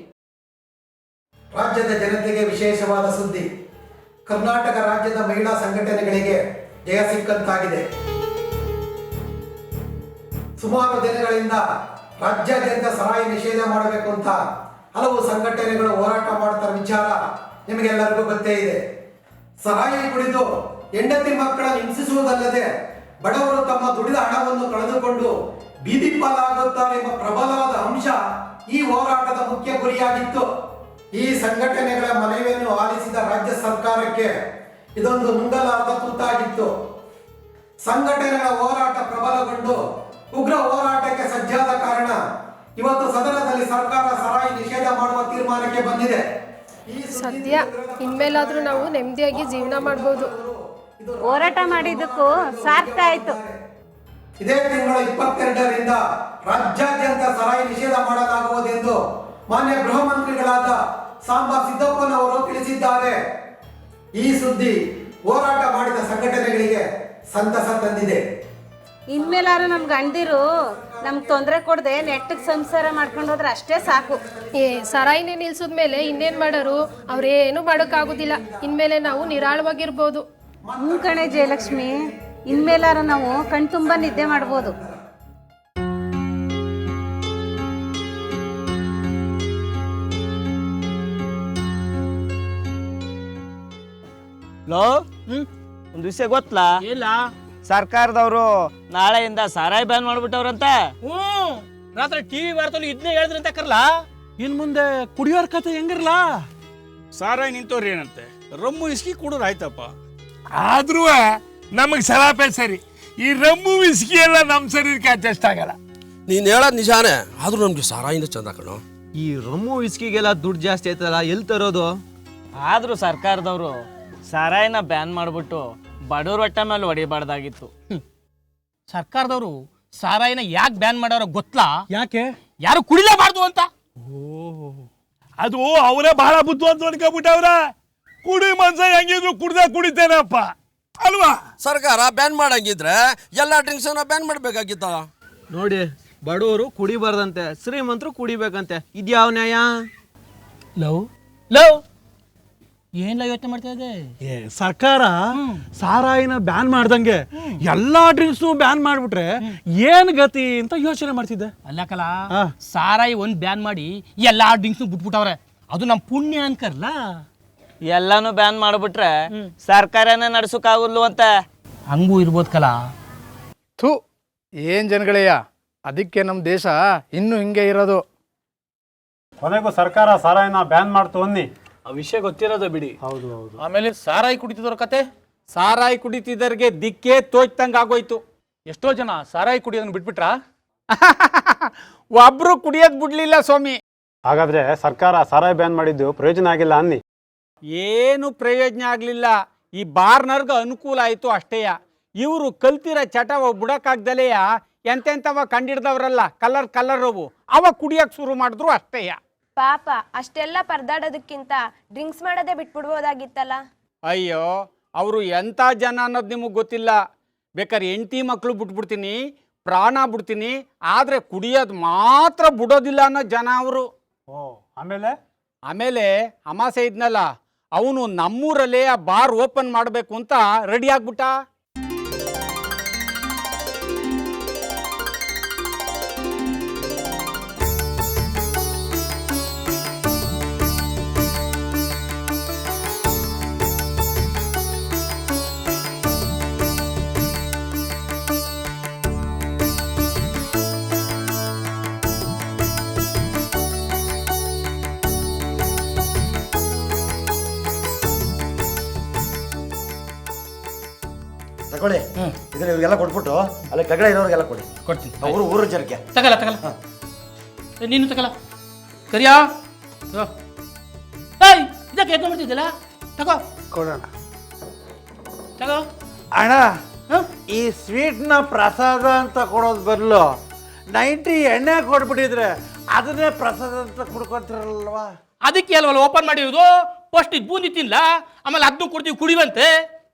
ರಾಜ್ಯದ ಜನತೆಗೆ ವಿಶೇಷವಾದ ಸುದ್ದಿ. ಕರ್ನಾಟಕ ರಾಜ್ಯದ ಮಹಿಳಾ ಸಂಘಟನೆಗಳಿಗೆ ಜಯ ಸಿಕ್ಕಂತಾಗಿದೆ. ಸುಮಾರು ದಿನಗಳಿಂದ ರಾಜ್ಯಾದ್ಯಂತ ಸರಾಯಿ ನಿಷೇಧ ಮಾಡಬೇಕು ಅಂತ ಹಲವು ಸಂಘಟನೆಗಳು ಹೋರಾಟ ಮಾಡ್ತಾರೆ. ವಿಚಾರ ನಿಮಗೆಲ್ಲರಿಗೂ ಗೊತ್ತೇ ಇದೆ. ಸರಾಯಿ ಕುಡಿದು ಹೆಂಡತಿ ಮಕ್ಕಳನ್ನು ಹಿಂಸಿಸುವುದಲ್ಲದೆ ಬಡವರು ತಮ್ಮ ದುಡಿದ ಹಣವನ್ನು ಕಳೆದುಕೊಂಡು ಬೀದಿ ಪಾಲಾಗುತ್ತಾರೆ ಎಂಬ ಪ್ರಬಲವಾದ ಅಂಶ ಈ ಹೋರಾಟದ ಮುಖ್ಯ ಗುರಿಯಾಗಿತ್ತು. ಈ ಸಂಘಟನೆಗಳ ಮನವಿಯನ್ನು ಆಲಿಸಿದ ರಾಜ್ಯ ಸರ್ಕಾರಕ್ಕೆ ಇದೊಂದು ನುಂಗಲಾರದ ತುತ್ತಾಗಿತ್ತು. ಸಂಘಟನೆಗಳ ಹೋರಾಟ ಪ್ರಬಲಗೊಂಡು ಉಗ್ರ ಹೋರಾಟಕ್ಕೆ ಸಜ್ಜಾದ ಕಾರಣ ಇವತ್ತು ಸದನದಲ್ಲಿ ಸರ್ಕಾರ ಸರಾಯಿ ನಿಷೇಧ ಮಾಡುವ ತೀರ್ಮಾನಕ್ಕೆ ಬಂದಿದೆ.
ಸದ್ಯ ಇನ್ಮೇಲಾದ್ರೂ ನಾವು ನೆಮ್ಮದಿಯಾಗಿ ಜೀವನ ಮಾಡ್ಬೋದು.
ಹೋರಾಟ ಮಾಡಿದ್ದಕ್ಕೂ ಸಾರ್ಥಕ ಆಯ್ತು.
ಇದೇ ತಿಂಗಳ 22ರಿಂದ ರಾಜ್ಯಾದ್ಯಂತ ಸರಾಯಿ ನಿಷೇಧ ಮಾಡಲಾಗುವುದೆಂದು ಮಾನ್ಯ ಗೃಹ ಮಂತ್ರಿಗಳಾದ ಸಾಂಬಾ ಸಿದ್ದಪ್ಪನವರು ತಿಳಿಸಿದ್ದಾರೆ. ಈ ಸುದ್ದಿ ಹೋರಾಟ ಮಾಡಿದ ಸಂಘಟನೆಗಳಿಗೆ ಸಂತಸ ತಂದಿದೆ.
ಇನ್ಮೇಲಾರು ನಮ್ ಗಂಡಿರು ನಮ್ಗೆ ತೊಂದರೆ ಕೊಡದೆ ನೆಟ್ಟಗೆ ಸಂಸಾರ ಮಾಡ್ಕೊಂಡು ಹೋದ್ರೆ ಅಷ್ಟೇ ಸಾಕು.
ಸರಾಯಿನೇ ನಿಲ್ಸಿದ್ಮೇಲೆ ಇನ್ನೇನು ಮಾಡೋರು? ಅವ್ರೇನು ಮಾಡೋಕ್ಕಾಗೋದಿಲ್ಲ. ಇನ್ಮೇಲೆ ನಾವು ನಿರಾಳವಾಗಿರ್ಬೋದು.
ಕಣೆ ಜಯಲಕ್ಷ್ಮಿ, ಇನ್ಮೇಲಾರು ನಾವು ಕಣ್ತುಂಬ ನಿದ್ದೆ ಮಾಡ್ಬೋದು.
ಒಂದು ವಿಷಯ ಗೊತ್ತಲ್ಲ?
ಇಲ್ಲ.
ಸರ್ಕಾರದವರು ನಾಳೆಯಿಂದ ಸಾರಾಯಿ ಬ್ಯಾನ್ ಮಾಡ್ಬಿಟ್ಟವ್ರಂತ.
ರಾತ್ರಿ ಟಿವಿ ವಾರ್ತೆಯಲ್ಲಿ ಇದನ್ನೇ ಹೇಳಿದ್ರಂತ ಕರ್ಲ.
ಇನ್ ಮುಂದೆ ಕುಡಿಯೋರ್ ಕತೆ ಹೆಂಗಿರ್ಲ? ಸಾರಾಯಿ ನಿಂತವ್ರಿ ಏನಂತೆ, ರಮ್ಮು ಇಸ್ಕಿ ಕುಡಿದ್ರು ಆಯ್ತಪ್ಪ. ಆದ್ರೂ ನಮಗೆ ಸಲಾಪೆ ಸರಿ. ಈ ರಮ್ಮು ವಿಸ್ಕಿ ಎಲ್ಲ ನಮ್ಮ ಶರೀರಕ್ಕೆ ಅಡ್ಜಸ್ಟ್ ಆಗಲ್ಲ.
ನೀನು ಹೇಳೋದು ನಿಜಾನೇ, ಆದ್ರೂ ನಮ್ಗೆ ಸಾರಾಯಿನ ಚಂದ ಕಣೋ.
ಈ ರಮ್ಮು ವಿಸ್ಕಿಗೆಲ್ಲ ದುಡ್ಡು ಜಾಸ್ತಿ ಆಯ್ತಲ್ಲ, ಎಲ್ಲಿ ತರೋದು?
ಆದ್ರೂ ಸರ್ಕಾರದವರು ಸಾರಾಯಿನ ಬ್ಯಾನ್ ಮಾಡ್ಬಿಟ್ಟು ಬಡವ್ರ ಹೊಟ್ಟೆ ಮೇಲೆ ಹೊಡಿಬಾರ್ದಾಗಿತ್ತು.
ಸರ್ಕಾರದವರು ಸಾರಾಯಿನ ಯಾಕೆ ಬ್ಯಾನ್ ಮಾಡೋರು ಗೊತ್ತಾ?
ಯಾಕೆ?
ಯಾರು ಕುಡಿಲೇಬಾರ್ದು ಅಂತ.
ಅದು ಅವರೇ ಬಹಳ ಬುದ್ಧಿವಂತ ಅನ್ಕೊಂಡ್ಬಿಟ್ಟವ್ರ. ಕುಡಿ ಮನ್ಸ ಹೆಂಗಿದ್ರು ಕುಡಿತೇನಪ್ಪ ಅಲ್ವಾ?
ಸರ್ಕಾರ ಬ್ಯಾನ್ ಮಾಡಂಗಿದ್ರೆ ಎಲ್ಲ ಡ್ರಿಂಕ್ಸ್ ಬ್ಯಾನ್ ಮಾಡ್ಬೇಕಾಗಿತ್ತ.
ನೋಡಿ, ಬಡವರು ಕುಡಿಬಾರ್ದಂತೆ, ಶ್ರೀಮಂತರು ಕುಡಿಬೇಕಂತೆ. ಇದ್ಯಾವ ನ್ಯಾಯ?
ಲವ್ ಲವ್ ಏನ್ಲ ಯೋಚನೆ ಮಾಡ್ತಾ ಇದೆ?
ಸರ್ಕಾರ ಸಾರಾಯಿನ ಬ್ಯಾನ್ ಮಾಡ್ದಂಗೆ ಎಲ್ಲಾ ಡ್ರಿಂಕ್ಸ್ ಬ್ಯಾನ್ ಮಾಡ್ಬಿಟ್ರೆ ಏನ್ ಗತಿ ಅಂತ ಯೋಚನೆ ಮಾಡ್ತಿದ್ದೆ.
ಅಲ್ಲ ಕಲ, ಸಾರಾಯಿ ಒಂದ್ ಬ್ಯಾನ್ ಮಾಡಿ ಎಲ್ಲಾ ಡ್ರಿಂಕ್ಸ್ ಬಿಟ್ಬಿಟ್ಟವ್ರೆ. ಅದು ನಮ್ ಪುಣ್ಯ ಅನ್ಕರ್ಲ.
ಎಲ್ಲಾನು ಬ್ಯಾನ್ ಮಾಡ್ಬಿಟ್ರೆ ಸರ್ಕಾರನೇ ನಡ್ಸೋಕ್ಕಾಗಲ್ಲು ಅಂತ.
ಹಂಗೂ ಇರ್ಬೋದು ಕಲ.
ಥೂ, ಏನ್ ಜನಗಳಯ್ಯ, ಅದಕ್ಕೆ ನಮ್ಮ ದೇಶ ಇನ್ನೂ ಹಿಂಗೆ ಇರೋದು.
ಕೊನೆಗೂ ಸರ್ಕಾರ ಸಾರಾಯಿನ ಬ್ಯಾನ್ ಮಾಡ್ತು ಅನ್ನಿ.
ಆ ವಿಷಯ ಗೊತ್ತಿರೋದು ಬಿಡಿ.
ಹೌದು ಹೌದು.
ಆಮೇಲೆ ಸಾರಾಯಿ ಕುಡಿತಿದ್ದವ್ರ ಕತೆ.
ಸಾರಾಯಿ ಕುಡಿತಿದ್ದರಿಗೆ ದಿಕ್ಕೇ ತೋಚ್ತಂಗೆ ಆಗೋಯ್ತು.
ಎಷ್ಟೋ ಜನ ಸಾರಾಯಿ ಕುಡಿಯೋದನ್ನ ಬಿಟ್ಬಿಟ್ರಾ?
ಒಬ್ರು ಕುಡಿಯೋದು ಬಿಡ್ಲಿಲ್ಲ ಸ್ವಾಮಿ.
ಹಾಗಾದ್ರೆ ಸರ್ಕಾರ ಸಾರಾಯಿ ಬ್ಯಾನ್ ಮಾಡಿದ್ದು ಪ್ರಯೋಜನ ಆಗಿಲ್ಲ ಅನ್ನಿ.
ಏನು ಪ್ರಯೋಜನ ಆಗಲಿಲ್ಲ. ಈ ಬಾರ್ನರ್ಗೆ ಅನುಕೂಲ ಆಯಿತು ಅಷ್ಟೇಯ. ಇವರು ಕಲ್ತಿರೋ ಚಟ ಬುಡಕ್ಕಾಗ್ದಲೆಯ ಎಂತೆಂಥವ ಕಂಡಿಡ್ದವ್ರಲ್ಲ ಕಲರ್ ಅವ ಕುಡಿಯೋಕೆ ಶುರು ಮಾಡಿದ್ರು ಅಷ್ಟೇಯ.
ಪಾಪ ಅಷ್ಟೆಲ್ಲ ಪರದಾಡೋದಕ್ಕಿಂತ ಡ್ರಿಂಕ್ಸ್ ಮಾಡೋದೇ ಬಿಟ್ಬಿಡ್ಬೋದಾಗಿತ್ತಲ್ಲ.
ಅಯ್ಯೋ, ಅವರು ಎಂಥ ಜನ ಅನ್ನೋದು ನಿಮಗೆ ಗೊತ್ತಿಲ್ಲ. ಬೇಕಾದ್ರೆ ಹೆಂಡತಿ ಮಕ್ಕಳು ಬಿಟ್ಬಿಡ್ತೀನಿ, ಪ್ರಾಣ ಬಿಡ್ತೀನಿ, ಆದರೆ ಕುಡಿಯೋದು ಮಾತ್ರ ಬಿಡೋದಿಲ್ಲ ಅನ್ನೋ ಜನ ಅವರು. ಆಮೇಲೆ ಅಮಾಸೆ ಇದ್ನಲ್ಲ, ಅವನು ನಮ್ಮೂರಲ್ಲೇ ಆ ಬಾರ್ ಓಪನ್ ಮಾಡಬೇಕು ಅಂತ ರೆಡಿ ಆಗ್ಬಿಟ್ಟ.
ತಗೊಳ್ಳಿ, ಇದನ್ನ ಇವ್ರಿಗೆಲ್ಲ ಕೊಟ್ಬಿಟ್ಟು ಅಲ್ಲಿ ಕೆಳಗಡೆ ಇರೋರಿಗೆಲ್ಲ ಕೊಡಿ.
ಕೊಡ್ತೀನಿ.
ಊರು ಜನಕ್ಕೆ
ತಗಲ. ನೀನು ತಗಲ. ಕರಿಯಾ, ಇದಕ್ಕೆ ಎದ್ದು ಮಾಡ್ತಿದ್ದಲ್ಲ, ತಗೋ
ಕೊಡೋಣ.
ತಗೋ.
ಅಣ್ಣ, ಈ ಸ್ವೀಟ್ನ ಪ್ರಸಾದ ಅಂತ ಕೊಡೋದು ಬದಲು 90 ಎಣ್ಣೆ ಕೊಟ್ಬಿಟ್ಟಿದ್ರೆ ಅದನ್ನೇ ಪ್ರಸಾದ ಅಂತ ಕುಡ್ಕೊತಿರಲ್ವಾ?
ಅದಕ್ಕೆ ಅಲ್ವಲ್ಲ ಓಪನ್ ಮಾಡಿರೋದು. ಫಸ್ಟ್ ಇದು ಬೂಂದಿ ತಿನ್ಲ, ಆಮೇಲೆ ಅದನ್ನು ಕೊಡ್ತೀವಿ ಕುಡಿವಂತೆ.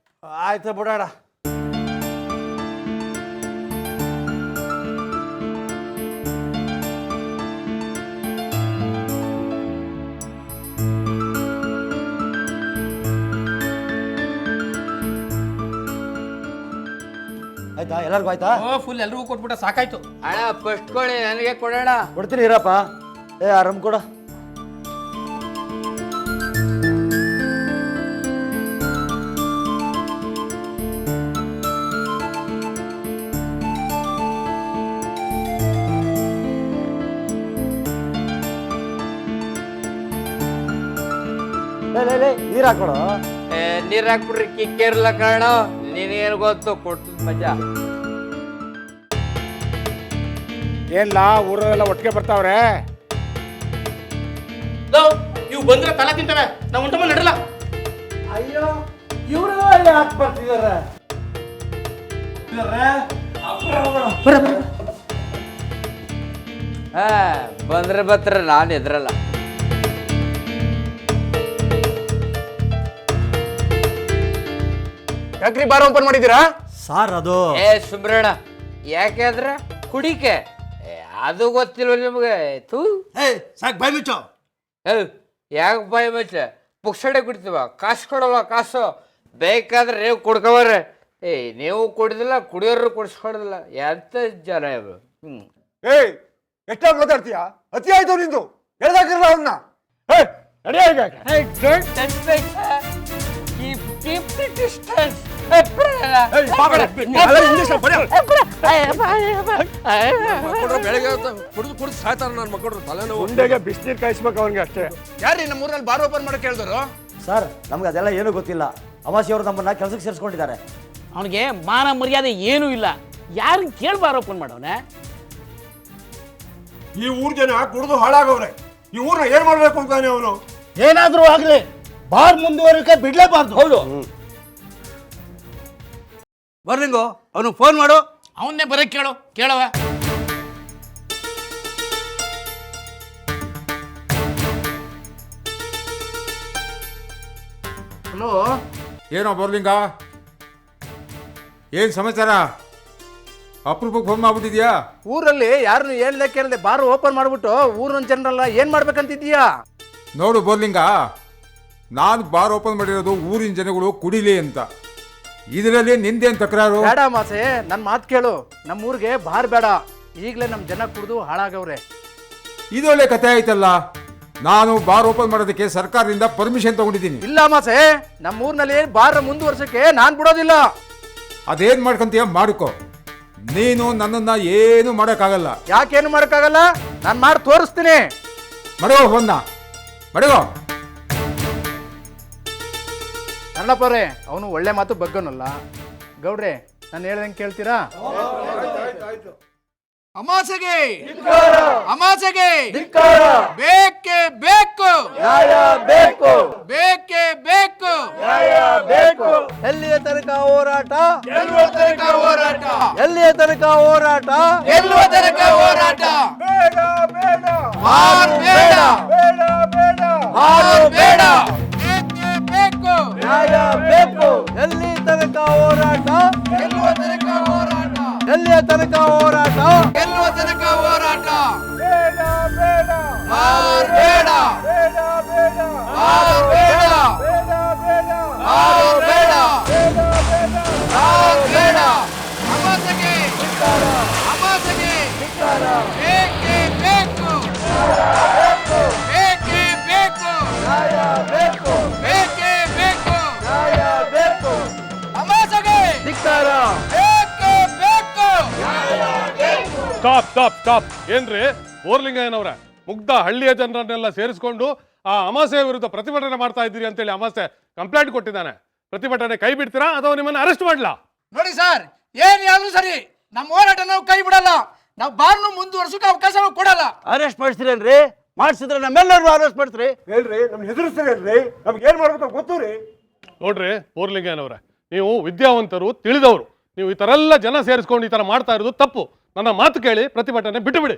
ಆಯ್ತು ಬಿಡೋಣ. ಆಯ್ತಾ? ಎಲ್ಲರಿಗೂ ಆಯ್ತಾ?
ಫುಲ್ ಎಲ್ರಿಗೂ ಕೊಟ್ಬಿಟ್ಟ, ಸಾಕಾಯ್ತು.
ಅಣ್ಣ ಫಸ್ಟ್ ಕೊಡಿ, ನನಗೆ ಕೊಡೋಣ.
ಕೊಡ್ತೀನಿ ಇರಪ್ಪ. ಆರಾಮ್ ಕೊಡ. ನೀರ್ ಹಾಕೊಡು.
ನೀರ್ ಹಾಕ್ಬಿಟ್ರಿ ಕಿಕ್ಕಿರ್ಲ ಕಾರಣ. ನೀನೇನು ಗೊತ್ತು ಕೊಡ್ತದ ಮಜಾ.
ಏನ್ಲ ಊರೆಲ್ಲ ಒಟ್ಟಿಗೆ ಬರ್ತಾವ್ರೆ?
ಇವು ಬಂದ್ರೆ ತಲೆ ತಿಂತವೆ, ನಾವು ಉಂಟ ಮೇಲೆ ನಡಲ್ಲ.
ಅಯ್ಯೋ, ಇವರು ಯಾಕೆ ಬರ್ತಿದಾರೆ?
ಬಂದ್ರೆ ಬತ್ರ, ನಾನು ಎದ್ರಲ್ಲ.
ಯಾಕ್ರಿ ಬಾರ್ ಓಪನ್ ಮಾಡಿದ್ದೀರಾ?
ಸಾರ್ ಅದು
ಸುಬ್ರಣ, ಯಾಕೆಂದ್ರೆ ಕುಡಿಕೆ ಅದು ಗೊತ್ತಿಲ್ವ ನಿಮ್ಗೆ? ತೂ
ಸಾಕ್ ಬಾಯ್ ಮುಚ್ಚೋ.
ಯಾಕೆ ಬಾಯಿ ಮಚ್ಚ? ಪುಕ್ಸಡೆ ಕುಡಿತೀವ, ಕಾಸು ಕೊಡವ. ಕಾಸು ಬೇಕಾದ್ರೆ ನೀವು ಕುಡ್ಕೊಬರ್ರಿ. ನೀವು ಕುಡಿದಿಲ್ಲ, ಕುಡಿಯೋರು ಕುಡಿಸ್ಕೊಡೋದಿಲ್ಲ. ಎಂತ ಜನ ಇವರು.
ಎಷ್ಟಾಗಿ ಮಾತಾಡ್ತೀಯಾ? ಅತಿ ಆಯ್ತು ನಿಂದು. ಹೇಳ್ದಾಕಿರಲ್ಲ ಅವನ್ನ.
ಬೆಳಗ್ಗೆ ಕುಡಿದು ಸಾಯ್ತಾರ ನನ್ನ ಮಕ್ಕಳು. ತಲೆನೋವು.
ಉಂಡೆಗೆ ಬಿಸಿನೀರು ಕಾಯಿಸ್ಬೇಕು ಅವನಿಗೆ ಅಷ್ಟೇ.
ಯಾರ್ರಿ ನಮ್ಮ ಊರಲ್ಲಿ ಬಾರ್ ಓಪನ್ ಮಾಡಕ್ಕೆ ಹೇಳಿದ್ರು?
ಸರ್, ನಮ್ಗೆ ಅದೆಲ್ಲ ಏನೂ ಗೊತ್ತಿಲ್ಲ. ಅಮಾಸಿ ಅವರು ನಮ್ಮನ್ನ ಕೆಲಸಕ್ಕೆ ಸೇರಿಸ್ಕೊಂಡಿದ್ದಾರೆ.
ಅವನಿಗೆ ಮಾನ ಮರ್ಯಾದೆ ಏನೂ ಇಲ್ಲ. ಯಾರು ಕೇಳಿ ಬಾರ್ ಓಪನ್ ಮಾಡವನೆ?
ಈ ಊರ್ ಜನ ಕುಡಿದು ಹಾಳಾಗವ್ರೆ. ಈ ಊರ್ನ ಏನ್ ಮಾಡ್ಬೇಕು ಅಂತಾನೆ ಅವನು.
ಏನಾದ್ರೂ ಆಗ್ಲಿ ಬಾರ್ ಮುಂದುವರಿಕೆ ಬಿಡ್ಲೇಬಾರ್ದು.
ಹೌದು.
ಬರ್ಲಿಂಗು ಅವನು ಫೋನ್ ಮಾಡು.
ಅವನ್ನೇ ಬರಕ್ಕೆ ಕೇಳವ.
ಹಲೋ,
ಏನೋ ಬೋರ್ಲಿಂಗ, ಏನು ಸಮಾಚಾರ? ಅಪರೂಪಕ್ಕೆ ಫೋನ್ ಮಾಡ್ಬಿಟ್ಟಿದ್ಯಾ?
ಊರಲ್ಲಿ ಯಾರನ್ನು ಹೇಳ್ದೆ ಕೇಳದೆ ಬಾರ್ ಓಪನ್ ಮಾಡ್ಬಿಟ್ಟು ಊರಿನ ಜನರಲ್ಲ ಏನ್ ಮಾಡ್ಬೇಕಂತಿದ್ದೀಯಾ?
ನೋಡು ಬೋರ್ಲಿಂಗ, ನಾನು ಬಾರ್ ಓಪನ್ ಮಾಡಿರೋದು ಊರಿನ ಜನಗಳು ಕುಡಿಲಿ ಅಂತ. ಇದರಲ್ಲಿ ನಿಂದೇನು ತಕರಾರು?
ಬೇಡ ಮಾಸೆ, ನನ್ನ ಮಾತು ಕೇಳು. ನಮ್ಮ ಊರಿಗೆ ಬಾರ್ ಬೇಡ. ಈಗಲೇ ನಮ್ಮ ಜನ ಕುಡಿದು ಹಾಳಾಗವ್ರೆ.
ಇದೊಳ್ಳೆ ಕತೆ ಆಯ್ತಲ್ಲ. ನಾನು ಬಾರ್ ಓಪನ್ ಮಾಡೋದಕ್ಕೆ ಸರ್ಕಾರದಿಂದ ಪರ್ಮಿಷನ್ ತಗೊಂಡಿದ್ದೀನಿ.
ಇಲ್ಲ ಮಾಸೆ, ನಮ್ಮ ಊರಿನಲ್ಲಿ ಬಾರ್ ಮುಂದುವರ್ಸಕ್ಕೆ ನಾನು ಬಿಡೋದಿಲ್ಲ.
ಅದೇನು ಮಾಡ್ಕೊಂತೀಯ ಮಾಡ್ಕೋ. ನೀನು ನನ್ನನ್ನ ಏನು ಮಾಡೋಕ್ಕಾಗಲ್ಲ.
ಯಾಕೇನು ಮಾಡೋಕ್ಕಾಗಲ್ಲ? ನಾನು ಮಾಡಿ ತೋರಿಸ್ತೀನಿ.
ಮಡಗೋ ಫೋನ್ನ, ಮಡಗೋ.
ನನ್ನಪ್ಪರೇ, ಅವನು ಒಳ್ಳೆ ಮಾತು ಬಗ್ಗನಲ್ಲ. ಗೌಡ್ರೆ, ನಾನು ಹೇಳ್ದಂಗೆ ಕೇಳ್ತೀರಾ? ಅಮಾಸೆಗೆ ಅಮಾಸೆಗೆ ಬೇಕೇ ಬೇಕು,
ಬೇಕು,
ಬೇಕೇ ಬೇಕು,
ಬೇಕು. ಎಲ್ಲಿಯ ತನಕ ಹೋರಾಟ?
ಗೆಲ್ಲುವ ತನಕ ಹೋರಾಟ,
ಎಲ್ಲಿಯ ತನಕ ಹೋರಾಟ?
ಗೆಲ್ಲುವ ತನಕ ಹೋರಾಟ.
ಬೇಡ ಬೇಡ
ಬಾರ್ ಬೇಡ,
ಬೇಡ ಬೇಡ
ಬಾರ್ ಬೇಡ, ಬೇಕೇ ಬೇಕು,
ನ್ಯಾಯ ಬೇಕು. ಎಲ್ಲಿ ತನಕ ಹೋರಾಟ?
ಗೆಲ್ಲುವ ತನಕ ಹೋರಾಟ,
ಎಲ್ಲಿಯ ತನಕ ಹೋರಾಟ?
ಗೆಲ್ಲುವ ತನಕ ಹೋರಾಟ.
ಬೇಡ ಬೇಡ
ಬಾರ್ ಬೇಡ,
ಬೇಡ ಬೇಡ
ಬಾರ್ ಬೇಡ,
ಬೇಡ ಬೇಡ
ಬಾರ್ ಬೇಡ,
ಬೇಡ ಬೇಡ
ಬಾರ್ ಬೇಡ. ಅಮಾಸೆಗೆ ಅಮಾಸೆಗೆ ಬೇಕೇ ಬೇಕು, ಬೇಕೇ ಬೇಕು,
ನ್ಯಾಯ ಬೇಕು,
ಬೇಕೇ ಬೇಕು,
ನ್ಯಾಯ ಬೇಕು.
ಅಮಾಸೆಗೆ
ಧಿಕ್ಕಾರ.
ಬೇಕೇ ಬೇಕು.
Stop stop stop. ಏನ್ರಿ ಬೋರ್ಲಿಂಗಯ್ಯನವ್ರೆ, ಮುಗ್ಧ ಹಳ್ಳಿಯ ಜನರನ್ನೆಲ್ಲ ಸೇರಿಸ್ಕೊಂಡು ಆ ಅಮಾಸೆ ವಿರುದ್ಧ ಪ್ರತಿಭಟನೆ ಮಾಡ್ತಾ ಇದ್ದೀರಿ ಅಂತೇಳಿ ಅಮಾಸೆ ಕಂಪ್ಲೇಂಟ್ ಕೊಟ್ಟಿದ್ದಾನೆ. ಪ್ರತಿಭಟನೆ ಕೈ ಬಿಡ್ತೀರಾ ಅಥವಾ ನಿಮ್ಮನ್ನು ಅರೆಸ್ಟ್ ಮಾಡ್ಲಾ?
ನೋಡಿ ಸರ್, ಏನ್ ಯಾವ್ದು ಸರಿ, ನಮ್ಮ ಹೋರಾಟ ನಾವು ಕೈ ಬಿಡಲ್ಲ. ನಾವು ಬಾರ್ನು ಮುಂದುವರ್ಸೋಕೆ ಅವಕಾಶ ಕೊಡಲ್ಲ.
ಅರೆಸ್ಟ್ ಮಾಡಿಸ್ತೀರೇನ್ರಿ? ಮಾಡಿಸಿದ್ರೆ ನಮ್ಮೆಲ್ಲರೂ ಅರೆಸ್ಟ್ ಮಾಡ್ತೀರಿ. ಹೇಳ್ರಿ, ನಮ್ಗೆ ಹೆದರ್ಸ್ತೀರೇನ್ರಿ? ನಮ್ಗೆ ಏನ್ ಮಾಡ್ಬೇಕು ಗೊತ್ತು ರೀ.
ನೋಡ್ರಿ ಬೋರ್ಲಿಂಗಯ್ಯನವ್ರೆ, ನೀವು ವಿದ್ಯಾವಂತರು, ತಿಳಿದವರು. ನೀವು ಈ ತರ ಎಲ್ಲ ಜನ ಸೇರಿಸ್ಕೊಂಡು ಈ ತರ ಮಾಡ್ತಾ ಇರೋದು ತಪ್ಪು. ನನ್ನ ಮಾತು ಕೇಳಿ ಪ್ರತಿಭಟನೆ ಬಿಟ್ಟು ಬಿಡಿ.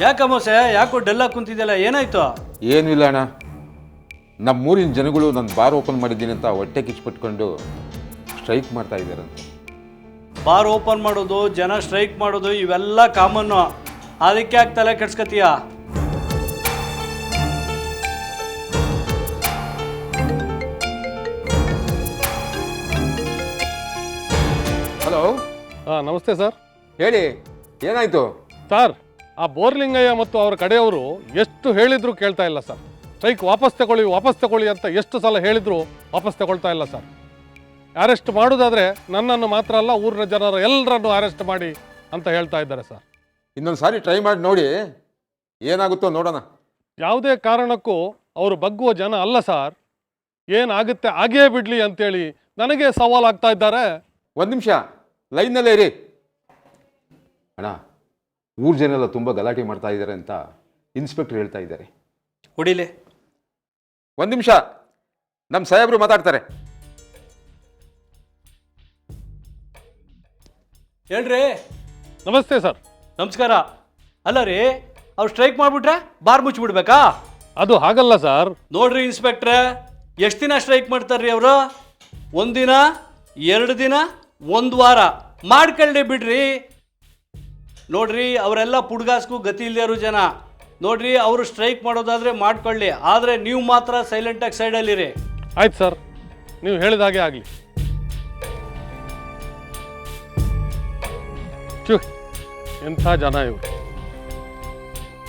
ಯಾಕಮ್ಮೋಸೆ, ಯಾಕೋ ಡೆಲ್ಲ ಕುಂತಿದ್ದೆಲ್ಲ, ಏನಾಯ್ತು?
ಏನೂ ಇಲ್ಲ ಅಣ್ಣ, ನಮ್ಮೂರಿನ ಜನಗಳು ನಾನು ಬಾರ್ ಓಪನ್ ಮಾಡಿದ್ದೀನಿ ಅಂತ ಹೊಟ್ಟೆ ಕಿಚ್ಚಿಪಟ್ಕೊಂಡು ಸ್ಟ್ರೈಕ್ ಮಾಡ್ತಾ ಇದ್ದಾರಂತೆ.
ಬಾರ್ ಓಪನ್ ಮಾಡೋದು, ಜನ ಸ್ಟ್ರೈಕ್ ಮಾಡೋದು ಇವೆಲ್ಲ ಕಾಮನ್ನು. ಅದಕ್ಕೆ ಯಾಕೆ ತಲೆ ಕೆಡ್ಸ್ಕತೀಯ?
ಹಲೋ.
ನಮಸ್ತೆ ಸರ್.
ಹೇಳಿ, ಏನಾಯ್ತು?
ಸರ್, ಆ ಬೋರ್ಲಿಂಗಯ್ಯ ಮತ್ತು ಅವರ ಕಡೆಯವರು ಎಷ್ಟು ಹೇಳಿದ್ರು ಕೇಳ್ತಾ ಇಲ್ಲ ಸರ್. ಸ್ಟ್ರೈಕ್ ವಾಪಸ್ ತಗೊಳ್ಳಿ ಅಂತ ಎಷ್ಟು ಸಲ ಹೇಳಿದ್ರು ವಾಪಸ್ ತಗೊಳ್ತಾ ಇಲ್ಲ ಸರ್. ಅರೆಸ್ಟ್ ಮಾಡೋದಾದ್ರೆ ನನ್ನನ್ನು ಮಾತ್ರ ಅಲ್ಲ, ಊರಿನ ಜನರ ಎಲ್ಲರನ್ನು ಅರೆಸ್ಟ್ ಮಾಡಿ ಅಂತ ಹೇಳ್ತಾ ಇದ್ದಾರೆ ಸರ್.
ಇನ್ನೊಂದು ಸಾರಿ ಟ್ರೈ ಮಾಡಿ ನೋಡಿ, ಏನಾಗುತ್ತೋ ನೋಡೋಣ.
ಯಾವುದೇ ಕಾರಣಕ್ಕೂ ಅವರು ಬಗ್ಗುವ ಜನ ಅಲ್ಲ ಸರ್. ಏನಾಗುತ್ತೆ ಆಗೇ ಬಿಡ್ಲಿ ಅಂತೇಳಿ ನನಗೆ ಸವಾಲಾಗ್ತಾ ಇದ್ದಾರೆ.
ಒಂದು ನಿಮಿಷ ಲೈನ್ನಲ್ಲೇ ಇರಿ ಅಣ್ಣ. ಊರು ಜನ ಎಲ್ಲ ತುಂಬ ಗಲಾಟೆ ಮಾಡ್ತಾ ಇದ್ದಾರೆ ಅಂತ ಇನ್ಸ್ಪೆಕ್ಟರ್ ಹೇಳ್ತಾ ಇದ್ದಾರೆ.
ಹೊಡಿಲೆ.
ಒಂದು ನಿಮಿಷ, ನಮ್ಮ ಸಾಹೇಬರು ಮಾತಾಡ್ತಾರೆ.
ಹೇಳ್ರಿ.
ನಮಸ್ತೆ ಸರ್.
ನಮಸ್ಕಾರ. ಅಲ್ಲ ರೀ, ಅವ್ರು ಸ್ಟ್ರೈಕ್ ಮಾಡಿಬಿಟ್ರೆ ಬಾರ್ ಮುಚ್ಚಿಬಿಡ್ಬೇಕಾ?
ಅದು ಹಾಗಲ್ಲ ಸರ್.
ನೋಡ್ರಿ ಇನ್ಸ್ಪೆಕ್ಟ್ರೆ, ಎಷ್ಟು ದಿನ ಸ್ಟ್ರೈಕ್ ಮಾಡ್ತಾರ್ರಿ ಅವರು? ಒಂದಿನ, 2 ದಿನ, 1 ವಾರ ಮಾಡ್ಕೊಳ್ಳಿ ಬಿಡ್ರಿ. ನೋಡ್ರಿ, ಅವರೆಲ್ಲ ಪುಡ್ಗಾಸ್ಗೂ ಗತಿ ಇಲ್ಲದೇ ಜನ. ನೋಡ್ರಿ, ಅವರು ಸ್ಟ್ರೈಕ್ ಮಾಡೋದಾದ್ರೆ ಮಾಡ್ಕೊಳ್ಳಿ, ಆದರೆ ನೀವು ಮಾತ್ರ ಸೈಲೆಂಟಾಗಿ ಸೈಡಲ್ಲಿರಿ.
ಆಯ್ತು ಸರ್, ನೀವು ಹೇಳಿದ ಹಾಗೆ ಆಗಲಿ. ಎಂಥ ಜನ ಇವರು,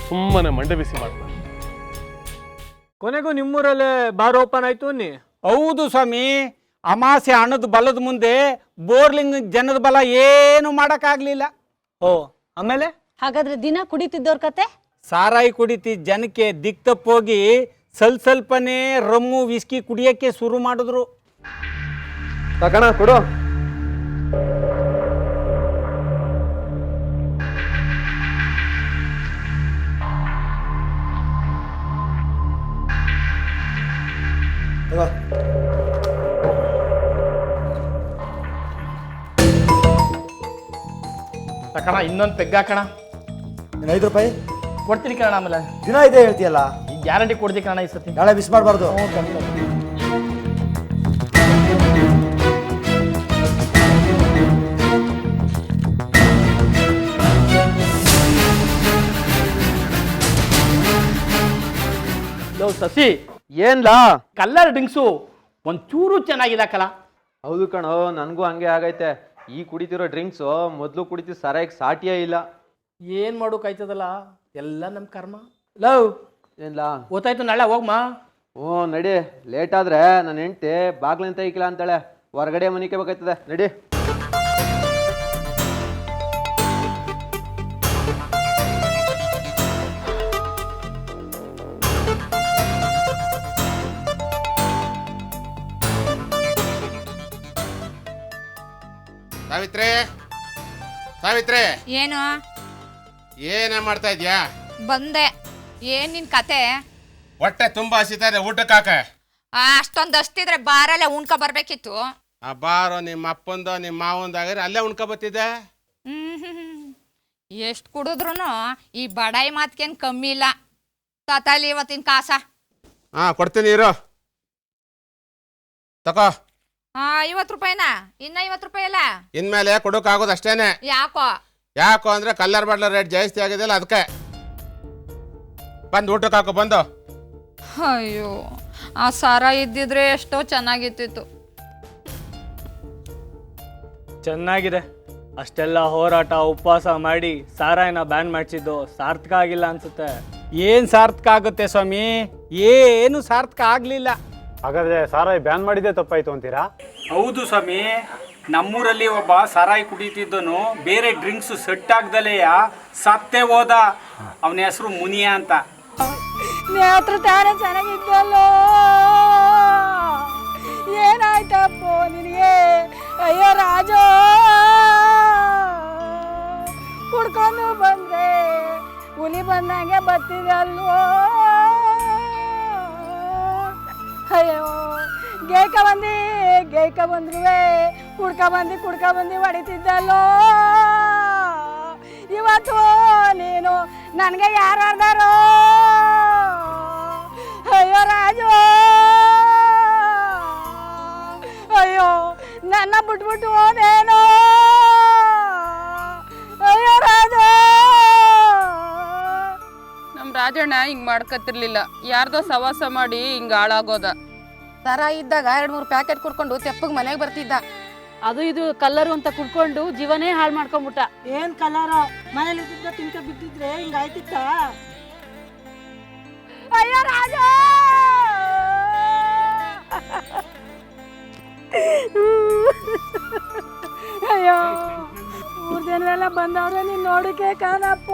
ಸುಮ್ಮನೆ ಮಂಡೆ ಬಿಸಿ ಮಾಡ್ತಾರೆ.
ಕೊನೆಗೂ ನಿಮ್ಮೂರಲ್ಲೇ ಬಾರ್ ಓಪನ್ ಆಯ್ತು ಅನ್ನಿ.
ಹೌದು ಸ್ವಾಮಿ. ಅಮಾಸೆ ಹಣದ ಬಲದ ಮುಂದೆ ಬೋರ್ಲಿಂಗ್ ಜನದ ಬಲ ಏನು ಮಾಡೋಕ್ಕಾಗಲಿಲ್ಲ.
ಓ, ಆಮೇಲೆ
ಹಾಗಾದ್ರೆ ದಿನ ಕುಡಿತಿದ್ದವ್ರ ಕತೆ?
ಸಾರಾಯಿ ಕುಡಿತಿದ್ದ ಜನಕ್ಕೆ ದಿಕ್ ತಪ್ಪೋಗಿ ಸ್ವಲ್ಪನೇ ರಮ್ಮು ವಿಸ್ಕಿ ಕುಡಿಯೋಕ್ಕೆ ಶುರು ಮಾಡಿದ್ರು.
ತಕಣ ಕೊಡು.
ತಕಣ ಇನ್ನೊಂದು ಪೆಗ್ಗ ಕಣ.
5 ರೂಪಾಯಿ
ಕೊಡ್ತೀನಿ ಕಣ. ಆಮೇಲೆ
ದಿನ ಇದೇ ಹೇಳ್ತೀಯಲ್ಲ,
ಈ ಗ್ಯಾರಂಟಿ ಕೊಡ್ತೀನಿ ಕಣ ಈ ಸತಿ.
ನಾಳೆ ಮಿಸ್ ಮಾಡಬಾರ್ದು.
ಲೋ ಸಸಿ,
ಏನ್ಲಾ
ಕಲ್ಲರ್ ಡ್ರಿಂಕ್ಸು ಒಂಚೂರು ಚೆನ್ನಾಗಿದೆ ಕಲ.
ಹೌದು ಕಣೋ, ನನಗೂ ಹಂಗೆ ಆಗೈತೆ. ಈ ಕುಡಿತಿರೋ ಡ್ರಿಂಕ್ಸು ಮೊದಲು ಕುಡಿತಿರೋ ಸರಾಯಿಗೆ ಸಾಟಿಯೇ ಇಲ್ಲ.
ಏನು ಮಾಡೋಕಾಯ್ತದಲ್ಲ, ಎಲ್ಲ ನಮ್ಮ ಕರ್ಮ. ಲವ್
ಏನ್ಲಾ
ಗೊತ್ತಾಯ್ತು, ನಾಳೆ ಹೋಗ್ಮಾ.
ಹ್ಞೂ ನಡಿ. ಲೇಟ್ ಆದರೆ ನನ್ನ ಹೆಂಡ್ತಿ ಬಾಗ್ಲಿಂದ ತೆಗಿಲ್ಲ ಅಂತಾಳೆ, ಹೊರಗಡೆ ಮನಿಕೆ ಬೇಕಾಯ್ತದೆ. ನಡಿ.
ಸಾವಿತ್ರಿ, ಸಾವಿತ್ರಿ,
ಏನು
ಏನೇ ಮಾಡ್ತಾ ಇದ್ಯಾ?
ಬಂದೆ. ಏನ್ ನಿನ್ ಕತೆ?
ಹೊಟ್ಟೆ ತುಂಬಾ ಹಸಿತಾ ಇದೆ, ಊಟಕ್ಕಾಕ.
ಅಷ್ಟೊಂದು ಅಷ್ಟಿದ್ರೆ ಬಾರಲ್ಲೇ ಉಣ್ಕೊ ಬರ್ಬೇಕಿತ್ತು.
ಆ ಬಾರೋ ನಿಮ್ಮ ಅಪ್ಪಂದು ನಿಮ್ಮ ಮಾವಂದಾಗ್ರೆ ಅಲ್ಲೇ ಉಣ್ಕೊ ಬತ್ತಿದ್ದೆ.
ಎಷ್ಟು ಕುಡಿದ್ರು ಈ ಬಡಾಯಿ ಮಾತ್ಕೇನ್ ಕಮ್ಮಿ ಇಲ್ಲ. ತತಾಲಿ ಇವತ್ತಿನ ಕಾಸ.
ಹಾ ಕೊಡ್ತೀನಿ ಇರು, ತಕೋ.
50 ರೂಪಾಯಿನಾ? ಇನ್ನ 50 ರೂಪಾಯಿ ಅಲ್ಲ
ಇನ್ಮೇಲೆ ಕೊಡೋಕ್ಕಾಗೋದು ಅಷ್ಟೇನೆ.
ಯಾಕೋ
ಅಂದ್ರೆ ಕಲ್ಲರ್ ಬಾಟ್ಲ ರೇಟ್ ಜಾಸ್ತಿ ಆಗಿದೆಯಲ್ಲ ಅದಕ್ಕೆ. ಬಂದು ಊಟಕ್ಕೆ ಹಾಕೋ ಬಂದು.
ಅಯ್ಯೋ, ಆ ಸಾರ ಇದ್ದಿದ್ರೆ ಎಷ್ಟೋ ಚೆನ್ನಾಗಿತ್ತಿತ್ತು.
ಚೆನ್ನಾಗಿದೆ. ಅಷ್ಟೆಲ್ಲ ಹೋರಾಟ ಉಪವಾಸ ಮಾಡಿ ಸಾರಾಯನ ಬ್ಯಾನ್ ಮಾಡಿಸಿದ್ದು ಸಾರ್ಥಕ ಆಗಿಲ್ಲ ಅನ್ಸುತ್ತೆ.
ಏನು ಸಾರ್ಥಕ ಆಗುತ್ತೆ ಸ್ವಾಮಿ? ಏನು ಸಾರ್ಥಕ ಆಗಲಿಲ್ಲ.
ಹಾಗಾದ್ರೆ ಸಾರಾಯಿ ಬ್ಯಾನ್ ಮಾಡಿದ್ದೆ ತಪ್ಪಾಯ್ತು ಅಂತೀರಾ?
ಹೌದು ಸ್ವಾಮಿ. ನಮ್ಮೂರಲ್ಲಿ ಒಬ್ಬ ಸಾರಾಯಿ ಕುಡಿತಿದ್ದನು, ಬೇರೆ ಡ್ರಿಂಕ್ಸ್ ಸೆಟ್ ಆಗ್ದಲೆಯ ಸತ್ತೇ ಹೋದ. ಅವನ ಹೆಸರು ಮುನಿಯ ಅಂತ.
ಹತ್ರ ತಾನೇ ಚೆನ್ನಾಗಿದ್ದಲ್ಲೋ, ಏನಾಯ್ತಪ್ಪೋ ನಿನಗೆ? ಅಯ್ಯೋ ರಾಜೋ, ಕುಡ್ಕೊಂಡು ಬಂದ್ರೆ ಹುಲಿ ಬಂದಂಗೆ ಬರ್ತಿದಲ್ವೋ. ಅಯ್ಯೋ, ಗೇಯ್ಕ ಬಂದ್ರುವೆ ಕುಡ್ಕ ಬಂದು ಹೊಡಿತಿದ್ದಲ್ಲೋ. ಇವತ್ತು ನೀನು ನನಗೆ ಯಾರು ಅರ್ದಾರೋ? ಅಯ್ಯೋ ರಾಜು, ಅಯ್ಯೋ ನನ್ನ ಬಿಟ್ಬಿಟ್ಟು ಹೋದೇನೋ. ಅಯ್ಯೋ ರಾಜು.
ನಮ್ಮ ರಾಜಣ್ಣ ಹಿಂಗ್ ಮಾಡ್ಕತ್ತಿರ್ಲಿಲ್ಲ, ಯಾರ್ದೋ ಸವಾಸ ಮಾಡಿ ಹಿಂಗ ಹಾಳಾಗೋದ.
ತರ ಇದ್ದಾಗ 2-3 ಪ್ಯಾಕೆಟ್ ಕುಡ್ಕೊಂಡು ತೆಪ್ಪಗೆ ಮನೆಗೆ ಬರ್ತಿದ್ದ.
ಅದು ಇದು ಕಲ್ಲರು ಅಂತ ಕುಡ್ಕೊಂಡು ಜೀವನೇ ಹಾಳು ಮಾಡ್ಕೊಂಡ್ಬಿಟ್ಟ.
ಏನ್ ಕಲರ ಮನೇಲಿ ತಿನ್ಕ ಬಿಟ್ಟಿದ್ರೆ ಹಿಂಗಾಯ್ತಿತ್ತ? ಅಯ್ಯೋ ರಾಜ, ಅಯ್ಯೋ ಮೂರ್ ಜನವೆಲ್ಲ ಬಂದವ್ರೆ ನೀನ್ ನೋಡಕ್ಕೆ ಕಾಣಪ್ಪ.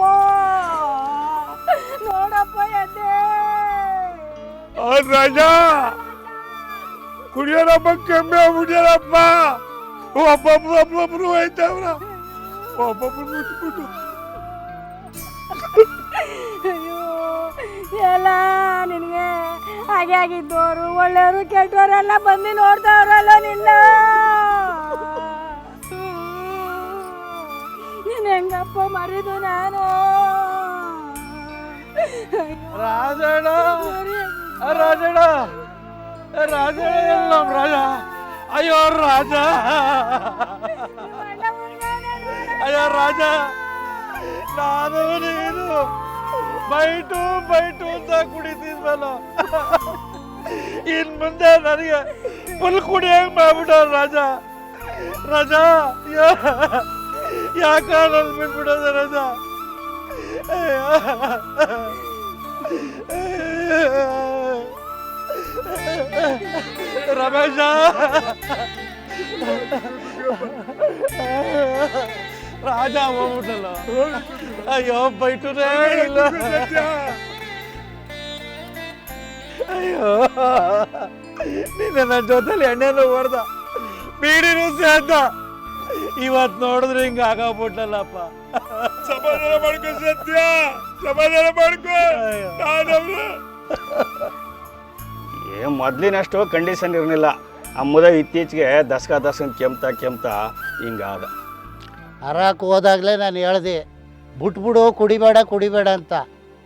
ನೋಡಪ್ಪ ಎದ್ದೆ.
ರಾಜ ಕುಡಿಯೋರಪ್ಪ ಕಮ್ಮಿ ಆಗ್ಬಿಟ್ಯಾರಪ್ಪ. ಒಬ್ಬೊಬ್ರು ಹೋಯ್ತವ್ರ, ಒಬ್ಬೊಬ್ರು ಮುಟ್ಬಿಟ್ಟು.
ಅಯ್ಯೋ, ಎಲ್ಲ ನಿನಗೆ ಹಾಗೆ ಆಗಿದ್ದವರು ಒಳ್ಳೆಯವರು ಕೆಟ್ಟವರೆಲ್ಲ ಬಂದು ನೋಡ್ತಾವ್ರಲ್ಲ ನಿನ್ನ. ನೀನು ಹೆಂಗಪ್ಪ ಮರಿದು ನಾನು?
ರಾಜಣ್ಣ, ರಾಜಣ್ಣ, ರಾಜಣ್ಣ ಎಲ್ಲ ರಾಜ. ಅಯ್ಯೋ ರಾಜ, ಅಯ್ಯೋ ರಾಜ, ನಾನು ನೀನು ಬೈಟು ಅಂತ ಕುಡಿತಿದ್ವಲ್ಲ, ಇನ್ ಮುಂದೆ ನನಗೆ ಫುಲ್ ಕುಡಿಯಂಗ್ ಮಾಡ್ಬಿಟ್ಟ ರಾಜ. ರಾಜ ಯಾಕ ನನ್ನ ಬಿಟ್ಬಿಡೋದ ರಾಜ? ರಮೇಶ, ರಾಜ ಹೋಗ್ಬಿಟ್ಟಲ್ಲ. ಅಯ್ಯೋ ಬೈಟುನೇ ಇಲ್ಲ. ಅಯ್ಯೋ ನಿನ್ನ ನನ್ನ ಜೊತೆಲಿ ಎಣ್ಣೆನೂ ಹೊಡೆದ,
ಬೀಡಿನೂ ಸೇದ ಇವತ್ತು ನೋಡಿದ್ರೆ ಹಿಂಗ ಆಗಾಗ್ಬಿಟ್ಟಲ್ಲಪ್ಪ.
ಸಮಾಧಾನ ಮಾಡ್ಕೋ ಸತ್ಯ, ಸಮಾಧಾನ ಮಾಡ್ಕೋ.
ಮೊದ್ಲಿನಷ್ಟು ಕಂಡೀಷನ್ ಇರಲಿಲ್ಲ. ಅಮ್ಮದ ಇತ್ತೀಚೆಗೆ ದಸ್ಕನ್ ಕೆಮ್ತಾ ಹಿಂಗಾದ.
ಹರಾಕ್ ಹೋದಾಗಲೇ ನಾನು ಹೇಳ್ದೆ ಬಿಟ್ಬಿಡು, ಕುಡಿಬೇಡ ಅಂತ.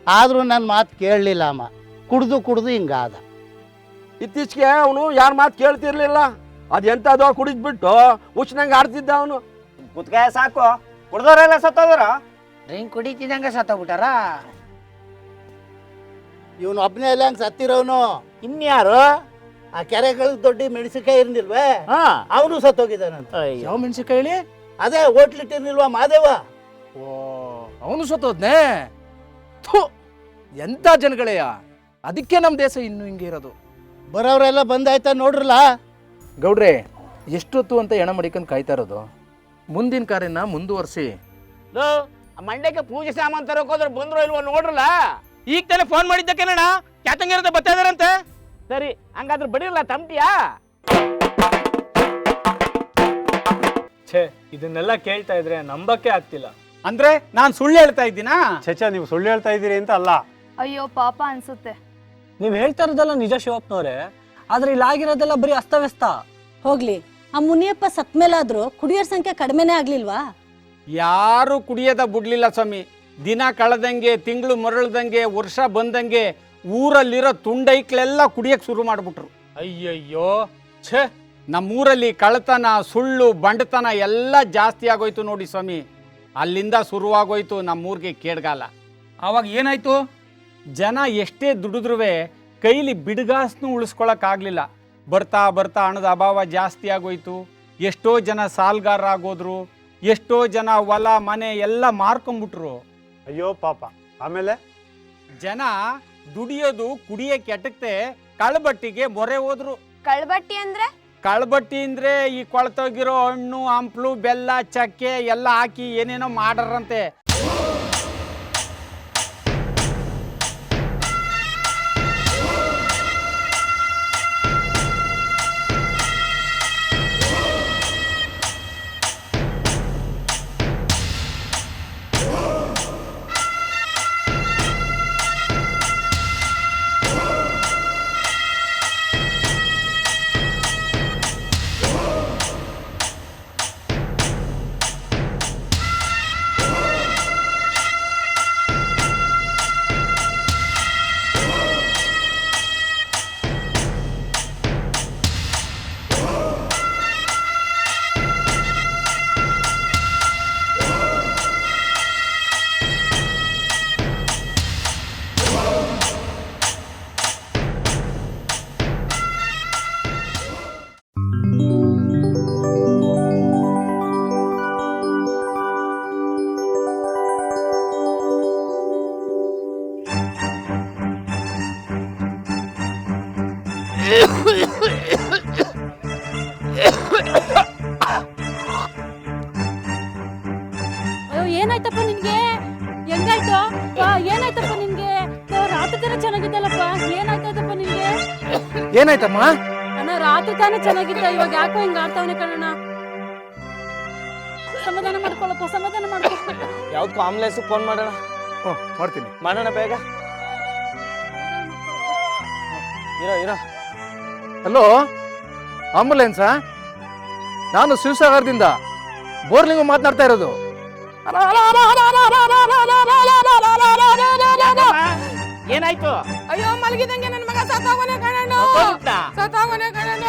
ಆದರೂ ನನ್ನ ಮಾತು ಕೇಳಲಿಲ್ಲ ಅಮ್ಮ. ಕುಡ್ದು ಹಿಂಗಾದ.
ಇತ್ತೀಚೆಗೆ ಅವನು ಯಾರ ಮಾತು ಕೇಳ್ತಿರ್ಲಿಲ್ಲ. ಅದೆಂಥದೋ ಕುಡಿದ್ಬಿಟ್ಟು ಹುಚ್ಚನಂಗೆ ಆಡ್ತಿದ್ದ ಅವನು. ಕುತ್ಕಾಯ ಸಾಕು, ಕುಡ್ದವರೆಲ್ಲ ಸತ್ತೋದ್ರ.
ಡ್ರಿಂಕ್ ಕುಡಿತಿದ್ದಂಗೆ ಸತ್ತೋಗ್ಬಿಟ್ಟಾರ. ಇವನು ಒಬ್ಬನೇ ಎಲ್ಲ ಹಂಗೆ ಸತ್ತಿರೋನು. ಇನ್ಯಾರು ಆ ಕೆರೆಗಳಿಗೆ ದೊಡ್ಡ ಮೆಣಸಿನ್ಕಾಯಿ ಇರ್ನಿಲ್ವೇ, ಅವನು ಸತ್ತೋಗಿದ್ದಾನಂತ.
ಯಾವ ಮೆಣಸಿನ್ಕಾಯಿ ಹೇಳಿ?
ಅದೇ ಹೋಟ್ಲಿಟ್ಟಿರ್ನಿಲ್ವಾ ಮಾದೇವ,
ಓ ಅವನು ಸತ್ತೋದ್ನೇ. ಥು, ಎಂಥ ಜನಗಳೇಯ. ಅದಕ್ಕೆ ನಮ್ಮ ದೇಶ ಇನ್ನು ಹಿಂಗೆ ಇರೋದು.
ಬರೋರೆಲ್ಲ ಬಂದಾಯ್ತಾ ನೋಡ್ರಲ್ಲ.
ಗೌಡ್ರೆ, ಎಷ್ಟೊತ್ತು ಅಂತ ಎಣ ಮಡಿಕೊಂಡು ಕಾಯ್ತಾ ಇರೋದು? ಮುಂದಿನ ಕಾರ್ಯನ ಮುಂದುವರಿಸಿ.
ಮಂಡ್ಯಕ್ಕೆ ಪೂಜೆ ಸಾಮಾನು ತರೋಕೋದ್ರೆ ಬಂದ್ರು ಇಲ್ವೋ ನೋಡ್ರಲ್ಲ. ಈಗ ತಾನೇ ಫೋನ್ ಮಾಡಿದ್ದಕ್ಕೇನಣ್ಣ ಕ್ಯಾತಂಗಿರದ ಬರ್ತಾ ಇದಾರಂತೆ. ಸರಿ, ಹಂಗಾದ್ರೆ ಬಡಿರಲ್ಲ ತಮ್ಟಿಯಾ?
ಛೇ, ಇದನ್ನೆಲ್ಲ ಕೇಳ್ತಾ ಇದ್ರೆ ನಂಬಕ್ಕೆ ಆಗ್ತಿಲ್ಲ.
ಅಂದ್ರೆ ನಾನು ಸುಳ್ಳು ಹೇಳ್ತಾ ಇದ್ದೀನಾ?
ಚಚಾ, ನೀವು ಸುಳ್ಳು ಹೇಳ್ತಾ ಇದ್ದೀರಿ ಅಂತ ಅಲ್ಲ.
ಅಯ್ಯೋ ಪಾಪ ಅನ್ಸುತ್ತೆ.
ನೀವ್ ಹೇಳ್ತಾ ಇರೋದೆಲ್ಲ ನಿಜ ಶಿವಪ್ಪನವ್ರೆ, ಆದ್ರೆ ಇಲ್ಲಿ ಆಗಿರೋದೆಲ್ಲ ಬರೀ ಅಸ್ತವ್ಯಸ್ತ.
ಹೋಗ್ಲಿ, ಆ ಮುನಿಯಪ್ಪ ಸತ್ ಮೇಲಾದ್ರೂ ಕುಡಿಯೋರ್ ಸಂಖ್ಯೆ ಕಡಿಮೆನೇ ಆಗ್ಲಿಲ್ವಾ?
ಯಾರು ಕುಡಿಯೋದ ಬಿಡ್ಲಿಲ್ಲ ಸ್ವಾಮಿ. ದಿನ ಕಳೆದಂಗೆ, ತಿಂಗಳು ಮರಳ್ದಂಗೆ, ವರ್ಷ ಬಂದಂಗೆ ಊರಲ್ಲಿರೋ ತುಂಡೈಕ್ಳೆಲ್ಲ ಕುಡಿಯಕ್ಕೆ ಶುರು ಮಾಡಿಬಿಟ್ರು.
ಅಯ್ಯಯ್ಯೋ,
ಛೇ, ನಮ್ಮೂರಲ್ಲಿ ಕಳ್ಳತನ, ಸುಳ್ಳು, ಬಂಡತನ ಎಲ್ಲ ಜಾಸ್ತಿ ಆಗೋಯ್ತು ನೋಡಿ ಸ್ವಾಮಿ. ಅಲ್ಲಿಂದ ಶುರುವಾಗೋಯ್ತು ನಮ್ಮೂರಿಗೆ ಕೇಡ್ಗಾಲ.
ಅವಾಗ ಏನಾಯ್ತು?
ಜನ ಎಷ್ಟೇ ದುಡಿದ್ರೂ ಕೈಲಿ ಬಿಡುಗಾಸನ್ನು ಉಳಿಸ್ಕೊಳಕ್ಕಾಗಲಿಲ್ಲ. ಬರ್ತಾ ಬರ್ತಾ ಹಣದ ಅಭಾವ ಜಾಸ್ತಿ ಆಗೋಯ್ತು. ಎಷ್ಟೋ ಜನ ಸಾಲ್ಗಾರರಾಗೋದ್ರು. ಎಷ್ಟೋ ಜನ ಹೊಲ ಮನೆ ಎಲ್ಲ ಮಾರ್ಕೊಂಡ್ಬಿಟ್ರು.
ಅಯ್ಯೋ ಪಾಪ. ಆಮೇಲೆ
ಜನ ದುಡಿಯೋದು ಕುಡಿಯಕ್ಕೆ ಎಟಕ್ತೆ ಕಳ್ಬಟ್ಟಿಗೆ ಮೊರೆ ಹೋದ್ರು.
ಕಳ್ಬಟ್ಟಿ ಅಂದ್ರೆ?
ಕಳ್ಬಟ್ಟಿ ಅಂದ್ರೆ ಈ ಕೊಳ್ತೋಗಿರೋ ಹಣ್ಣು, ಹಂಪ್ಲು, ಬೆಲ್ಲ, ಚಕ್ಕೆ ಎಲ್ಲ ಹಾಕಿ ಏನೇನೋ ಮಾಡಾರಂತೆ.
ಅಯ್ಯೋ ಏನಾಯ್ತಪ್ಪ ನಿನ್ಗೆ? ಹೆಂಗಾಯ್ತು? ಏನಾಯ್ತಪ್ಪ ನಿನ್ಗೆ? ರಾತ್ರಿ ತಾನೇ ಚೆನ್ನಾಗಿದ್ದಲ್ಲಪ್ಪ, ಏನಾಯ್ತಪ್ಪ ನಿನ್ಗೆ?
ಏನಾಯ್ತಮ್ಮ?
ಅಣ್ಣ ರಾತ್ರಿ ತಾನೇ ಚೆನ್ನಾಗಿದ್ದ, ಇವಾಗ ಯಾಕೋ ಹಿಂಗ ಆಡ್ತಾವನೆ ಕಣಣ್ಣ. ಸಮಾಧಾನ ಮಾಡ್ಕೊಳ್ಳಪ್ಪ, ಸಮಾಧಾನ ಮಾಡ್ಕೊ.
ಯಾವ್ದಕ್ಕೂ ಆಂಬುಲೆನ್ಸ್ ಫೋನ್ ಮಾಡೋಣ.
ಮಾಡ್ತೀನಿ.
ಮಾಡೋಣ ಬೇಗ. ಇರೋ
ಹಲೋ, ಆಂಬುಲೆನ್ಸಾ? ನಾನು ಶಿವಸಾಗರದಿಂದ ಬೋರ್ಲಿಂಗು ಮಾತನಾಡ್ತಾ ಇರೋದು.
ಏನಾಯ್ತು?
ಅಯ್ಯೋ ಮಲಗಿದಂಗೆ ನನ್ನ ಮಗ ಸತ್ತೋಗನೆ ಕಣಣ್ಣ, ಸತ್ತೋಗನೆ ಕಣಣ್ಣ.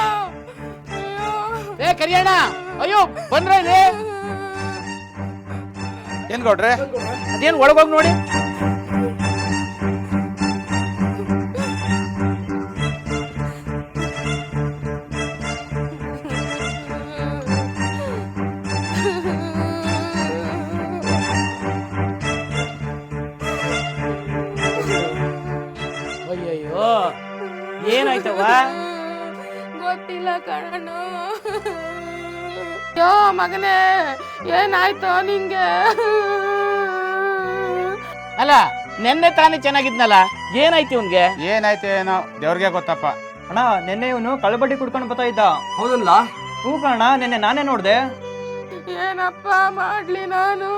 ಏ ಕರಿಯಣ್ಣ, ಅಯ್ಯೋ ಬಂದ್ರೆ ಇಲ್ಲಿ.
ಏನ್ ಗೌಡ್ರೆ?
ಅದೇನು ಒಳಗೋಗಿ ನೋಡಿ. ಅಯ್ಯಯ್ಯೋ, ಏನಾಯ್ತವ?
ಗೊತ್ತಿಲ್ಲ ಕಣಣ್ಣ. ಯೋ ಮಗನೇ, ಏನಾಯ್ತು ನಿಂಗೆ?
ಅಲ್ಲ, ನೆನ್ನೆ ತಾನೇ ಚೆನ್ನಾಗಿದ್ನಲ್ಲ, ಏನಾಯ್ತು ಇವನ್ಗೆ?
ಏನಾಯ್ತು ಏನೋ ದೇವ್ರಿಗೆ ಗೊತ್ತಪ್ಪ.
ಅಣ್ಣ, ನೆನ್ನೆ ಇವನು ಕಳ್ಳಬಟ್ಟಿ ಕುಡ್ಕೊಂಡು ಬರ್ತಾ ಇದ್ದ.
ಹೌದಲ್ಲ?
ಹೂ ಕಣ ನಿನ್ನೆ ನಾನೇ ನೋಡ್ದೆ.
ಏನಪ್ಪ ಮಾಡ್ಲಿ ನಾನು?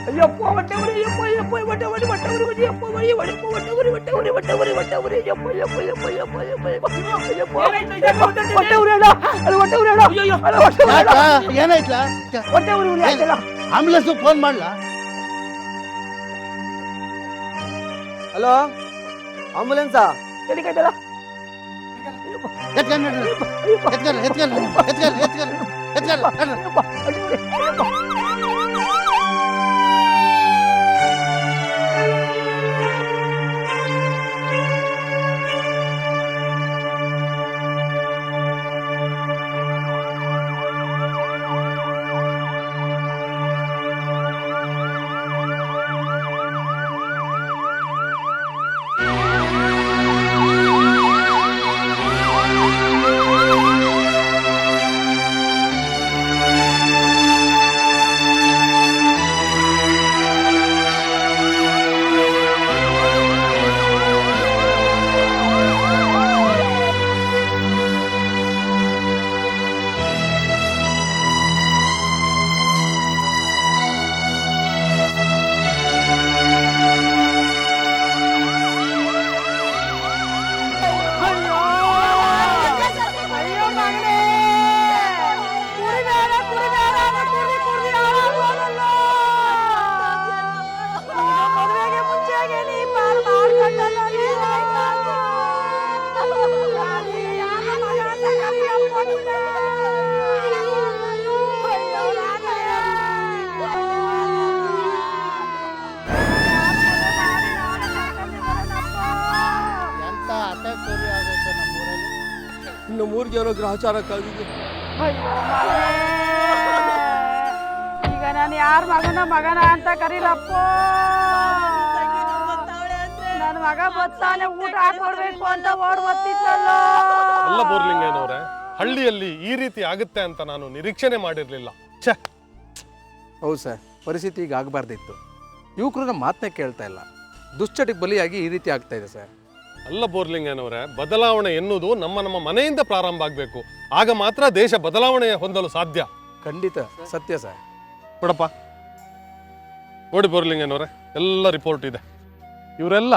ಅಯ್ಯಪ್ಪ ಹೊಟ್ಟೆ ಉರಿ, ಯಪ್ಪ ಯಪ್ಪ ಹೊಟ್ಟೆ ಉರಿ, ಹೊಟ್ಟೆ ಉರಿ, ಹೊಟ್ಟೆ ಯಪ್ಪ ಉರಿ, ಹೊಟ್ಟೆ ಹೊಟ್ಟೆ ಉರಿ, ಹೊಟ್ಟೆ ಉರಿ, ಹೊಟ್ಟೆ ಉರಿ, ಹೊಟ್ಟೆ ಉರಿ, ಯಪ್ಪ ಯಪ್ಪ ಯಪ್ಪ ಯಪ್ಪ ಯಪ್ಪ ಯಪ್ಪ ಹೊಟ್ಟೆ ಉರಿ ಅಣ್ಣ, ಅದು ಹೊಟ್ಟೆ ಉರಿ ಅಣ್ಣ, ಅದು ಹೊಟ್ಟೆ ಉರಿ ಅಣ್ಣ.
ಏನಾಯ್ತಾ?
ಹೊಟ್ಟೆ ಉರಿ ಉರಿ ಆಯ್ತಲ್ಲ.
ಆಂಬುಲೆನ್ಸ್ ಫೋನ್ ಮಾಡ್ಲಾ?
ಹಲೋ, ಆಂಬುಲೆನ್ಸಾ? ಎಲ್ಲಿಗಾಯ್ತಲ್ಲ?
ಎತ್ಕೊಂಡು
ನಮ್ಮೂರಿಗೆ ಏನೋ ಗ್ರಹಚಾರ ಕಳೆದಿದೆ.
ಈಗ ನಾನು ಯಾರ ಮಗನ ಅಂತ ಕರೀಲಪ್ಪ. ನನ್ನ ಮಗ ಬತ್ತಾನೆ, ಊಟ ಹಾಕೊಡ್ಬೇಕು ಅಂತ ಓಡ್ ಬರ್ತಿದ್ದಲ್ಲ.
ಅಲ್ಲ ಬೋರ್ಲಿಂಗೇನವ್ರೆ, ಹಳ್ಳಿಯಲ್ಲಿ ಈ ರೀತಿ ಆಗುತ್ತೆ ಅಂತ ನಾನು ನಿರೀಕ್ಷಣೆ ಮಾಡಿರ್ಲಿಲ್ಲ. ಛೆ,
ಹೌದು ಸರ್, ಪರಿಸ್ಥಿತಿ ಈಗ ಆಗಬಾರ್ದಿತ್ತು. ಯುವಕರು ನಮ್ಮ ಮಾತನ್ನೇ ಕೇಳ್ತಾ ಇಲ್ಲ, ದುಶ್ಚಟಕ್ಕೆ ಬಲಿಯಾಗಿ ಈ ರೀತಿ ಆಗ್ತಾ ಇದೆ ಸರ್.
ಅಲ್ಲ ಬೋರ್ಲಿಂಗೇನವ್ರೆ, ಬದಲಾವಣೆ ಎನ್ನುವುದು ನಮ್ಮ ಮನೆಯಿಂದ ಪ್ರಾರಂಭ ಆಗಬೇಕು. ಆಗ ಮಾತ್ರ ದೇಶ ಬದಲಾವಣೆ ಹೊಂದಲು ಸಾಧ್ಯ.
ಖಂಡಿತ ಸತ್ಯ ಸರ್.
ಕೊಡಪ್ಪ ನೋಡಿ ಬೋರ್ಲಿಂಗೇನವ್ರೆ, ಎಲ್ಲ ರಿಪೋರ್ಟ್ ಇದೆ. ಇವರೆಲ್ಲ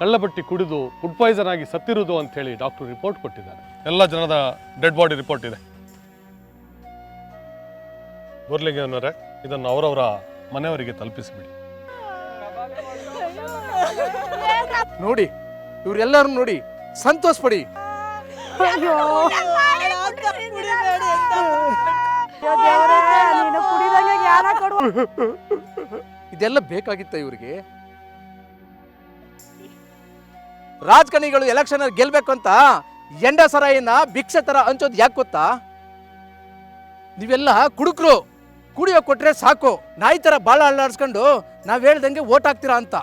ಕಳ್ಳಬಟ್ಟಿ ಕುಡಿದು ಫುಡ್ ಪಾಯ್ಸನ್ ಆಗಿ ಸತ್ತಿರುವುದು ಅಂತ ಹೇಳಿ ಡಾಕ್ಟರ್ ರಿಪೋರ್ಟ್ ಕೊಟ್ಟಿದ್ದಾರೆ. ಎಲ್ಲ ಜನದ ಡೆಡ್ ಬಾಡಿ ರಿಪೋರ್ಟ್ ಇದೆ. ಬೋರ್ಲಿಂಗೇನವ್ರೆ, ಇದನ್ನು ಅವರವರ ಮನೆಯವರಿಗೆ ತಲುಪಿಸಿಬಿಡಿ.
ನೋಡಿ, ಇವರೆಲ್ಲರೂ ನೋಡಿ ಸಂತೋಷ ಪಡಿ. ಇದೆಲ್ಲ ಬೇಕಾಗಿತ್ತ ಇವ್ರಿಗೆ? ರಾಜಕಾರಣಿಗಳು ಎಲೆಕ್ಷನ್ ಗೆಲ್ಬೇಕು ಅಂತ ಎಂಡ ಸರಾಯಿನ ಭಿಕ್ಷೆ ತರ ಹಂಚೋದು ಯಾಕೆ ಗೊತ್ತಾ? ನೀವೆಲ್ಲ ಕುಡುಕರು, ಕುಡಿಯೋ ಕೊಟ್ರೆ ಸಾಕು, ನಾಯಿ ತರ ಬಾಳ ಅಳ್ಳಾಡ್ಸ್ಕೊಂಡು ನಾವ್ ಹೇಳ್ದಂಗೆ ಓಟ್ ಹಾಕ್ತೀರಾ ಅಂತ.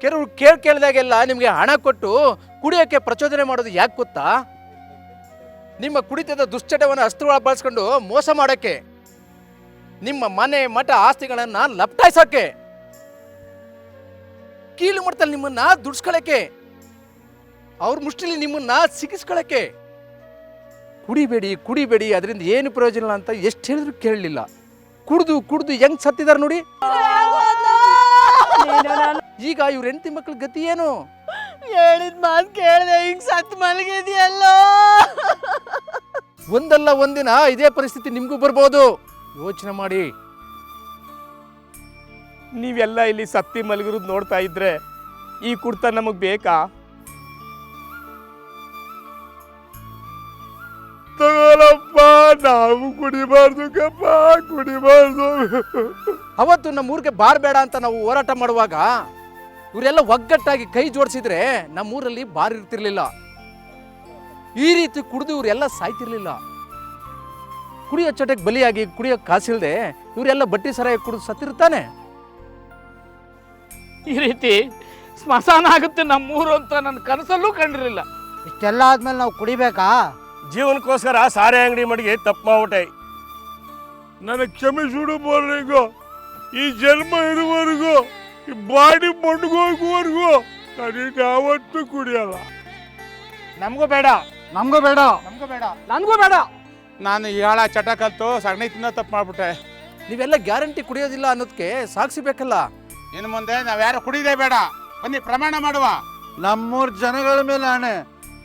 ಕೆಲವರು ಕೇಳ್ದಾಗೆಲ್ಲ ನಿಮ್ಗೆ ಹಣ ಕೊಟ್ಟು ಕುಡಿಯೋಕೆ ಪ್ರಚೋದನೆ ಮಾಡೋದು ಯಾಕೆ ಗೊತ್ತಾ? ನಿಮ್ಮ ಕುಡಿತದ ದುಶ್ಚಟವನ್ನು ಅಸ್ತ್ರಗಳ ಬಳಸ್ಕೊಂಡು ಮೋಸ ಮಾಡೋಕ್ಕೆ, ನಿಮ್ಮ ಮನೆ ಮಠ ಆಸ್ತಿಗಳನ್ನ ಲಪ್ಟಾಯಿಸೋಕೆ, ಕೀಳು ಮಟ್ಟದಲ್ಲಿ ನಿಮ್ಮನ್ನ ದುಡ್ಸ್ಕೊಳಕ್ಕೆ, ಅವ್ರ ಮುಷ್ಟಿಲಿ ನಿಮ್ಮನ್ನ ಸಿಗಿಸ್ಕೊಳಕ್ಕೆ. ಕುಡಿಬೇಡಿ ಕುಡಿಬೇಡಿ, ಅದರಿಂದ ಏನು ಪ್ರಯೋಜನ ಅಂತ ಎಷ್ಟು ಹೇಳಿದ್ರು ಕೇಳಲಿಲ್ಲ. ಕುಡ್ದು ಹೆಂಗ್ ಸತ್ತಿದಾರ ನೋಡಿ. ಈಗ ಇವ್ರ ಹೆಂಡತಿ ಮಕ್ಳ ಗತಿ ಏನು?
ಹೇಳಿದ ಮಾತು ಕೇಳ್ದೆ ಈಗ ಸತ್ ಮಲಗಿದ್ಯಲ್ಲ.
ಒಂದಲ್ಲ ಒಂದಿನ ಇದೇ ಪರಿಸ್ಥಿತಿ ನಿಮ್ಗೂ ಬರ್ಬೋದು, ಯೋಚನೆ ಮಾಡಿ.
ನೀವೆಲ್ಲ ಇಲ್ಲಿ ಸತ್ತಿ ಮಲಗಿರೋದು ನೋಡ್ತಾ ಇದ್ರೆ ಈ ಕುಡ್ತ ನಮಗ್ ಬೇಕಾ?
ತಗೊಳಪ್ಪ, ನಾವು ಕುಡಿಬಾರ್ದು ಕಪ್ಪ, ಕುಡಿಬಾರ್ದು.
ಅವತ್ತು ನಮ್ಮ ಊರಿಗೆ ಬಾರ್ ಬೇಡ ಅಂತ ನಾವು ಹೋರಾಟ ಮಾಡುವಾಗ ಇವರೆಲ್ಲ ಒಗ್ಗಟ್ಟಾಗಿ ಕೈ ಜೋಡಿಸಿದ್ರೆ ನಮ್ಮೂರಲ್ಲಿ ಬಾರ್ ಇರ್ತಿರ್ಲಿಲ್ಲ. ಈ ರೀತಿ ಕುಡಿದು ಇವರೆಲ್ಲ ಸಾಯ್ತಿರ್ಲಿಲ್ಲ. ಕುಡಿಯೋ ಚಟಕ್ಕೆ ಬಲಿಯಾಗಿ ಕುಡಿಯೋ ಕಾಸಿಲ್ದೆ ಇವರೆಲ್ಲ ಬಟ್ಟಿ ಸರಾಯಿ ಕುಡಿದು ಸತ್ತಿರ್ತಾನೆ.
ಈ ರೀತಿ ಸ್ಮಶಾನ ಆಗುತ್ತೆ ನಮ್ಮೂರು ಅಂತ ನನ್ನ ಕನಸಲ್ಲೂ ಕಂಡಿರಲಿಲ್ಲ.
ಇಷ್ಟೆಲ್ಲ ಆದ್ಮೇಲೆ ನಾವು ಕುಡಿಬೇಕಾ?
ಜೀವನಕ್ಕೋಸ್ಕರ ಸಾರೆ ಅಂಗಡಿ ಮಡಿಗೆ ತಪ್ಪು ಮಾಡ್ಬಿಟ್ಟೆ. ನನಗೆ ಕ್ಷಮಿಸುಡು ಬೋರ್ಲಿಂಗು. ಈ ಜನ್ಮ ಇರುವವರೆಗೂ, ಈ ಬಾಡಿ ಮಣ್ಗೋಗುವವರೆಗೂ ನಾನು ಯಾವತ್ತೂ ಕುಡಿಯಲ್ಲ.
ನಮಗೂ ಬೇಡ.
ನಮಗೂ ಬೇಡ.
ನನಗೂ ಬೇಡ.
ನಾನು ಏಳ ಚಟ ಕಲ್ತು ಸಗಣಿ ತಿನ್ನೋ ತಪ್ಪು ಮಾಡ್ಬಿಟ್ಟೆ.
ನೀವೆಲ್ಲ ಗ್ಯಾರಂಟಿ ಕುಡಿಯೋದಿಲ್ಲ ಅನ್ನೋದಕ್ಕೆ ಸಾಕ್ಷಿ ಬೇಕಲ್ಲ.
ಇನ್ನು ಮುಂದೆ ನಾವ್ಯಾರು ಕುಡಿದೇ ಬೇಡ. ಬನ್ನಿ ಪ್ರಮಾಣ ಮಾಡುವ.
ನಮ್ಮೂರ ಜನಗಳ ಮೇಲೆ ಆಣೆ,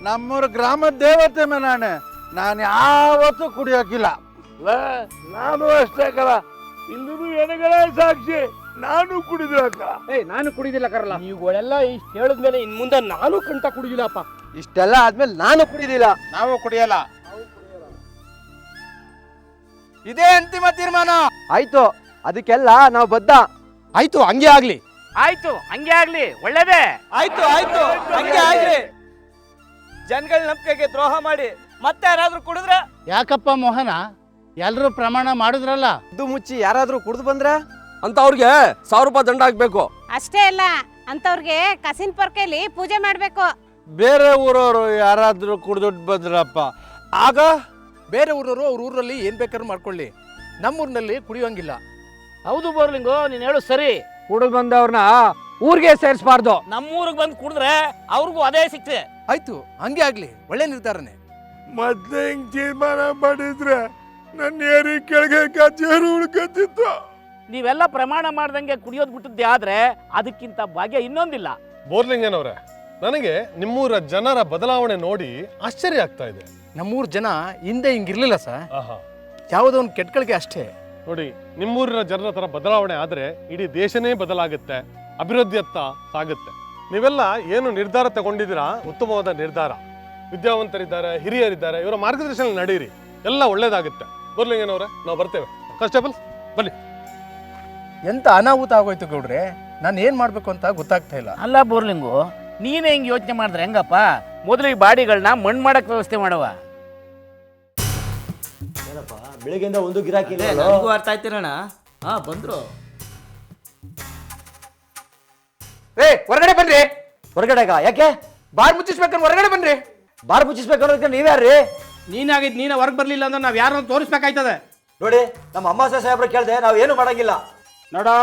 ನಮ್ಮೂರ ಗ್ರಾಮದ ದೇವತೆ ಮೇಲೆ ಆಣೆ, ನಾನು ಯಾವತ್ತೂ ಕುಡಿಯೋಕಿಲ್ಲ.
ನಾನು ಅಷ್ಟೇ ಕಲ, ಇಲ್ಲೂ ಎನಗಳೇ ಸಾಕ್ಷಿ, ನಾನು ಕುಡಿದಿಲ್ಲ.
ನಾನು ಕುಡಿದಿಲ್ಲ ಕರಲ್ಲ. ನೀವುಗಳೆಲ್ಲ ಇಷ್ಟು ಹೇಳಿದ್ಮೇಲೆ ಇನ್ ಮುಂದೆ ನಾನು ಕಂಟ ಕುಡಿದಿಲ್ಲಪ್ಪ.
ಇಷ್ಟೆಲ್ಲ ಆದ್ಮೇಲೆ ನಾನು ಕುಡಿದಿಲ್ಲ.
ನಾವು ಕುಡಿಯಲ್ಲ.
ಇದೇ ಅಂತಿಮ ತೀರ್ಮಾನ.
ಆಯ್ತು, ಅದಕ್ಕೆಲ್ಲ ನಾವು ಬದ್ಧ.
ಆಯ್ತು, ಹಂಗೆ ಆಗ್ಲಿ. ಆಯ್ತು, ಹಂಗೆ ಆಗ್ಲಿ. ಒಳ್ಳೇದೇ.
ಆಯ್ತು ಆಯ್ತು ಹಂಗೆ ಆಗ್ಲಿ. ಜನಗಳ ನಂಬಿಕೆಗೆ ದ್ರೋಹ ಮಾಡಿ ಮತ್ತೆ ಯಾರಾದ್ರೂ ಕುಡಿದ್ರೆ
ಯಾಕಪ್ಪ ಮೋಹನ, ಎಲ್ಲರೂ ಪ್ರಮಾಣ ಮಾಡಿದ್ರಲ್ಲ,
ಇದು ಮುಚ್ಚಿ ಯಾರಾದ್ರೂ ಕುಡಿದು ಬಂದ್ರೆ ಅಂತ ಅವ್ರಿಗೆ 1000 ರೂಪಾಯಿ ದಂಡ ಹಾಕ್ಬೇಕು.
ಅಷ್ಟೇ ಅಲ್ಲ, ಅಂತವ್ರಿಗೆ ಕಸಿನ್ ಪೊರ್ಕೆಲಿ ಪೂಜೆ ಮಾಡ್ಬೇಕು.
ಬೇರೆ ಊರವರು ಯಾರಾದ್ರೂ ಕುಡ್ದುಟ್ಟು ಬಂದ್ರಪ್ಪ, ಆಗ
ಬೇರೆ ಊರವರು ಅವ್ರ ಊರಲ್ಲಿ ಏನ್ ಬೇಕಾದ್ರೂ ಮಾಡ್ಕೊಳ್ಳಿ, ನಮ್ಮೂರಿನಲ್ಲಿ ಕುಡಿಯೋಂಗಿಲ್ಲ.
ಹೌದು ಬೋರ್ಲಿಂಗು, ನೀನ್ ಹೇಳು ಸರಿ.
ಕುಡಿದು ಬಂದವ್ರನ್ನ ಊರಿಗೆ ಸೇರಿಸಬಾರ್ದು.
ನಮ್ಮೂರಿಗೆ ಬಂದು ಕುಡಿದ್ರೆ ಅವ್ರಿಗೂ ಅದೇ ಸಿಕ್ತದೆ.
ಆಯ್ತು, ಹಂಗೆ ಆಗ್ಲಿ. ಒಳ್ಳೆ ನಿರ್ಧಾರನೆ.
ಮತ್ತೆ ಹಿಂಗ್ ತೀರ್ಮಾನ ಮಾಡಿದ್ರೆ ನನ್ನ ಏರಿ ಕೆಳಗೆ ಕಚೇರಿ ಉಳ್ಕತ್ತಿತ್ತು.
ನೀವೆಲ್ಲ ಪ್ರಮಾಣ ಮಾಡ್ದಂಗೆ ಕುಡಿಯೋದು ಬಿಟ್ಟದ್ದೇ ಆದ್ರೆ ಅದಕ್ಕಿಂತ ಭಾಗ್ಯ ಇನ್ನೊಂದಿಲ್ಲ.
ಬೋರ್ಲಿಂಗನವ್ರೆ, ನನಗೆ ನಿಮ್ಮೂರ ಜನರ ಬದಲಾವಣೆ ನೋಡಿ ಆಶ್ಚರ್ಯ ಆಗ್ತಾ ಇದೆ.
ನಮ್ಮೂರ್ ಜನ ಹಿಂದೆ ಹಿಂಗಿರ್ಲಿಲ್ಲ ಸರ್. ಯಾವುದೋ ಒಂದು ಕೆಟ್ಟಗಳಿಗೆ ಅಷ್ಟೇ.
ನೋಡಿ, ನಿಮ್ಮೂರಿನ ಜನರ ತರ ಬದಲಾವಣೆ ಆದ್ರೆ ಇಡೀ ದೇಶನೇ ಬದಲಾಗುತ್ತೆ, ಅಭಿವೃದ್ಧಿಯತ್ತ ಸಾಗುತ್ತೆ. ನೀವೆಲ್ಲ ಏನು ನಿರ್ಧಾರ ತಗೊಂಡಿದ್ದೀರಾ, ಉತ್ತಮವಾದ ನಿರ್ಧಾರ. ವಿದ್ಯಾವಂತರಿದ್ದಾರೆ, ಹಿರಿಯರಿದ್ದಾರೆ, ಇವರ ಮಾರ್ಗದರ್ಶನ ನಡೀರಿ, ಎಲ್ಲ ಒಳ್ಳೇದಾಗುತ್ತೆ. ಬೋರ್ಲಿಂಗನವ್ರೆ, ನಾವು ಬರ್ತೇವೆ. ಕಾನ್ಸ್ಟೇಬಲ್ ಬನ್ನಿ.
ಎಂತ ಅನಾಹುತ ಆಗೋಯ್ತು ಗೌಡ್ರೆ, ನಾನು ಏನ್ ಮಾಡ್ಬೇಕು ಅಂತ ಗೊತ್ತಾಗ್ತಾ ಇಲ್ಲ.
ಅಲ್ಲ ಬೋರ್ಲಿಂಗು, ನೀನೇ ಹಿಂಗೆ ಯೋಚನೆ ಮಾಡಿದ್ರೆ ಹೆಂಗಪ್ಪ? ಮೊದಲು ಈ ಬಾಡಿಗಳನ್ನ ಮಣ್ಣು ಮಾಡಕ್ ವ್ಯವಸ್ಥೆ ಮಾಡುವ.
ಬೆಳಿಗ್ಗೆಯಿಂದ ಒಂದು ಗಿರಾಕಿ ಇಲ್ಲ.
ನನಗೂ ಅರ್ಥ ಆಯ್ತಿರಣ್ಣ. ಬಂದ್ರು.
ಹೊರಗಡೆ ಬನ್ರಿ.
ಹೊರಗಡೆ ಯಾಕೆ?
ಬಾರ್ ಮುಚ್ಚಿಸ್ಬೇಕಂದ್ರೆ ಹೊರಗಡೆ ಬನ್ರಿ.
ಬಾರ್ ಮುಚ್ಚಿಸ್ಬೇಕು ನೀವ್ಯಾರ್ರಿ?
ನೀನಾಗಿದ್ ನೀನ ಹೊರಗೆ ಬರ್ಲಿಲ್ಲ ಅಂದ್ರೆ ನಾವ್ ಯಾರನ್ನ ತೋರಿಸ್ಬೇಕಾಯ್ತದೆ.
ನೋಡಿ, ನಮ್ಮ ಅಮ್ಮಾಸೆ ಸಾಹೇಬ್ರ ಕೇಳ್ದೆ, ನಾವ್ ಏನು ಮಾಡಂಗಿಲ್ಲ.
ನೋಡೋ,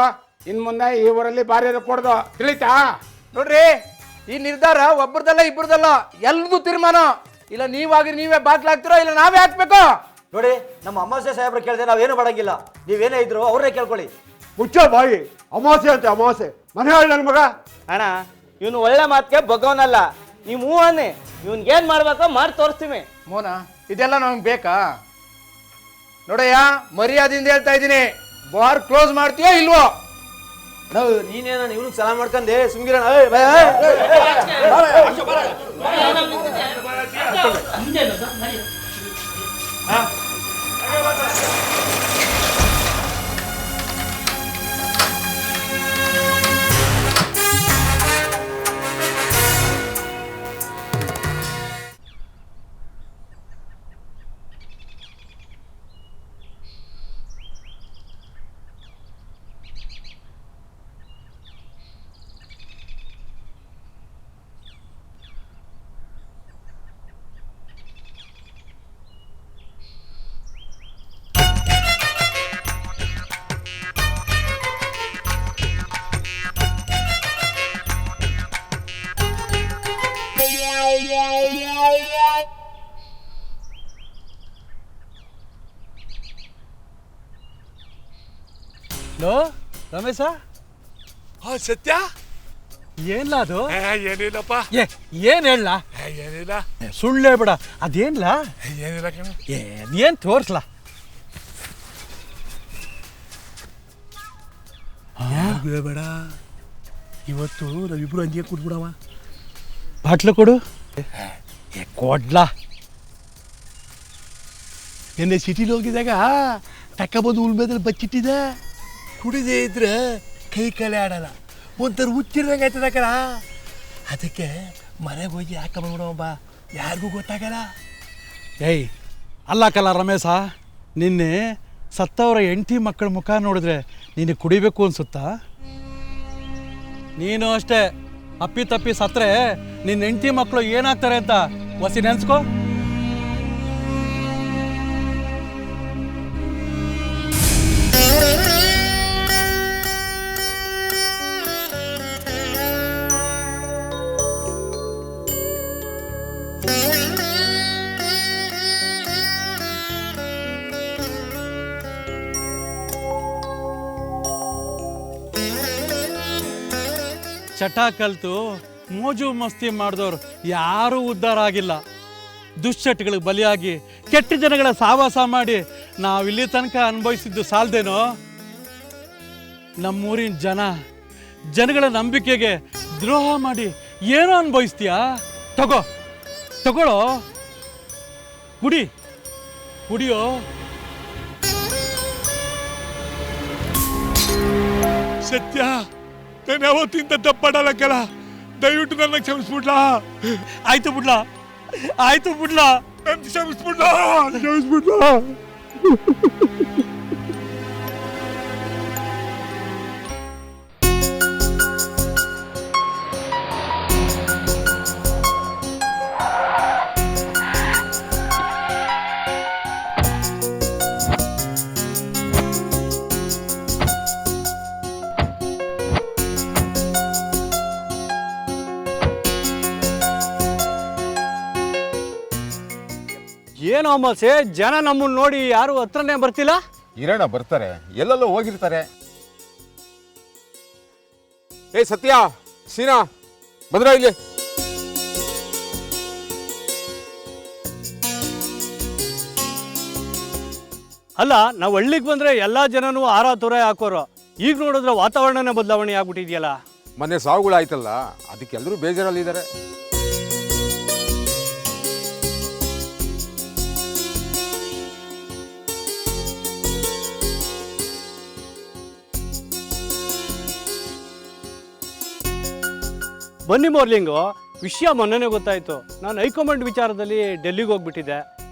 ಇನ್ ಮುಂದೆ ಈ ಊರಲ್ಲಿ ಬಾರಿ ಕೊಡ್ದು ತಿಳಿತಾ?
ನೋಡ್ರಿ, ಈ ನಿರ್ಧಾರ ಒಬ್ಬರದಲ್ಲ ಇಬ್ಬರದಲ್ಲ, ಎಲ್ರದು ತೀರ್ಮಾನ. ಇಲ್ಲ ನೀವಾಗಿ ನೀವೇ ಬಾಕ್ಲಾಗ್ತಿರೋ, ಇಲ್ಲ ನಾವೇ ಹಾಕ್ಬೇಕು.
ನೋಡಿ, ನಮ್ಮ ಅಮ್ಮಾಸೆ ಸಾಹೇಬ್ರ ಕೇಳ್ದೆ, ನಾವೇನು ಮಾಡಂಗಿಲ್ಲ. ನೀವೇನೇ ಇದ್ರು ಅವ್ರನ್ನೇ ಕೇಳ್ಕೊಳ್ಳಿ.
ಮುಚ್ಚೋ ಬಾಯಿ. ಅಮಾವಾಸ್ಯೆ ಅಂತೆ ಅಮಾವಾಸ್ಯೆ. ಮನೆ ಹೇಳಿ ನನ್ನ ಮಗ.
ಅಣ್ಣ, ಇವನು ಒಳ್ಳೆ ಮಾತಿಗೆ ಬಗ್ಗವನಲ್ಲ. ನೀವು ಹೂ ಅನ್ನಿ, ಇವನ್ಗೇನ್ ಮಾಡ್ಬೇಕೋ ಮಾಡಿ ತೋರಿಸ್ತೀವಿ.
ಮೋನ, ಇದೆಲ್ಲ ನಮ್ಗೆ ಬೇಕಾ? ನೋಡಯ್ಯ, ಮರ್ಯಾದಿಂದ ಹೇಳ್ತಾ ಇದ್ದೀನಿ, ಬಾರ್ ಕ್ಲೋಸ್ ಮಾಡ್ತೀಯೋ ಇಲ್ವೋ?
ನೀನೇನ ಇವನು ಸಲ ಮಾಡ್ಕೊಂಡೆ ಸುಮ್ಗಿರೋಣ.
ರಮೇಶ,
ಸತ್ಯ
ಏನ್ಲ ಅದು?
ಏನಿಲ್ಲಪ್ಪ.
ಏನ್ ಹೇಳ?
ಏನಿಲ್ಲ.
ಸುಳ್ಳೇ ಬಿಡ. ಅದೇನ್ಲ?
ಏನಿಲ್ಲ.
ಏನ್ ತೋರ್ಸ್ಲಾ?
ಬೇಡ, ಇವತ್ತು ನಾವಿಬ್ರು ಹಂಗೆ ಕೂತ್ಬಿಡವ.
ಬಾಟ್ಲು ಕೊಡು. ಕೊಡ್ಲಾ?
ನಿನ್ನೆ ಸಿಟಿಲಿ ಹೋಗಿದಾಗ ತಕ್ಕಬಂದು ಉಳ್ಮೇದಲ್ಲಿ ಬಚ್ಚಿಟ್ಟಿದೆ. ಕುಡಿದೇ ಇದ್ರೆ ಕೈ ಕಾಲೇ ಆಡಲ್ಲ, ಒಂಥರ ಹುಚ್ಚಿರ್ದಂಗೆ ಆಯ್ತದ ಕಣ. ಅದಕ್ಕೆ ಮನೆಗೆ ಹೋಗಿ ಹಾಕೊಂಡ್ಬಿಡೋಣ, ಯಾರಿಗೂ ಗೊತ್ತಾಗಲ್ಲ.
ಏಯ್, ಅಲ್ಲಕಲ್ಲ ರಮೇಶ, ನಿನ್ನೆ ಸತ್ತವರ ಹೆಂಡತಿ ಮಕ್ಕಳ ಮುಖ ನೋಡಿದ್ರೆ ನಿನಗೆ ಕುಡಿಬೇಕು ಅನ್ಸುತ್ತಾ? ನೀನು ಅಷ್ಟೇ, ಅಪ್ಪಿ ತಪ್ಪಿ ಸತ್ರೆ ನಿನ್ನ ಹೆಂಡತಿ ಮಕ್ಕಳು ಏನಾಗ್ತಾರೆ ಅಂತ ಒಸಿ ನೆನ್ಸ್ಕೋ.
ಚಟ ಕಲಿತು ಮೋಜು ಮಸ್ತಿ ಮಾಡಿದವರು ಯಾರೂ ಉದ್ಧಾರ ಆಗಿಲ್ಲ. ದುಶ್ಚಟಗಳಿಗೆ ಬಲಿಯಾಗಿ ಕೆಟ್ಟ ಜನಗಳ ಸಹವಾಸ ಮಾಡಿ ನಾವಿಲ್ಲಿ ತನಕ ಅನುಭವಿಸಿದ್ದು ಸಾಲದೇನೋ. ನಮ್ಮೂರಿನ ಜನಗಳ ನಂಬಿಕೆಗೆ ದ್ರೋಹ ಮಾಡಿ ಏನೋ ಅನುಭವಿಸ್ತೀಯಾ? ತಗೊಳ್ಳೋ, ಕುಡಿಯೋ.
ಸತ್ಯ, ನಾನು ಯಾವತ್ತಿಂತ ತಪ್ಪಡಲಕ್ಕಲ್ಲ, ದಯವಿಟ್ಟು ನನ್ನ ಕ್ಷಮಿಸ್ಬಿಡ್ಲಾ?
ಆಯ್ತು ಬಿಡ್ಲಾ
ಕ್ಷಮಿಸ್ಬಿಡ್ಲಾ?
ಏನೋ ಅಮಾಸೆ, ಜನ ನಮ್ಮನ್ನ ನೋಡಿ ಯಾರು ಹತ್ರನೇ ಬರ್ತಿಲ್ಲ.
ಇರೋಣ, ಬರ್ತಾರೆ, ಎಲ್ಲೆಲ್ಲೋ ಹೋಗಿರ್ತಾರೆ. ಏ ಸತ್ಯ, ಸೀನಾ, ಬಂದ್ರ ಇಲ್ಲಿ.
ಅಲ್ಲ, ನಾವು ಹಳ್ಳಿಗೆ ಬಂದ್ರೆ ಎಲ್ಲಾ ಜನನೂ ಆರ ತುರೆ ಹಾಕೋರು. ಈಗ ನೋಡಿದ್ರೆ ವಾತಾವರಣನೇ ಬದಲಾವಣೆ ಆಗ್ಬಿಟ್ಟಿದ್ಯಲ್ಲ.
ಮೊನ್ನೆ ಸಾವುಗಳಾಯ್ತಲ್ಲ, ಅದಕ್ಕೆ ಎಲ್ಲರೂ ಬೇಜಾರಲ್ಲಿದ್ದಾರೆ.
ಬನ್ನಿ ಮೋರ್ಲಿಂಗು, ವಿಷಯ ಮೊನ್ನೆನೇ ಗೊತ್ತಾಯ್ತು. ನಾನು ಹೈಕಮಾಂಡ್ ವಿಚಾರದಲ್ಲಿ ಡೆಲ್ಲಿಗೆ ಹೋಗ್ಬಿಟ್ಟಿದ್ದೆ.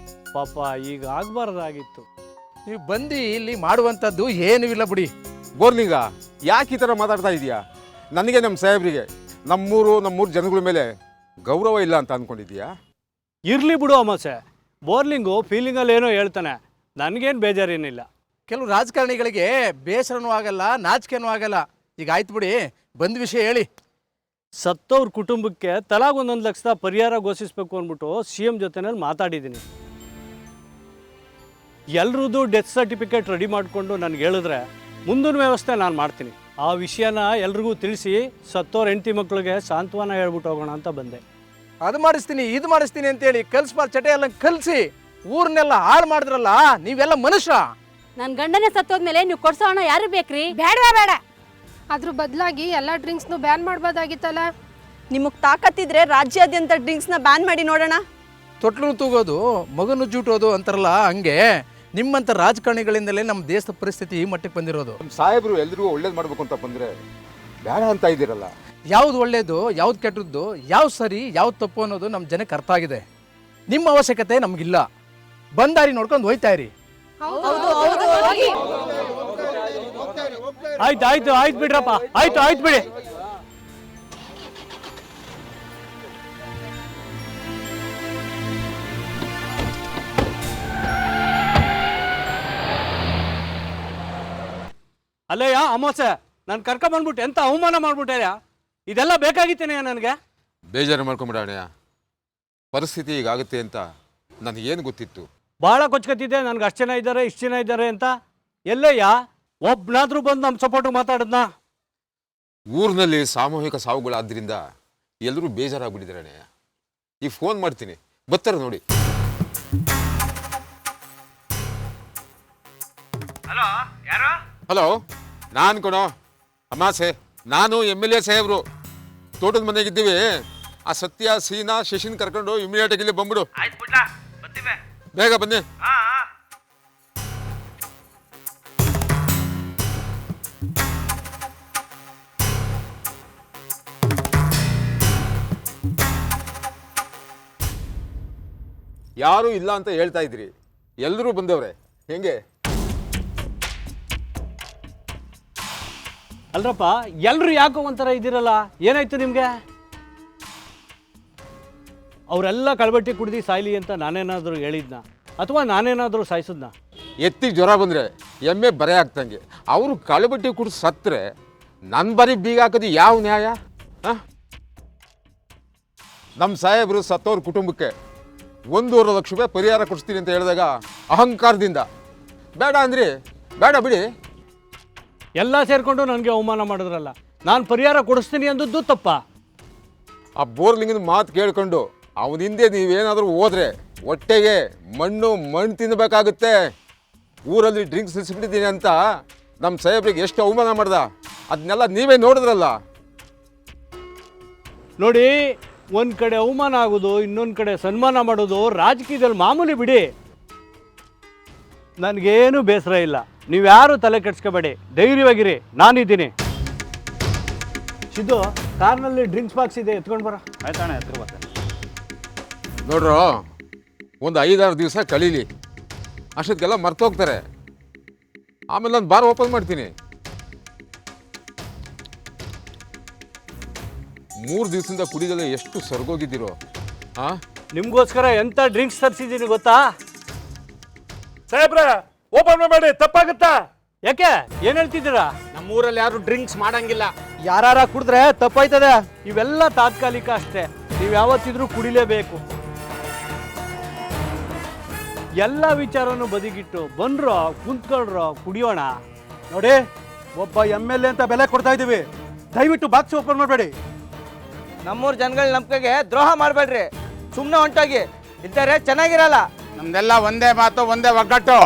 ಪಾಪ ಈಗ ಆಗ್ಬಾರ್ದಾಗಿತ್ತು.
ನೀವು ಬಂದು ಇಲ್ಲಿ ಮಾಡುವಂಥದ್ದು ಏನೂ ಇಲ್ಲ ಬಿಡಿ.
ಬೋರ್ಲಿಂಗ, ಯಾಕೆ ಈ ಥರ ಮಾತಾಡ್ತಾ ಇದೀಯಾ? ನನಗೆ ನಮ್ಮ ಸಾಹೇಬ್ರಿಗೆ ನಮ್ಮೂರು ಜನಗಳ ಮೇಲೆ ಗೌರವ ಇಲ್ಲ ಅಂತ ಅಂದ್ಕೊಂಡಿದ್ದೀಯಾ?
ಇರ್ಲಿ ಬಿಡು ಅಮಾಸೆ, ಬೋರ್ಲಿಂಗು ಫೀಲಿಂಗಲ್ಲಿ ಏನೋ ಹೇಳ್ತಾನೆ, ನನಗೇನು ಬೇಜಾರೇನಿಲ್ಲ.
ಕೆಲವು ರಾಜಕಾರಣಿಗಳಿಗೆ ಬೇಸರನೂ ಆಗಲ್ಲ, ನಾಚಿಕೆನೂ ಆಗಲ್ಲ. ಈಗ ಆಯ್ತು ಬಿಡಿ, ಬಂದ ವಿಷಯ ಹೇಳಿ.
ಸತ್ತವ್ರ ಕುಟುಂಬಕ್ಕೆ ತಲಾಗ್ 1 ಲಕ್ಷ ಪರಿಹಾರ ಘೋಷಿಸಬೇಕು ಅಂದ್ಬಿಟ್ಟು CM ಜೊತೆನಲ್ಲಿ ಮಾತಾಡಿದ್ದೀನಿ. ಎಲ್ರದ್ದು ಡೆತ್ ಸರ್ಟಿಫಿಕೇಟ್ ರೆಡಿ ಮಾಡಿಕೊಂಡು ನನಗೆ ಹೇಳಿದ್ರೆ ಮುಂದಿನ ವ್ಯವಸ್ಥೆ ನಾನು ಮಾಡ್ತೀನಿ. ಆ ವಿಷಯನ ಎಲ್ರಿಗೂ ತಿಳಿಸಿ ಸತ್ತೋರ್ ಹೆಂಡತಿ ಮಕ್ಕಳಿಗೆ ಸಾಂತ್ವನ ಹೇಳ್ಬಿಟ್ಟು ಹೋಗೋಣ ಅಂತ ಬಂದೆ.
ಅದು ಮಾಡಿಸ್ತೀನಿ, ಇದು ಮಾಡಿಸ್ತೀನಿ ಅಂತೇಳಿ ಕಲ್ಸ್ಬಾರ್ ಚಟೆ ಎಲ್ಲ ಕಲಿಸಿ ಊರನ್ನೆಲ್ಲ ಹಾಳು ಮಾಡಿದ್ರಲ್ಲ, ನೀವೆಲ್ಲ ಮನುಷ್ಯ.
ನನ್ನ ಗಂಡನೇ ಸತ್ತೋದ್ಮೇಲೆ ನೀವು ಕೊಡ್ಸೋ ಹಣ ಯಾರು ಬೇಕ್ರಿ?
ಬೇಡ ಅದ್ರ ಬದಲಾಗಿ ಎಲ್ಲ ಡ್ರಿಂಕ್ಸ್ನು ಬ್ಯಾನ್ ಮಾಡ್ಬೋದಾಗಿತ್ತಲ್ಲ.
ನಿಮಗೆ ತಾಕತ್ತಿದ್ರೆ ರಾಜ್ಯಾದ್ಯಂತ ಡ್ರಿಂಕ್ಸ್ನ ಬ್ಯಾನ್ ಮಾಡಿ ನೋಡೋಣ.
ತೊಟ್ಲು ತೂಗೋದು, ಮಗನು ಜೂಟೋದು ಅಂತಾರಲ್ಲ, ಹಂಗೆ ನಿಮ್ಮಂಥ ರಾಜಕಾರಣಿಗಳಿಂದಲೇ ನಮ್ಮ ದೇಶದ ಪರಿಸ್ಥಿತಿ ಈ ಮಟ್ಟಕ್ಕೆ ಬಂದಿರೋದು.
ನಮ್ಮ ಸಾಹೇಬರು ಎಲ್ರಿಗೂ ಒಳ್ಳೇದು ಮಾಡಬೇಕು ಅಂತ ಬಂದರೆ ಬೇಡ ಅಂತ ಇದ್ದೀರಲ್ಲ.
ಯಾವ್ದು ಒಳ್ಳೇದು, ಯಾವ್ದು ಕೆಟ್ಟದ್ದು, ಯಾವ್ದು ಸರಿ, ಯಾವ್ದು ತಪ್ಪು ಅನ್ನೋದು ನಮ್ಮ ಜನಕ್ಕೆ ಅರ್ಥ ಆಗಿದೆ. ನಿಮ್ಮ ಅವಶ್ಯಕತೆ ನಮಗಿಲ್ಲ. ಬಂದಾರಿ ನೋಡ್ಕೊಂಡು ಹೋಯ್ತಾ ಇರಿ.
ಆಯ್ತು ಬಿಡ್ರಪ್ಪ, ಆಯ್ತು ಬಿಡಿ. ಅಲ್ಲಯ್ಯ ಅಮೋಸೆ, ನಾನು ಕರ್ಕೊಂಬಂದ್ಬಿಟ್ಟು ಎಂತ ಅವಮಾನ ಮಾಡ್ಬಿಟ್ಟೆಯಾ? ಇದೆಲ್ಲ ಬೇಕಾಗಿತ್ತೇನೆ ನನಗೆ?
ಬೇಜಾರು ಮಾಡ್ಕೊಂಬಿಡ ಅಣ್ಣಯ್ಯ, ಪರಿಸ್ಥಿತಿ ಈಗಾಗುತ್ತೆ ಅಂತ ನನಗೇನು ಗೊತ್ತಿತ್ತು?
ಭಾಳ ಕೊಚ್ಕತ್ತಿದ್ದೆ, ನನಗೆ ಅಷ್ಟು ಜನ ಇದ್ದಾರೆ, ಇಷ್ಟು ಜನ ಇದ್ದಾರೆ ಅಂತ. ಎಲ್ಲಯ್ಯ ಒಬ್ಬನಾದ್ರೂ ಬಂದು ನಮ್ಮ ಸಪೋರ್ಟ್ ಮಾತಾಡದ್ನ?
ಊರಿನಲ್ಲಿ ಸಾಮೂಹಿಕ ಸಾವುಗಳಾದ್ರಿಂದ ಎಲ್ಲರೂ ಬೇಜಾರಾಗ್ಬಿಟ್ಟಿದ್ದಾರೆ ಅಣ್ಣಯ್ಯ. ಈಗ ಫೋನ್ ಮಾಡ್ತೀನಿ, ಬರ್ತಾರೆ ನೋಡಿ. ಹಲೋ, ನಾನು ಕಣೋ ಅಮಾಸೆ, ನಾನು MLA ಸಾಹೇಬ್ರು ತೋಟದ ಮನೆಗಿದ್ದೀವಿ. ಆ ಸತ್ಯ, ಸೀನಾ, ಶಶಿನ್ ಕರ್ಕೊಂಡು ಇಮಿಡಿಯೇಟಾಗಿ ಇಲ್ಲಿ ಬಂದ್ಬಿಡು. ಬೇಗ ಬನ್ನಿ. ಯಾರು ಇಲ್ಲ ಅಂತ ಹೇಳ್ತಾ ಇದ್ರಿ, ಎಲ್ಲರೂ ಬಂದವ್ರೆ. ಹೆಂಗೆ?
ಅಲ್ರಪ್ಪ, ಎಲ್ಲರೂ ಯಾಕೋ ಒಂಥರ ಇದ್ದೀರಲ್ಲ, ಏನಾಯ್ತು ನಿಮಗೆ? ಅವರೆಲ್ಲ ಕಳ್ಬಟ್ಟಿ ಕುಡ್ದು ಸಾಯ್ಲಿ ಅಂತ ನಾನೇನಾದರೂ ಹೇಳಿದ್ನ, ಅಥವಾ ನಾನೇನಾದರೂ ಸಾಯಿಸಿದ್ನ?
ಎತ್ತಿಗೆ ಜ್ವರ ಬಂದರೆ ಎಮ್ಮೆ ಬರೆ ಆಗ್ತಂಗೆ. ಅವರು ಕಳ್ಬಟ್ಟಿ ಕುಡಿದು ಸತ್ತರೆ ನನ್ನ ಬರೀ ಬೀಗ ಹಾಕೋದು ಯಾವ ನ್ಯಾಯ? ನಮ್ಮ ಸಾಹೇಬರು ಸತ್ತವ್ರ ಕುಟುಂಬಕ್ಕೆ 1.5 ಲಕ್ಷ ರೂಪಾಯಿ ಪರಿಹಾರ ಕೊಡಿಸ್ತೀನಿ ಅಂತ ಹೇಳಿದಾಗ ಅಹಂಕಾರದಿಂದ ಬೇಡ ಅಂದ್ರಿ. ಬೇಡ ಬಿಡಿ.
ಎಲ್ಲ ಸೇರಿಕೊಂಡು ನನಗೆ ಅವಮಾನ ಮಾಡಿದ್ರಲ್ಲ, ನಾನು ಪರಿಹಾರ ಕೊಡಿಸ್ತೀನಿ ಅಂದದ್ದು ತಪ್ಪ.
ಆ ಬೋರ್ಲಿಂಗನ ಮಾತು ಕೇಳ್ಕೊಂಡು ಅವನ ಹಿಂದೆ ನೀವೇನಾದರೂ ಹೋದ್ರೆ ಹೊಟ್ಟೆಗೆ ಮಣ್ಣು ತಿನ್ನಬೇಕಾಗುತ್ತೆ. ಊರಲ್ಲಿ ಡ್ರಿಂಕ್ಸ್ ನಿಲ್ಲಿಸ್ಬಿಟ್ಟಿದ್ದೀನಿ ಅಂತ ನಮ್ಮ ಸಾಹೇಬ್ರಿಗೆ ಎಷ್ಟು ಅವಮಾನ ಮಾಡ್ದ, ಅದನ್ನೆಲ್ಲ ನೀವೇ ನೋಡಿದ್ರಲ್ಲ.
ನೋಡಿ, ಒಂದು ಕಡೆ ಅವಮಾನ ಆಗೋದು, ಇನ್ನೊಂದು ಕಡೆ ಸನ್ಮಾನ ಮಾಡೋದು ರಾಜಕೀಯದಲ್ಲಿ ಮಾಮೂಲಿ ಬಿಡಿ. ನನಗೇನು ಬೇಸರ ಇಲ್ಲ, ನೀವ್ಯಾರು ತಲೆ ಕೆಡ್ಸ್ಕೋಬೇಡಿ, ಧೈರ್ಯವಾಗಿರಿ, ನಾನಿದ್ದೀನಿ. ಸಿದ್ದು, ಕಾರ್ನಲ್ಲಿ ಡ್ರಿಂಕ್ಸ್ ಬಾಕ್ಸ್ ಇದೆ, ಎತ್ಕೊಂಡು ಬರ.
ಆಯ್ತಣ್ಣ, ಎತ್ಕೊ ಬರ್ತೇನೆ.
ನೋಡ್ರೋ, ಒಂದು 5-6 ದಿವಸ ಕಳೀಲಿ, ಅಷ್ಟೊತ್ತಿಗೆಲ್ಲ ಮರ್ತೋಗ್ತಾರೆ. ಆಮೇಲೆ ನಾನು ಬಾರ್ ಓಪನ್ ಮಾಡ್ತೀನಿ. 3 ದಿವಸದಿಂದ ಕುಡಿದಲ್ಲ ಎಷ್ಟು ಸರ್ಗೋಗಿದ್ದೀರೋ.
ನಿಮಗೋಸ್ಕರ ಎಂಥ ಡ್ರಿಂಕ್ಸ್ ತರಿಸಿದ್ದೀನಿ ಗೊತ್ತಾ?
ಸಾಹೇಬ್ರ ಓಪನ್ ಮಾಡಬೇಡಿ, ತಪ್ಪಾಗುತ್ತಾ?
ಯಾಕೆ, ಏನು ಹೇಳ್ತಿದ್ದೀರಾ?
ನಮ್ಮೂರಲ್ಲಿ ಯಾರು ಡ್ರಿಂಕ್ಸ್ ಮಾಡಂಗಿಲ್ಲ.
ಯಾರ ಕುಡಿದ್ರೆ ತಪ್ಪಾಯ್ತದೆ. ಇವೆಲ್ಲ ತಾತ್ಕಾಲಿಕ ಅಷ್ಟೇ, ನೀವು ಯಾವತ್ತಿದ್ರೂ ಕುಡಿಲೇಬೇಕು. ಎಲ್ಲ ವಿಚಾರನೂ ಬದಿಗಿಟ್ಟು ಬಂದ್ರೋ, ಕುಂತ್ಕೊಳ್ರೋ, ಕುಡಿಯೋಣ.
ನೋಡಿ, ಒಬ್ಬ MLA ಅಂತ ಬೆಲೆ ಕೊಡ್ತಾ ಇದ್ದೀವಿ, ದಯವಿಟ್ಟು ಬಾಕ್ಸ್ ಓಪನ್ ಮಾಡಬೇಡಿ.
ನಮ್ಮೂರ್ ಜನಗಳ ನಂಬಿಕೆಗೆ ದ್ರೋಹ ಮಾಡಬೇಡ್ರಿ, ಸುಮ್ಮನೆ ಹೊಂಟೋಗಿ, ಇದ್ದಾರೆ ಚೆನ್ನಾಗಿರಲ್ಲ.
ನಮ್ದೆಲ್ಲ ಒಂದೇ ಮಾತು, ಒಂದೇ ಒಗ್ಗಟ್ಟು.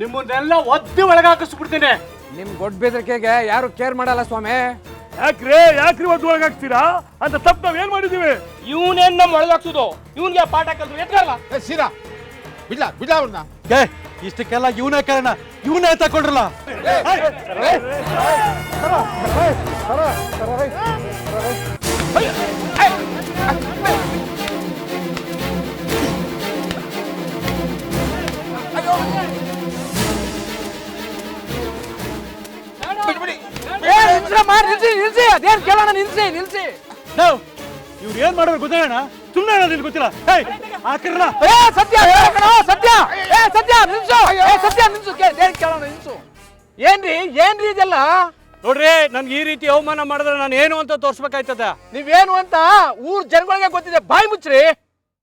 ನಿಮ್ಮನ್ನೆಲ್ಲ ಒದ್ದು ಒಳಗಾಕಿಸ್ಬಿಡ್ತೀನಿ.
ನಿಮ್ ಗೊಡ್ಡ ಬೆದರಿಕೆಗೆ ಯಾರು ಕೇರ್ ಮಾಡಲ್ಲ ಸ್ವಾಮಿ.
ಯಾಕ್ರಿ ಒದ್ದು ಒಳಗಾಕ್ತೀರಾ? ಅಂತ ತಪ್ಪು ನಾವ್ ಏನ್ ಮಾಡಿದೀವಿ?
ಇವನೇನ್ ನಮ್ಮ ಒಳಗಾಕ್ಸುದು? ಇವನ್ಗೆ ಪಾಠ ಕಲ್ತು ಎತ್ಕಲ್ಲ.
ಸೀರಾ ಬಿಡ್ಲ ಅವ್ರನ್ನ.
ಇಷ್ಟಕ್ಕೆಲ್ಲ ಇವನೇ ಕಾರಣ, ಇವನೇ ತಕೊಂಡ್ರಲ್ಲ.
ಅದೇನ್ ಕೇಳೋಣ, ನಿಲ್ಸಿ.
ಇವ್ರು ಏನ್ ಮಾಡ್ಬೇಕು ಗೊತ್ತೇಣ? ಸುಮ್ಮನೆ ಹೇಳೋದಿಲ್ಲ, ಗೊತ್ತಿಲ್ಲ.
ಏನ್ರಿ ಇದೆಲ್ಲ?
ನೋಡ್ರಿ, ನನ್ಗೆ ಈ ರೀತಿ ಅವಮಾನ ಮಾಡಿದ್ರೆ ನಾನು ಏನು ಅಂತ ತೋರ್ಸ್ಬೇಕಾಯ್ತದ.
ನೀವೇನು ಅಂತ ಊರ್ ಜನಗಳಿಗೆ ಗೊತ್ತಿದೆ, ಬಾಯಿ ಮುಚ್ಚ್ರಿ.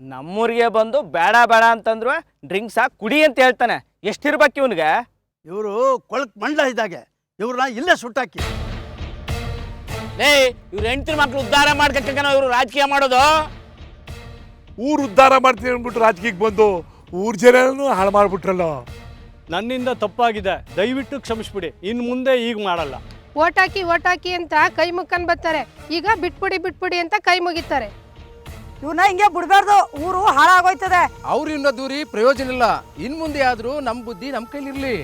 ನಮ್ಮೂರಿಗೆ ಬಂದು ಬೇಡ ಅಂತಂದ್ರು ಡ್ರಿಂಕ್ಸ್ ಕುಡಿ ಅಂತ ಹೇಳ್ತಾನೆ. ಎಷ್ಟಿರ್ಬೇಕು ಇವನ್ಗೆ?
ಇವರು ಕೊಳಕ್ ಮಂಡ್ಲ ಇದ್ದಾಗೆ, ಇವ್ರನ್ನ ಇಲ್ಲೇ ಸುಟ್ಟಾಕಿ.
ಇವ್ರ ಹೆಂಡತಿ ಮಕ್ಳು ಉದ್ಧಾರ ಮಾಡ್ಕಕ್ಕ ಇವ್ರು ರಾಜಕೀಯ ಮಾಡೋದು.
ಊರ್ ಉದ್ಧಾರ ಮಾಡ್ತೀನಿ ಅಂದ್ಬಿಟ್ಟು ರಾಜಕೀಯಕ್ಕೆ ಬಂದು ಊರ್ ಜನನು ಹಾಳು ಮಾಡ್ಬಿಟ್ರಲ್ಲ.
ನನ್ನಿಂದ ತಪ್ಪಾಗಿದೆ, ದಯವಿಟ್ಟು ಕ್ಷಮಿಸ್ಬಿಡಿ. ಇನ್ನು ಮುಂದೆ ಈಗ ಮಾಡಲ್ಲ.
ಓಟ್ ಹಾಕಿ ಅಂತ ಕೈ ಮುಕ್ಕನ್ ಬರ್ತಾರೆ, ಈಗ ಬಿಟ್ಬಿಡಿ ಅಂತ ಕೈ ಮುಗಿತಾರೆ.
ಇವನ್ನ ಹಿಂಗೆ ಬಿಡ್ಬಾರ್ದು, ಊರು ಹಾಳಾಗೋಯ್ತದೆ.
ಅವ್ರಿಂದ ದೂರಿ ಪ್ರಯೋಜನ ಇಲ್ಲ. ಇನ್ ಮುಂದೆ ಆದ್ರೂ ನಮ್ ಬುದ್ಧಿ ನಮ್ ಕೈಲಿರ್ಲಿ.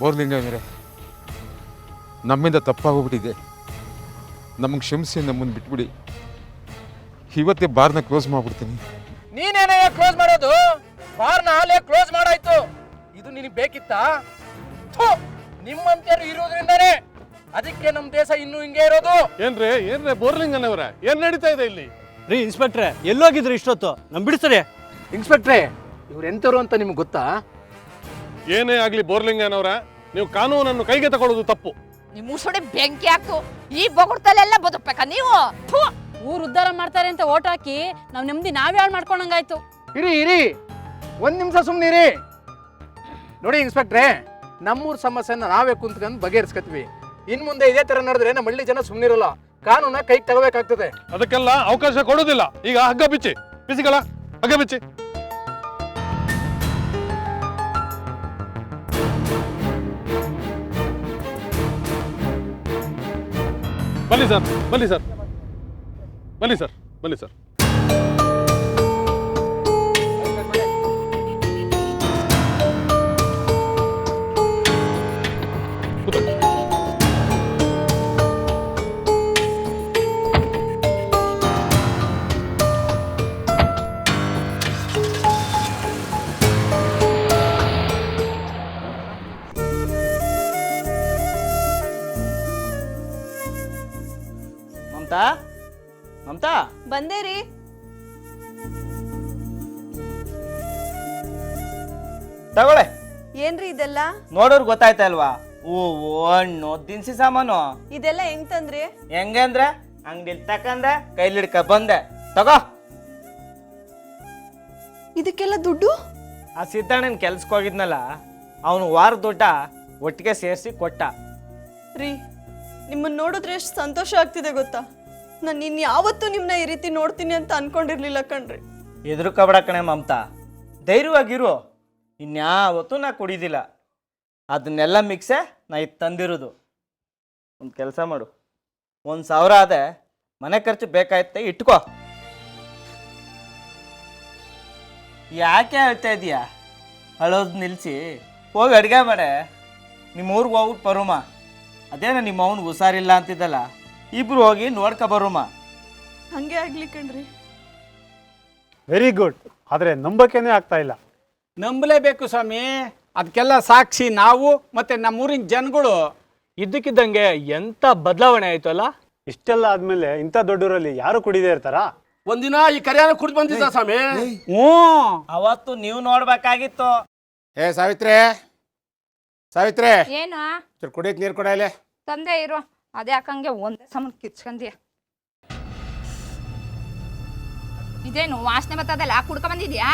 ಬೋರ್ಲಿಂಗ ನಮ್ಮಿಂದ ತಪ್ಪಾಗೋಗ್ಬಿಟ್ಟಿದೆ, ನಮಗೆ ಕ್ಷಮಿಸಿ, ನಮ್ಮನ್ನು ಬಿಟ್ಬಿಡಿ. ಇವತ್ತೇ ಬಾರ್ನ ಕ್ಲೋಸ್ ಮಾಡ್ಬಿಡ್ತೀನಿ.
ನೀನೇನೇ ಕ್ಲೋಸ್ ಮಾಡೋದು? ಬಾರ್ನ ಹಾಲೇ ಕ್ಲೋಸ್ ಮಾಡಾಯ್ತು. ಇದು ನಿನಗೆ ಬೇಕಿತ್ತಾ? ನಿಮ್ಮಂತರು ಇರೋದ್ರಿಂದಾನೇ ಅದಕ್ಕೆ ನಮ್ ದೇಶ ಇನ್ನೂ ಹಿಂಗೆ ಇರೋದು.
ಏನ್ರಿ ಬೋರ್ಲಿಂಗನವರ, ಏನ್ ನಡೀತಾ ಇದೆ ಇಲ್ಲಿ?
ರೀ ಇನ್ಸ್ಪೆಕ್ಟ್ರೆ, ಎಲ್ಲೋಗಿದ್ರಿ ಇಷ್ಟೊತ್ತು? ನಮ್ ಬಿಡಿಸ್ತಾರೆ.
ಇನ್ಸ್ಪೆಕ್ಟ್ರೆ, ಇವ್ರು ಎಂತರು ಅಂತ ನಿಮ್ಗೆ ಗೊತ್ತಾ?
ಏನೇ ಆಗ್ಲಿ ಬೋರ್ಲಿಂಗನವರ, ನೀವು ಕಾನೂನನ್ನು ಕೈಗೆ ತಗೊಳ್ಳೋದು ತಪ್ಪು.
ನಿಮ್ಮ ಮುಸುಡಿ ಬೆಂಕಿ ಹಾಕು. ಈ ಬೊಗುಡ್ತಲೆಲ್ಲ ಬದುಕ್ಬೇಕಾ ನೀವು?
ಊರು ಉದ್ಧಾರ ಮಾಡ್ತಾರೆ ಅಂತ ಓಟ್ ಹಾಕಿ ನಾವ್ ನೆಮ್ಮದಿ ನಾವೇ ಹಾಳು ಮಾಡ್ಕೊಂಡಂಗಾಯ್ತು.
ಇರಿ ಒಂದ್ ನಿಮಿಷ ಸುಮ್ನಿರಿ. ನೋಡಿ ಇನ್ಸ್ಪೆಕ್ಟ್ರೆ, ನಮ್ಮೂರ್ ಸಮಸ್ಯೆನ ನಾವೇ ಕುಂತ್ಕೊಂಡು ಬಗೆಹರಿಸ್ಕತ್ವಿ. ಇನ್ ಮುಂದೆ ಇದೇ ತರ ನಡೆದ್ರೆ ನಮ್ಮ ಹಳ್ಳಿ ಜನ ಸುಮ್ನಿರಲ್ಲ, ಕಾನೂನ ಕೈಗೆ ತಗೋಬೇಕಾಗ್ತದೆ.
ಅದಕ್ಕೆಲ್ಲ ಅವಕಾಶ ಕೊಡೋದಿಲ್ಲ. ಈಗ ಹಗ್ಗ ಬಿಸಿಗಳ ಹಗ್ಗ ಬಿಚ್ಚಿ. ಬನ್ನಿ ಸರ್.
ಮಮತಾ
ಬಂದೇರಿ.
ತಗೊಳ್ಳೆ.
ಏನ್ರಿ ಇದೆಲ್ಲ?
ನೋಡೋರ್ ಗೊತ್ತಾಯ್ತಾ ಅಲ್ವಾ? ಹೂವು, ಹಣ್ಣು, ದಿನಸಿ ಸಾಮಾನು.
ಇದೆಲ್ಲ ಹೆಂಗ್ ತಂದ್ರಿ?
ಹೆಂಗೆ ಅಂದ್ರೆ ಅಂಗಡಿಲಿ ತಕಂದೆ, ಕೈಲಿಡ್ಕ ಬಂದೆ. ತಗೋ.
ಇದಕ್ಕೆಲ್ಲ ದುಡ್ಡು?
ಆ ಸಿದ್ದಣ್ಣನ ಕೆಲ್ಸಕ್ಕೆ ಹೋಗಿದ್ನಲ್ಲ, ಅವನು ವಾರ ದುಡ್ಡ ಒಟ್ಟಿಗೆ ಸೇರಿಸಿ ಕೊಟ್ಟ.
ರೀ, ನಿಮ್ಮನ್ನ ನೋಡಿದ್ರೆ ಎಷ್ಟು ಸಂತೋಷ ಆಗ್ತಿದೆ ಗೊತ್ತಾ. ನಾನು ಇನ್ಯಾವತ್ತೂ ನಿಮ್ಮನ್ನ ಈ ರೀತಿ ನೋಡ್ತೀನಿ ಅಂತ ಅನ್ಕೊಂಡಿರ್ಲಿಲ್ಲ ಕಣ್ರಿ.
ಎದುರುಕಬೇಡ ಕಣೆ ಮಮತಾ, ಧೈರ್ಯವಾಗಿರು. ಇನ್ಯಾವತ್ತೂ ನಾ ಕುಡಿದಿಲ್ಲ, ಅದನ್ನೆಲ್ಲ ಮಿಕ್ಸೆ ನಾ ಇದು ತಂದಿರೋದು. ಒಂದು ಕೆಲಸ ಮಾಡು, 1,000 ಆದೆ ಮನೆ ಖರ್ಚು ಬೇಕಾಯ್ತೆ ಇಟ್ಕೋ. ಯಾಕೆ ಹೇಳ್ತಾ ಇದೀಯಾ? ಅಳೋದು ನಿಲ್ಲಿಸಿ ಹೋಗಿ ಅಡುಗೆ ಮಾಡೆ. ನಿಮ್ಮ ಊರಿಗೆ ಹೋಗ್ಬಿಟ್ಟು ಬರುಮ. ಅದೇನ ನಿಮ್ಮ ಅವನು ಹುಷಾರಿಲ್ಲ ಅಂತಿದ್ದಲ್ಲ, ಇಬ್ರು ಹೋಗಿ ನೋಡ್ಕೊ ಬರುಮ.
ಹಂಗೆ ಆಗ್ಲಿ ಕಣ್ರಿ.
Very good. ಆದರೆ ನಂಬಕೆನೇ ಆಗ್ತಾ ಇಲ್ಲ.
ನಂಬಲೇಬೇಕು ಸ್ವಾಮಿ, ಅದಕ್ಕೆಲ್ಲ ಸಾಕ್ಷಿ ನಾವು ಮತ್ತೆ ನಮ್ಮೂರಿನ ಜನಗಳು.
ಇದ್ದಕ್ಕಿದ್ದಂಗೆ ಎಂತ ಬದಲಾವಣೆ ಆಯ್ತು ಅಲ್ಲ.
ಇಷ್ಟೆಲ್ಲ ಆದ್ಮೇಲೆ ಇಂಥ ದೊಡ್ಡೂರಲ್ಲಿ ಯಾರು ಕುಡಿದೇ ಇರ್ತಾರಾ?
ಒಂದಿನ ಈ ಕರಿಯಾನ ಕುಡಿದು ಬಂದಿದ್ದ ಸ್ವಾಮಿ.
ಅವತ್ತು ನೀವು ನೋಡ್ಬೇಕಾಗಿತ್ತು.
ಸಾವಿತ್ರಿ, ಸಾವಿತ್ರಿ,
ಏನು
ಕುಡಿಯಕ್ ನೀರು ಕೊಡ ಇಲ್ಲಿ.
ತಂದೆ ಇರೋ, ಅದೇ ಯಾಕಂಗೆ ಒಂದೇ ಸಮನ್ ಕಿಚ್ಕಂದಿಯ. ಇದೇನು ವಾಸನೆ ಬರ್ತದಲ್ಲ, ಕುಡ್ಕ ಬಂದಿದ್ಯಾ?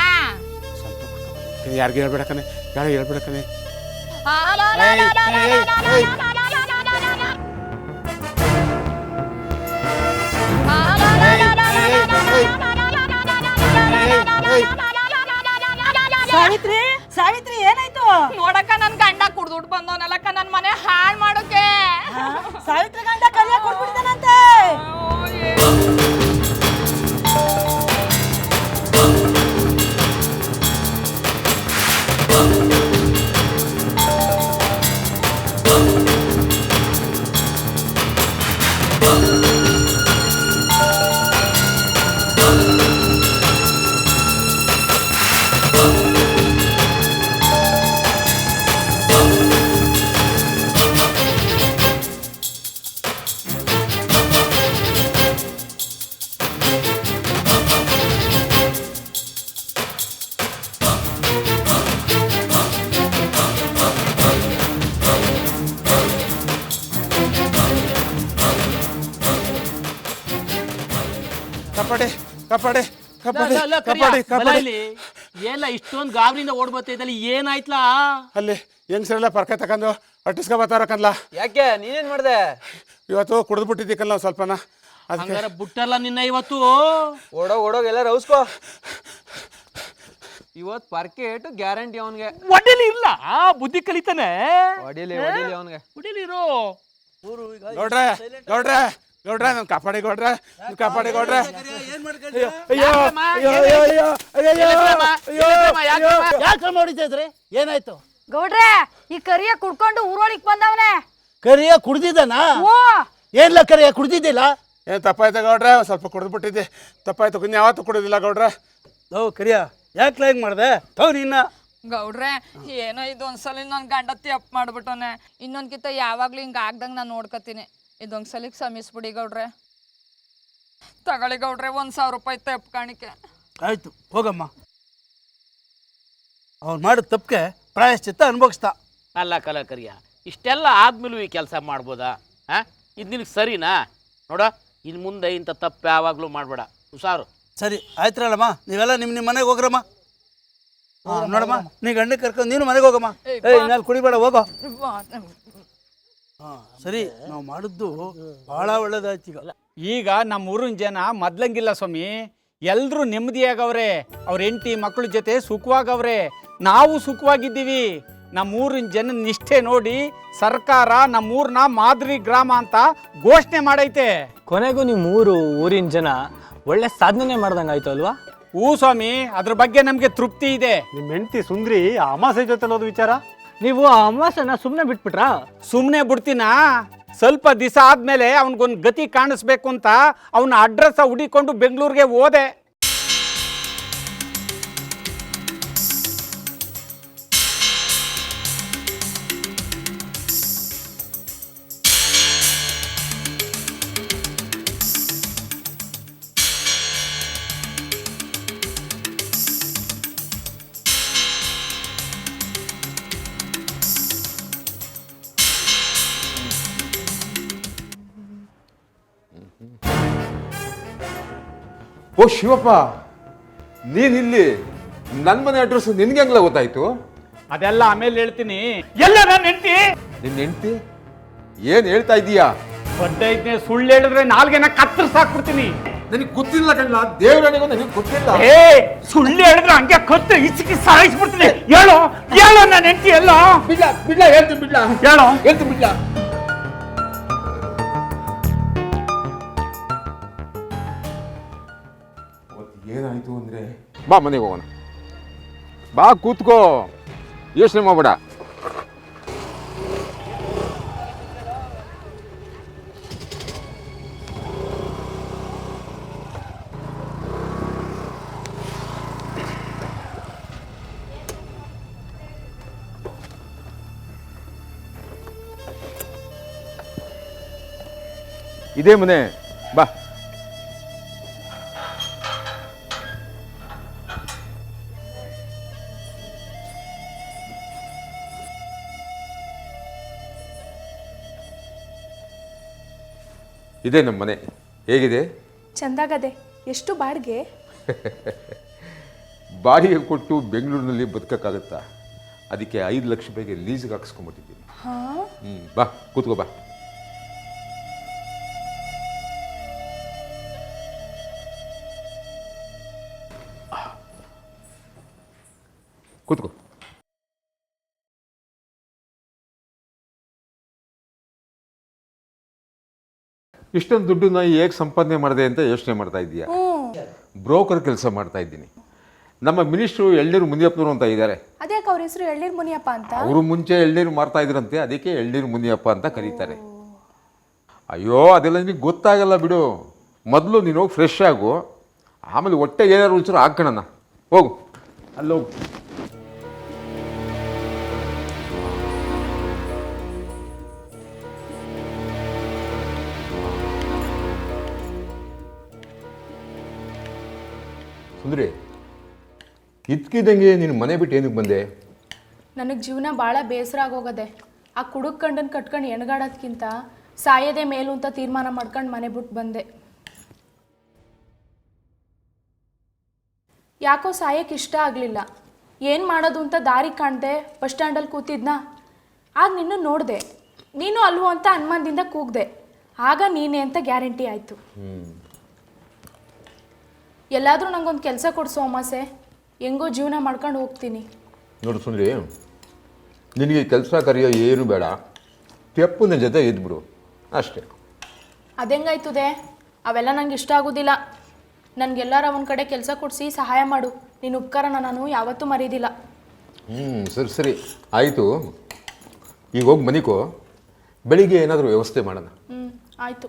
ಯಾರಿಗೆ ಹೇಳ್ಬೇಡಕನೆ, ಯಾರಿಗೆ ಹೇಳ್ಬೇಡಕನೆ.
ಸಾವಿತ್ರಿ, ಸಾವಿತ್ರಿ ಏನಾಯ್ತು?
ನೋಡಕ್ಕ ನನ್ ಗಂಡ ಕುಡ್ದುಟ್ ಬಂದವನಲ್ಲಕ್ಕ ನನ್ ಮನೆ ಹಾಳ್ ಮಾಡೋಕೆ.
ಸಾವಿತ್ರಿ ಗಂಡ ಕರಿಯ ಕೊಟ್ಬಿಡ್ತಾನಂತೆ.
ಕಪಡೆ ಕಪಡೆ ಕಪಡೆ ಕಪಡೆ ಕಪಡೆ.
ಎಲ್ಲ ಇಷ್ಟೊಂದು ಗಾಬರಿಯಿಂದ ಓಡ್ ಬರ್ತಿದ್ದಲ್ಲಿ ಏನಾಯ್ತಲ್ಲ?
ಅಲ್ಲಿ ಹೆಂಗ್ಸರೆಲ್ಲ ಪರ್ಕೆ ತಕೊಂಡು ಅಟ್ಟಿಸ್ಕೊ ಬರ್ತಾರಕನ್ಲ.
ಯಾಕೆ ನೀನೇನ್ ಮಾಡ್ದೆ?
ಇವತ್ತು ಕುಡಿದು ಬಿಟ್ಟಿದ್ದೀಕಲ್ಲ ಒಂದು ಸ್ವಲ್ಪನ.
ಹಂಗಾರೆ ಬುಟ್ಟಲ್ಲ ನಿನ್ನ ಇವತ್ತು.
ಓಡೋಗ್ ಎಲ್ಲ ರೌಸ್ಕೋ. ಇವತ್ತು ಪರ್ಕೆಟ್ ಗ್ಯಾರಂಟಿ ಅವನ್ಗೆ.
ಒಡಲಿ ಇಲ್ಲ, ಬುದ್ಧಿ ಕಲಿತಾನೆ.
ಹೊಡಿಲಿ ಅವನ್ಗೆ.
ಹೊಡಿಲಿರೋ
ಗೌಡ್ರೆ ಗೌಡ್ರೆ ಗೌಡ್ರೆ, ನನ್ ಕಾಪಾಡಿ ಗೌಡ್ರೆ, ಕಾಪಾಡಿ ಗೌಡ್ರೆ.
ಯಾಕೆ ನೋಡಿತಾ ಇದ್ರಿ? ಏನಾಯ್ತು?
ಗೌಡ್ರೆ, ಈ ಕರಿಯ ಕುಡ್ಕೊಂಡು ಊರೊಳಗೆ ಬಂದವನೆ.
ಕರಿಯ ಕುಡ್ದಿದ್ದಾನ? ಏನ್ಲ ಕರಿಯ ಕುಡ್ದಿದ್ದಿಲ್ಲ?
ಏನು ತಪ್ಪಾಯ್ತು ಗೌಡ್ರೆ, ಒಂದು ಸ್ವಲ್ಪ ಕುಡಿದು ಬಿಟ್ಟಿದ್ದೆ, ತಪ್ಪಾಯ್ತು. ಇನ್ನು ಯಾವತ್ತೂ ಕುಡಿದಿಲ್ಲ ಗೌಡ್ರೆ.
ಕರಿಯ ಯಾಕೆ ಲೈಕ್ ಮಾಡಿದೆ? ನಿನ್ನ
ಗೌಡ್ರೆ, ಏನೋ ಇದೊಂದ್ಸಲ ನನ್ ಗಂಡ ತಪ್ಪು ಮಾಡ್ಬಿಟ್ಟವನೆ. ಇನ್ನೊಂದ್ಕಿಂತ ಯಾವಾಗ್ಲೂ ಹಿಂಗ ಆಗ್ದಂಗ ನಾನು ನೋಡ್ಕತೀನಿ. ಇದೊಂದ್ಸಲಿಗೆ ಕ್ಷಮಿಸ್ಬಿಡಿ ಗೌಡ್ರೆ. ತಗೊಳ್ಳಿ ಗೌಡ್ರೆ, 1,000 ರೂಪಾಯಿ ತಪ್ಪು ಕಾಣಿಕೆ.
ಆಯ್ತು ಹೋಗಮ್ಮ. ಅವ್ನು ಮಾಡಿದ ತಪ್ಪಿಗೆ ಪ್ರಾಯಶ್ಚಿತ್ತ ಅನುಭವಿಸ್ತಾ.
ಅಲ್ಲ ಕರಿಯ, ಇಷ್ಟೆಲ್ಲ ಆದ್ಮೇಲೂ ಈ ಕೆಲಸ ಮಾಡ್ಬೋದಾ? ಇದು ನಿನಗೆ ಸರಿನಾ? ನೋಡ, ಇನ್ನು ಮುಂದೆ ಇಂಥ ತಪ್ಪು ಯಾವಾಗಲೂ ಮಾಡಬೇಡ, ಹುಷಾರು.
ಸರಿ ಆಯ್ತ್ರಲ್ಲಮ್ಮ, ನೀವೆಲ್ಲ ನಿಮ್ಮ ಮನೆಗೆ ಹೋಗ್ರಮ್ಮ. ನೋಡಮ್ಮ, ನೀ ಗಂಡ ಕರ್ಕೊಂಡು ನೀನು ಮನೆಗೆ ಹೋಗಮ್ಮ. ಇನ್ಮೇಲೆ ಕುಡಿಬೇಡ, ಹೋಗೋ. ಸರಿ, ನಾವು ಮಾಡಿದ್ದು ಬಹಳ ಒಳ್ಳೇದಾಯ್ತು.
ಈಗ ನಮ್ಮ ಊರಿನ ಜನ ಮೊದ್ಲಂಗಿಲ್ಲ ಸ್ವಾಮಿ, ಎಲ್ರೂ ನೆಮ್ಮದಿಯಾಗವ್ರೆ. ಅವ್ರ ಹೆಂಡತಿ ಮಕ್ಕಳ ಜೊತೆ ಸುಖವಾಗವ್ರೆ. ನಾವು ಸುಖವಾಗಿದ್ದೀವಿ. ನಮ್ಮೂರಿನ ಜನ ನಿಷ್ಠೆ ನೋಡಿ ಸರ್ಕಾರ ನಮ್ಮೂರನ್ನ ಮಾದರಿ ಗ್ರಾಮ ಅಂತ ಘೋಷಣೆ ಮಾಡೈತೆ.
ಕೊನೆಗೂ ನಿಮ್ಮ ಊರಿನ ಜನ ಒಳ್ಳೆ ಸಾಧನೆ ಮಾಡ್ದಂಗಾಯ್ತು ಅಲ್ವಾ?
ಹೂ ಸ್ವಾಮಿ, ಅದ್ರ ಬಗ್ಗೆ ನಮಗೆ ತೃಪ್ತಿ ಇದೆ.
ನಿಮ್ಮ ಹೆಂಡತಿ ಸುಂದ್ರಿ ಅಮಾಸೆ ಜೊತೆ ಹೋದ ವಿಚಾರ
ನೀವು ಆ ಅಮಾಸೆನ ಸುಮ್ಮನೆ ಬಿಟ್ಬಿಟ್ರಾ?
ಸುಮ್ಮನೆ ಬಿಡ್ತೀನಾ? ಸ್ವಲ್ಪ ದಿವಸ ಆದ್ಮೇಲೆ ಅವನಿಗೊಂದು ಗತಿ ಕಾಣಿಸ್ಬೇಕು ಅಂತ ಅವನ ಅಡ್ರೆಸ್ ಹುಡಿಕೊಂಡು ಬೆಂಗಳೂರಿಗೆ ಹೋದೆ.
ಓ ಶಿವಪ್ಪ, ನೀನಿಲ್ಲಿ? ನನ್ನ ಮನೆ ಅಡ್ರೆಸ್ ನಿನ್ಗೆ ಹೆಂಗ್ಲ ಗೊತ್ತಾಯ್ತು?
ಅದೆಲ್ಲ ಆಮೇಲೆ ಹೇಳ್ತೀನಿ. ಎಲ್ಲ ನನ್ನ ಹೆಂಡತಿ.
ನಿನ್ನ ಹೆಂಡತಿ? ಏನ್ ಹೇಳ್ತಾ ಇದೀಯಾ?
ಬಡ್ಡೈತೆ ಸುಳ್ಳು ಹೇಳಿದ್ರೆ ನಾಲ್ಗೆನ ಕತ್ತರಿಸಾಕ್ಬಿಡ್ತೀನಿ.
ನನಗೆ ಗೊತ್ತಿಲ್ಲ ಕಣ್ಣ, ದೇವರನಿಗೂ ನನಗೆ ಗೊತ್ತಿಲ್ಲ.
ಏ ಸುಳ್ಳು ಹೇಳಿದ್ರೆ ಹಂಗೆ ಕತ್ತು ಇಸಿಕಿ ಸಾಯಿಸ್ಬಿಡ್ತೀನಿ. ಹೇಳೋ ಹೇಳೋ ನನ್ನ ಹೆಂಡತಿ ಎಲ್ಲ
ಬಿಡ್ಲ ಬಿಡ್ಲ ಹೇಳ್ತೀನಿ ಬಿಡ್ಲ
ಹೇಳೋ
ಹೇಳ್ತೀನಿ ಬಿಡ್ಲ. ಏನಾಯ್ತು ಅಂದ್ರೆ ಬಾ ಮನೆಗೆ ಹೋಗೋಣ. ಬಾ ಕೂತ್ಕೋ, ಯೋಚನೆ ಮಾಡಬೇಡ. ಇದೇ ಮನೆ, ಬಾ. ಇದೇ ನಮ್ಮ ಮನೆ. ಹೇಗಿದೆ?
ಚಂದಾಗದೆ. ಎಷ್ಟು ಬಾಡಿಗೆ?
ಬಾಡಿಗೆ ಕೊಟ್ಟು ಬೆಂಗಳೂರಿನಲ್ಲಿ ಬದುಕಕ್ಕಾಗತ್ತಾ? ಅದಕ್ಕೆ 5 ಲಕ್ಷ ರೂಪಾಯಿಗೆ ಲೀಸ್ಗೆ ಹಾಕಿಸ್ಕೊಂಡ್ಬಿಟ್ಟಿದ್ದೀನಿ. ಬಾ ಕೂತ್ಕೋ, ಬಾ. ಕೂತ್ಕೋ. ಇಷ್ಟೊಂದು ದುಡ್ಡನ್ನ ಹೇಗೆ ಸಂಪಾದನೆ ಮಾಡಿದೆ ಅಂತ ಯೋಚನೆ ಮಾಡ್ತಾ ಇದ್ದೀಯಾ? ಬ್ರೋಕರ್ ಕೆಲಸ ಮಾಡ್ತಾ ಇದ್ದೀನಿ. ನಮ್ಮ ಮಿನಿಸ್ಟ್ರು ಎಳ್ನೀರು ಮುನಿಯಪ್ಪನವರು ಅಂತ ಇದ್ದಾರೆ.
ಅದ್ಯಾಕೆ ಅವ್ರ ಹೆಸರು ಎಳ್ನೀರು ಮುನಿಯಪ್ಪ ಅಂತ?
ಅವರು ಮುಂಚೆ ಎಳ್ನೀರು ಮಾರ್ತಾ ಇದ್ರಂತೆ, ಅದಕ್ಕೆ ಎಳ್ನೀರು ಮುನಿಯಪ್ಪ ಅಂತ ಕರೀತಾರೆ. ಅಯ್ಯೋ ಅದೆಲ್ಲ ನಿನಗೆ ಗೊತ್ತಾಗಲ್ಲ ಬಿಡು. ಮೊದಲು ನೀನು ಹೋಗಿ ಫ್ರೆಶ್ ಆಗು, ಆಮೇಲೆ ಹೊಟ್ಟೆಗೆ ಏನಾದ್ರು ಒಂಚೂರು ಹಾಕೋಣ. ಹೋಗು, ಅಲ್ಲೋಗು. ಸುಂದ್ರಿ, ಇದ್ಕಿದ್ದಂಗೆ ನೀನು ಮನೆ ಬಿಟ್ಟು ಏನಕ್ಕೆ ಬಂದೆ?
ನನಗೆ ಜೀವನ ಭಾಳ ಬೇಸರ ಆಗೋಗದೆ. ಆ ಕುಡುಕ್ ಕಂಡನ್ ಕಟ್ಕೊಂಡು ಎಣ್ಗಾಡೋದ್ಕಿಂತ ಸಾಯದೆ ಮೇಲು ಅಂತ ತೀರ್ಮಾನ ಮಾಡ್ಕೊಂಡು ಮನೆ ಬಿಟ್ಟು ಬಂದೆ. ಯಾಕೋ ಸಾಯಕ್ಕೆ ಇಷ್ಟ ಆಗಲಿಲ್ಲ. ಏನು ಮಾಡೋದು ಅಂತ ದಾರಿ ಕಾಣ್ದೆ ಬಸ್ ಸ್ಟ್ಯಾಂಡಲ್ಲಿ ಕೂತಿದ್ನ. ಆಗ ನಿನ್ನ ನೋಡಿದೆ, ನೀನು ಅಲ್ವೋ ಅಂತ ಅನುಮಾನದಿಂದ ಕೂಗ್ದೆ. ಆಗ ನೀನೇ ಅಂತ ಗ್ಯಾರಂಟಿ ಆಯಿತು. ಎಲ್ಲಾದರೂ ನಂಗೊಂದು ಕೆಲಸ ಕೊಡಿಸೋ ಅಮಾಸೆ, ಹೆಂಗೋ ಜೀವನ ಮಾಡ್ಕೊಂಡು ಹೋಗ್ತೀನಿ.
ನೋಡು ಸುಂದ್ರಿ, ನಿನಗೆ ಕೆಲಸ ಕರೆಯೋ ಏನು ಬೇಡ, ತೆಪ್ಪನ ಜೊತೆ ಇದ್ಬಿಡು ಅಷ್ಟೇ.
ಅದೆಂಗಾಯ್ತದೆ? ಅವೆಲ್ಲ ನಂಗೆ ಇಷ್ಟ ಆಗೋದಿಲ್ಲ. ನನಗೆಲ್ಲರ ಒಂದು ಕಡೆ ಕೆಲಸ ಕೊಡಿಸಿ ಸಹಾಯ ಮಾಡು. ನಿನ್ನ ಉಪಕಾರನ ನಾನು ಯಾವತ್ತೂ ಮರೀದಿಲ್ಲ.
ಸರಿ ಸರಿ ಆಯಿತು. ಈಗ ಹೋಗಿ ಮನಿಕೋ, ಬೆಳಿಗ್ಗೆ ಏನಾದರೂ ವ್ಯವಸ್ಥೆ ಮಾಡೋಣ.
ಆಯಿತು.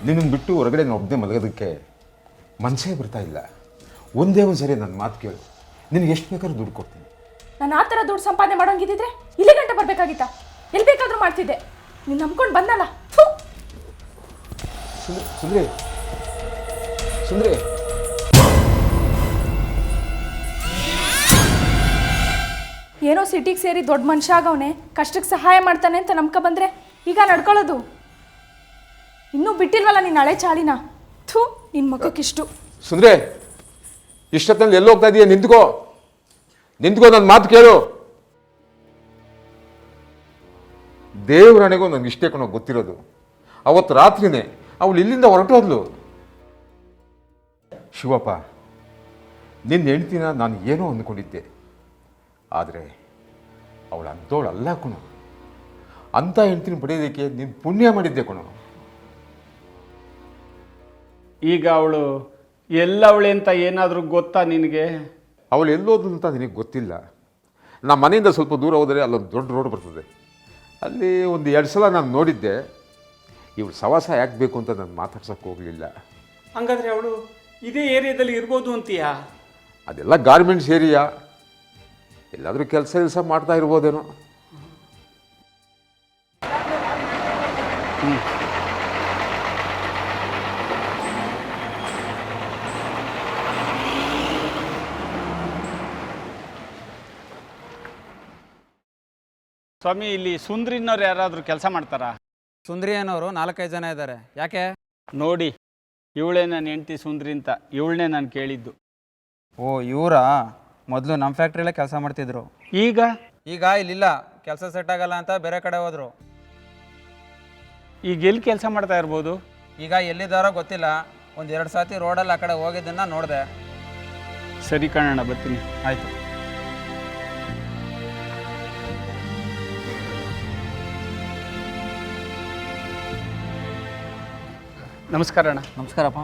ನಿನ್ನನ್ನು ಬಿಟ್ಟು ಹೊರಗಡೆ ನಾನು ಒಬ್ಬನೇ ಮಲಗೋದಕ್ಕೆ ಮನಸ್ಸೇ ಬರ್ತಾ ಇಲ್ಲ. ಒಂದೇ ಒಂದು ಸರಿ ನನ್ನ ಮಾತು ಕೇಳು, ನಿನಗೆ ಎಷ್ಟು ಬೇಕಾದ್ರೂ ದುಡ್ಡು ಕೊಡ್ತೀನಿ.
ನಾನು ಆ ಥರ ದುಡ್ಡು ಸಂಪಾದನೆ ಮಾಡೋಂಗಿದ್ದಿದ್ರೆ ಇಲ್ಲಿ ಗಂಟೆ ಬರಬೇಕಾಗಿತ್ತ? ಎಲ್ಲಿ ಬೇಕಾದರೂ ಮಾಡ್ತಿದ್ದೆ. ನೀನು ನಂಬ್ಕೊಂಡು ಬಂದಲ್ಲ.
ಸುಂದ್ರಿ ಸುಂದ್ರಿ,
ಏನೋ ಸಿಟಿಗೆ ಸೇರಿ ದೊಡ್ಡ ಮನುಷ್ಯ ಆಗವನೆ, ಕಷ್ಟಕ್ಕೆ ಸಹಾಯ ಮಾಡ್ತಾನೆ ಅಂತ ನಂಬ್ಕೊ ಬಂದ್ರೆ ಈಗ ನಡ್ಕೊಳ್ಳೋದು? ಇನ್ನೂ ಬಿಟ್ಟಿಲ್ವಲ್ಲ ನಿನ್ನ ಹಳೆ ಚಾಳಿನ. ಥೂ, ನಿನ್ನ ಮುಖಕ್ಕಿಷ್ಟು.
ಸುಂದ್ರೆ, ಇಷ್ಟೊತ್ತಲ್ಲಿ ಎಲ್ಲಿ ಹೋಗ್ತಾ ಇದೀಯ? ನಿಂತ್ಕೋ, ನನ್ನ ಮಾತು ಕೇಳು. ದೇವರಾಣೆಗೂ ನನಗೆ ಇಷ್ಟೇ ಕಣೋ ಗೊತ್ತಿರೋದು. ಅವತ್ತು ರಾತ್ರಿನೇ ಅವಳು ಇಲ್ಲಿಂದ ಹೊರಟೋದ್ಲು. ಶಿವಪ್ಪ, ನಿನ್ನ ಹೆಂಡ್ತಿನ ನಾನು ಏನೋ ಅಂದ್ಕೊಂಡಿದ್ದೆ, ಆದರೆ ಅವಳು ಅಂಥವಳಲ್ಲ ಕಣೋ. ಅಂಥ ಹೆಂಡ್ತಿನ ಪಡೆಯೋದಕ್ಕೆ ನೀನು ಪುಣ್ಯ ಮಾಡಿದ್ದೆ ಕಣೋ.
ಈಗ ಅವಳು ಎಲ್ಲವಳೆ ಅಂತ ಏನಾದರೂ ಗೊತ್ತಾ ನಿನಗೆ?
ಅವಳು ಎಲ್ಲೋದು ಅಂತ ನಿನಗೆ ಗೊತ್ತಿಲ್ಲ. ನಮ್ಮ ಮನೆಯಿಂದ ಸ್ವಲ್ಪ ದೂರ ಹೋದರೆ ಅಲ್ಲೊಂದು ದೊಡ್ಡ ರೋಡ್ ಬರ್ತದೆ. ಅಲ್ಲಿ ಒಂದು 2 ಸಲ ನಾನು ನೋಡಿದ್ದೆ. ಇವಳು ಸವಾಸ ಯಾಕೆ ಬೇಕು ಅಂತ ನಾನು ಮಾತಾಡ್ಸೋಕ್ಕೆ ಹೋಗಲಿಲ್ಲ.
ಹಂಗಾದ್ರೆ ಅವಳು ಇದೇ ಏರಿಯಾದಲ್ಲಿ ಇರ್ಬೋದು ಅಂತೀಯಾ?
ಅದೆಲ್ಲ ಗಾರ್ಮೆಂಟ್ಸ್ ಏರಿಯಾ, ಎಲ್ಲಾದರೂ ಕೆಲಸ ಮಾಡ್ತಾ ಇರ್ಬೋದೇನೋ.
ಸ್ವಾಮಿ, ಇಲ್ಲಿ ಸುಂದ್ರಿನವ್ರು ಯಾರಾದರೂ ಕೆಲಸ ಮಾಡ್ತಾರಾ?
ಸುಂದ್ರಿ ಅನ್ನೋರು 4-5 ಜನ ಇದ್ದಾರೆ. ಯಾಕೆ?
ನೋಡಿ, ಇವಳೇ ನನ್ನ ಹೆಂಡ್ತಿ ಸುಂದ್ರಿ ಅಂತ. ಇವಳನ್ನೇ ನಾನು ಕೇಳಿದ್ದು.
ಓ, ಇವರಾ? ಮೊದಲು ನಮ್ಮ ಫ್ಯಾಕ್ಟ್ರಿಯಲ್ಲೇ ಕೆಲಸ ಮಾಡ್ತಿದ್ರು.
ಈಗ
ಇಲ್ಲಿಲ್ಲ, ಕೆಲಸ ಸೆಟ್ ಆಗಲ್ಲ ಅಂತ ಬೇರೆ ಕಡೆ ಹೋದ್ರು.
ಈಗ ಎಲ್ಲಿ ಕೆಲಸ ಮಾಡ್ತಾ ಇರ್ಬೋದು?
ಈಗ ಎಲ್ಲಿದ್ದಾರೋ ಗೊತ್ತಿಲ್ಲ. 1-2 ಸಾತಿ ರೋಡಲ್ಲಿ ಆ ಕಡೆ ಹೋಗಿದ್ದನ್ನು ನೋಡಿದೆ.
ಸರಿ ಕಣಣ್ಣ, ಬರ್ತೀನಿ.
ಆಯಿತು.
ನಮಸ್ಕಾರ ಅಣ್ಣ.
ನಮಸ್ಕಾರಪ್ಪ.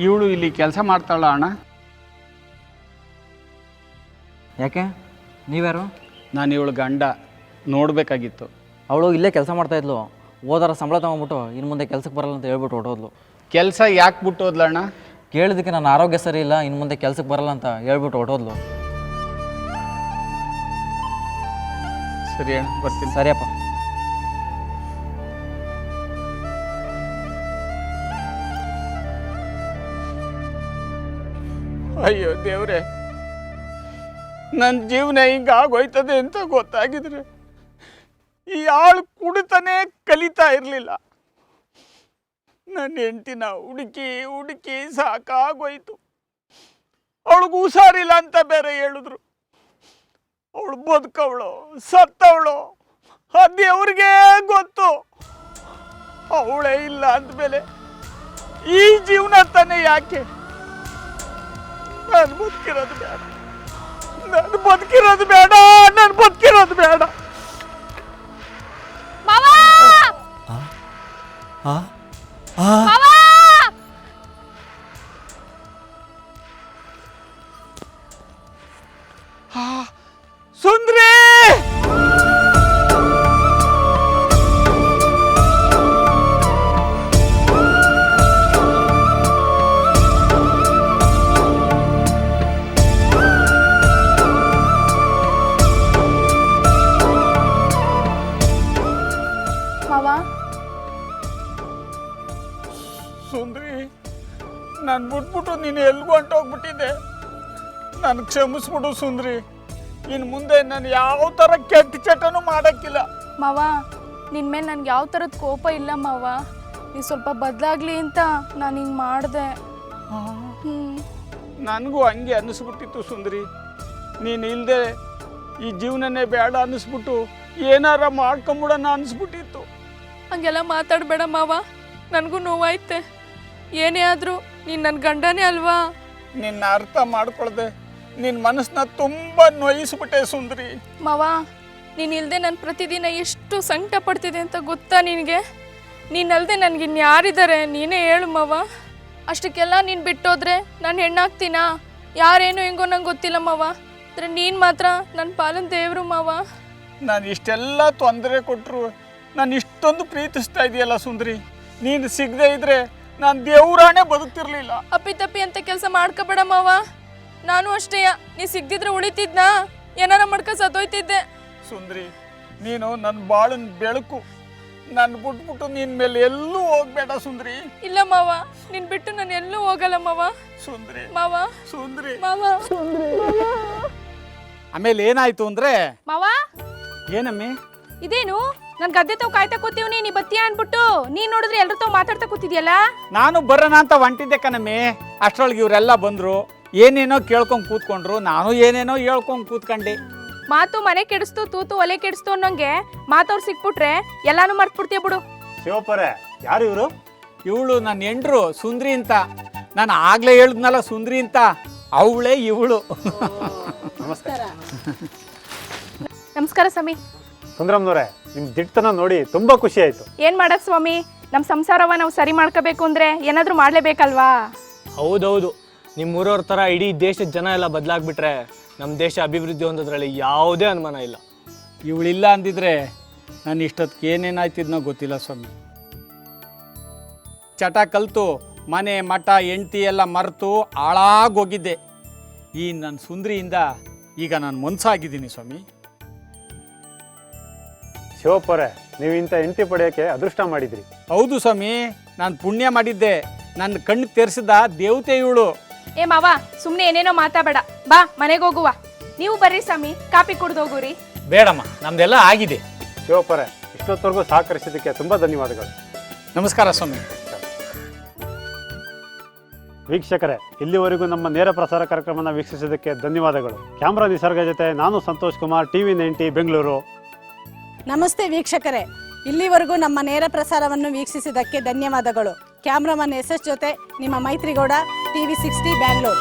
ಇವಳು ಇಲ್ಲಿ ಕೆಲಸ ಮಾಡ್ತಾಳ ಅಣ್ಣ?
ಯಾಕೆ? ನೀವ್ಯಾರು?
ನಾನು ಇವಳು ಗಂಡ, ನೋಡಬೇಕಾಗಿತ್ತು.
ಅವಳು ಇಲ್ಲೇ ಕೆಲಸ ಮಾಡ್ತಾಯಿದ್ಲು. ಹೋದಾರ ಸಂಬಳ ತೊಗೊಂಬಿಟ್ಟು ಇನ್ನು ಮುಂದೆ ಕೆಲಸಕ್ಕೆ ಬರಲ್ಲ ಅಂತ ಹೇಳ್ಬಿಟ್ಟು ಹೊಟ್ಟೋದ್ಲು.
ಕೆಲಸ ಯಾಕೆ ಬಿಟ್ಟು ಹೋದ್ಲಣ್ಣ?
ಕೇಳಿದಕ್ಕೆ ನನ್ನ ಆರೋಗ್ಯ ಸರಿ ಇಲ್ಲ, ಇನ್ನು ಮುಂದೆ ಕೆಲಸಕ್ಕೆ ಬರಲ್ಲ ಅಂತ ಹೇಳ್ಬಿಟ್ಟು ಹೊಟ್ಟೋದ್ಲು.
ಸರಿ ಅಣ್ಣ, ಬರ್ತೀನಿ.
ಸರಿಯಪ್ಪ.
ಅಯ್ಯೋ ದೇವ್ರೆ, ನನ್ನ ಜೀವನ ಹಿಂಗೆ ಆಗೋಯ್ತದೆ ಅಂತ ಗೊತ್ತಾಗಿದ್ರೆ ಈ ಆಳು ಕುಡಿತಾನೆ ಕಲಿತಾ ಇರಲಿಲ್ಲ. ನನ್ನ ಹೆಂಡ್ತಿನ ಹುಡುಕಿ ಸಾಕಾಗೋಯ್ತು. ಅವಳಿಗೆ ಹುಷಾರಿಲ್ಲ ಅಂತ ಬೇರೆ ಹೇಳಿದ್ರು. ಅವಳು ಬದುಕವಳು ಸತ್ತವಳು ಆ ದೇವ್ರಿಗೆ ಗೊತ್ತು. ಅವಳೇ ಇಲ್ಲ ಅಂದಮೇಲೆ ಈ ಜೀವನ ತಾನೇ ಯಾಕೆ? ನಾನು ಬದುಕಿರೋದು ಬೇಡ, ನಾನು ಬದುಕಿರೋದು ಬೇಡ, ನಾನು ಬದುಕಿರೋದು ಬೇಡ. ಸುಂದ್ರಿ, ಸುಂದ್ರಿ, ನಾನು ಬಿಟ್ಬಿಟ್ಟು ನೀನು ಎಲ್ಗೂ ಹೊಂಟೋಗ್ಬಿಟ್ಟಿದ್ದೆ. ನಾನು ಕ್ಷಮಿಸ್ಬಿಡು ಸುಂದ್ರಿ. ಇನ್ನು ಮುಂದೆ ನಾನು ಯಾವ ಥರ ಕೆಟ್ಟ ಚಟನೂ ಮಾಡೋಕ್ಕಿಲ್ಲ.
ಮಾವ, ನಿನ್ನ ಮೇಲೆ ನನಗೆ ಯಾವ ಥರದ ಕೋಪ ಇಲ್ಲ ಮಾವ. ನೀ ಸ್ವಲ್ಪ ಬದಲಾಗ್ಲಿ ಅಂತ ನಾನು ಹಿಂಗೆ ಮಾಡಿದೆ.
ನನಗೂ ಹಂಗೆ ಅನ್ನಿಸ್ಬಿಟ್ಟಿತ್ತು ಸುಂದ್ರಿ. ನೀನು ಇಲ್ಲದೆ ಈ ಜೀವನನೇ ಬೇಡ ಅನ್ನಿಸ್ಬಿಟ್ಟು ಏನಾರ ಮಾಡ್ಕೊಂಬಿಡೋಣ ಅನ್ನಿಸ್ಬಿಟ್ಟಿತ್ತು.
ಹಂಗೆಲ್ಲ ಮಾತಾಡಬೇಡ ಮಾವ, ನನಗೂ ನೋವಾಯ್ತೆ. ಏನೇ ಆದರೂ ನೀನು ನನ್ನ ಗಂಡನೇ ಅಲ್ವಾ?
ನಿನ್ನ ಅರ್ಥ ಮಾಡ್ಕೊಳ್ದೆ ನಿನ್ನ ಮನಸ್ಸನ್ನ ತುಂಬ ನೋಯಿಸ್ಬಿಟ್ಟೆ ಸುಂದ್ರಿ.
ಮಾವ, ನೀನು ಇಲ್ಲದೆ ನಾನು ಪ್ರತಿದಿನ ಎಷ್ಟು ಸಂಕಟ ಪಡ್ತಿದೆ ಅಂತ ಗೊತ್ತಾ ನಿನಗೆ? ನೀನಲ್ಲದೆ ನನಗಿನ್ಯಾರಿದ್ದಾರೆ? ನೀನೇ ಹೇಳು ಮಾವ. ಅಷ್ಟಕ್ಕೆಲ್ಲ ನೀನು ಬಿಟ್ಟೋದ್ರೆ ನಾನು ಹೆಣ್ಣಾಗ್ತೀನಾ? ಯಾರೇನು ಹೆಂಗೋ ನಂಗೆ ಗೊತ್ತಿಲ್ಲ ಮಾವ. ಆದರೆ ನೀನು ಮಾತ್ರ ನನ್ನ ಪಾಲನ ದೇವರು ಮಾವ.
ನಾನು ಇಷ್ಟೆಲ್ಲ ತೊಂದರೆ ಕೊಟ್ಟರು ನಾನು ಇಷ್ಟೊಂದು ಪ್ರೀತಿಸ್ತಾ ಇದೆಯಲ್ಲ ಸುಂದ್ರಿ. ನೀನು ಸಿಗದೆ ಇದ್ರೆ ನಾನು ದೇವರಾಣೆ ಬದುಕ್ತಿರ್ಲಿಲ್ಲ.
ಅಪ್ಪಿತಪ್ಪಿ ಅಂತ ಕೆಲಸ ಮಾಡ್ಕೋಬೇಡ ಮಾವ. ನಾನು ಅಷ್ಟೇ, ನೀ ಸಿಗ್ದಿದ್ರೆ ಉಳಿತಿದ್ನಾ? ಏನಾರ ಮಾಡ್ಕ ಸತ್ತೋಯ್ತಿದ್ದೆ.
ಸುಂದ್ರಿ, ನೀನು ನನ್ನ ಬಾಳನ್ ಬೆಳಕು. ನಾನು ಬಿಟ್ಬಿಟ್ಟು ನಿನ್ನ ಮೇಲೆ ಎಲ್ಲೂ ಹೋಗ್ಬೇಡ ಸುಂದ್ರಿ.
ಇಲ್ಲ ಮಾವ, ನಿನ್ ಬಿಟ್ಟು ನಾನು ಎಲ್ಲೂ ಹೋಗಲ್ಲ ಮಾವ.
ಸುಂದ್ರಿ
ಮಾವ,
ಸುಂದ್ರಿ
ಮಾವ,
ಆಮೇಲೆ ಏನಾಯ್ತು ಅಂದ್ರೆ
ಮಾವ,
ಏನಮ್ಮಿ?
ಇದೇನು
ನಾನು ಗದ್ದೆ ತಾವ್ ಕಾಯ್ತಾ ಕೂತೀವ್ನಿ, ನೀ ಬತ್ತೀಯ ಅನ್ಬಿಟ್ಟು ನೀನ್ ನೋಡಿದ್ರೆ ಎಲ್ರ ತಾವ್ ಮಾತಾಡ್ತಾ ಕೂತಿದ್ಯಲ್ಲ.
ನಾನು ಬರೋಣ ಅಂತ ಹೊಂಟಿದ್ದೆ ಕಣಮ್ಮಿ. ಅಷ್ಟರೊಳಗೆ ಇವರೆಲ್ಲ ಬಂದರು, ಏನೇನೋ ಕೇಳ್ಕೊಂಡು ಕೂತ್ಕೊಂಡ್ರು. ನಾನು ಏನೇನೋ ಹೇಳ್ಕೊಂಡು ಕೂತ್ಕೊಂಡೆ.
ಮಾತು ಮನೆ ಕೆಡಿಸ್ತು, ತೂತು ಒಲೆ ಕೆಡಿಸ್ತು ಅನ್ನೋಂಗೆ ಮಾತವ್ರು ಸಿಕ್ಬಿಟ್ರೆ ಎಲ್ಲಾನು ಮರ್ತ್ಬಿಡ್ತೀಯ ಬಿಡು.
ಶಿವಪ್ಪರೇ, ಯಾರು ಇವರು?
ಇವಳು ನನ್ನ ಹೆಂಡ್ರು ಸುಂದ್ರಿ ಅಂತ. ನಾನು ಆಗ್ಲೇ ಹೇಳಿದ್ನಲ್ಲ ಸುಂದ್ರಿ ಅಂತ, ಅವಳೇ ಇವಳು.
ನಮಸ್ಕಾರ.
ನಮಸ್ಕಾರ ಸ್ವಾಮಿ.
ಸುಂದರಮ್ನವ್ರೆ, ನಿಮ್ಮ ದಿಟ್ಟತನ ನೋಡಿ ತುಂಬಾ ಖುಷಿ ಆಯ್ತು.
ಏನ್ ಮಾಡಕ್ ಸ್ವಾಮಿ, ನಮ್ಮ ಸಂಸಾರವ ನಾವು ಸರಿ ಮಾಡ್ಕೋಬೇಕು ಅಂದ್ರೆ ಏನಾದ್ರೂ ಮಾಡ್ಲೇಬೇಕಲ್ವಾ?
ಹೌದೌದು, ನಿಮ್ಮೂರವ್ರ ಥರ ಇಡೀ ದೇಶದ ಜನ ಎಲ್ಲ ಬದಲಾಗ್ಬಿಟ್ರೆ ನಮ್ಮ ದೇಶ ಅಭಿವೃದ್ಧಿ ಹೊಂದೋದ್ರಲ್ಲಿ ಯಾವುದೇ ಅನುಮಾನ ಇಲ್ಲ.
ಇವಳಿಲ್ಲ ಅಂದಿದ್ರೆ ನಾನು ಇಷ್ಟೊತ್ತಿಗೆ ಏನೇನಾಯ್ತಿದ್ನೋ ಗೊತ್ತಿಲ್ಲ ಸ್ವಾಮಿ. ಚಟ ಕಲಿತು ಮನೆ ಮಠ ಹೆಂಡ್ತಿ ಎಲ್ಲ ಮರೆತು ಹಾಳಾಗೋಗಿದ್ದೆ. ಈ ನನ್ನ ಸುಂದ್ರಿಯಿಂದ ಈಗ ನಾನು ಮನ್ಸಾಗಿದ್ದೀನಿ ಸ್ವಾಮಿ.
ಶಿವಪ್ಪರೇ, ನೀವು ಇಂಥ ಹೆಂಡತಿ ಪಡೆಯೋಕ್ಕೆ ಅದೃಷ್ಟ ಮಾಡಿದ್ರಿ.
ಹೌದು ಸ್ವಾಮಿ, ನಾನು ಪುಣ್ಯ ಮಾಡಿದ್ದೆ. ನನ್ನ ಕಣ್ಣು ತೆರೆಸಿದ ದೇವತೆ ಇವಳು.
ಏ ಮಾವ, ಸುಮ್ನೆ ಏನೇನೋ ಮಾತಾಬೇಡ, ಬಾ ಮನೆಗೆ ಹೋಗುವ. ನೀವು ಬರ್ರಿ ಸ್ವಾಮಿ, ಕಾಪಿ ಕುಡ್ದೋಗುರಿ.
ಬೇಡಮ್ಮ, ನಮ್ದೆಲ್ಲ ಆಗಿದೆ.
ಶಿವಪ್ಪರೇ, ಇಷ್ಟೊತ್ತವರೆಗೂ ಸಹಕರಿಸಿದ್ದಕ್ಕೆ ತುಂಬಾ ಧನ್ಯವಾದಗಳು.
ನಮಸ್ಕಾರ ಸ್ವಾಮಿ.
ವೀಕ್ಷಕರೇ, ಇಲ್ಲಿವರೆಗೂ ನಮ್ಮ ನೇರ ಪ್ರಸಾರ ಕಾರ್ಯಕ್ರಮನ ವೀಕ್ಷಿಸಿದ್ದಕ್ಕೆ ಧನ್ಯವಾದಗಳು. ಕ್ಯಾಮ್ರಾ ನಿಸರ್ಗ ಜೊತೆ ನಾನು ಸಂತೋಷ್ ಕುಮಾರ್, TV 90 ಬೆಂಗಳೂರು.
ನಮಸ್ತೆ ವೀಕ್ಷಕರೇ, ಇಲ್ಲಿವರೆಗೂ ನಮ್ಮ ನೇರ ಪ್ರಸಾರವನ್ನು ವೀಕ್ಷಿಸಿದ್ದಕ್ಕೆ ಧನ್ಯವಾದಗಳು. ಕ್ಯಾಮ್ರಾಮನ್ SS ಜೊತೆ ನಿಮ್ಮ ಮೈತ್ರಿಗೌಡ, TV 60 ಬ್ಯಾಂಗ್ಳೂರ್.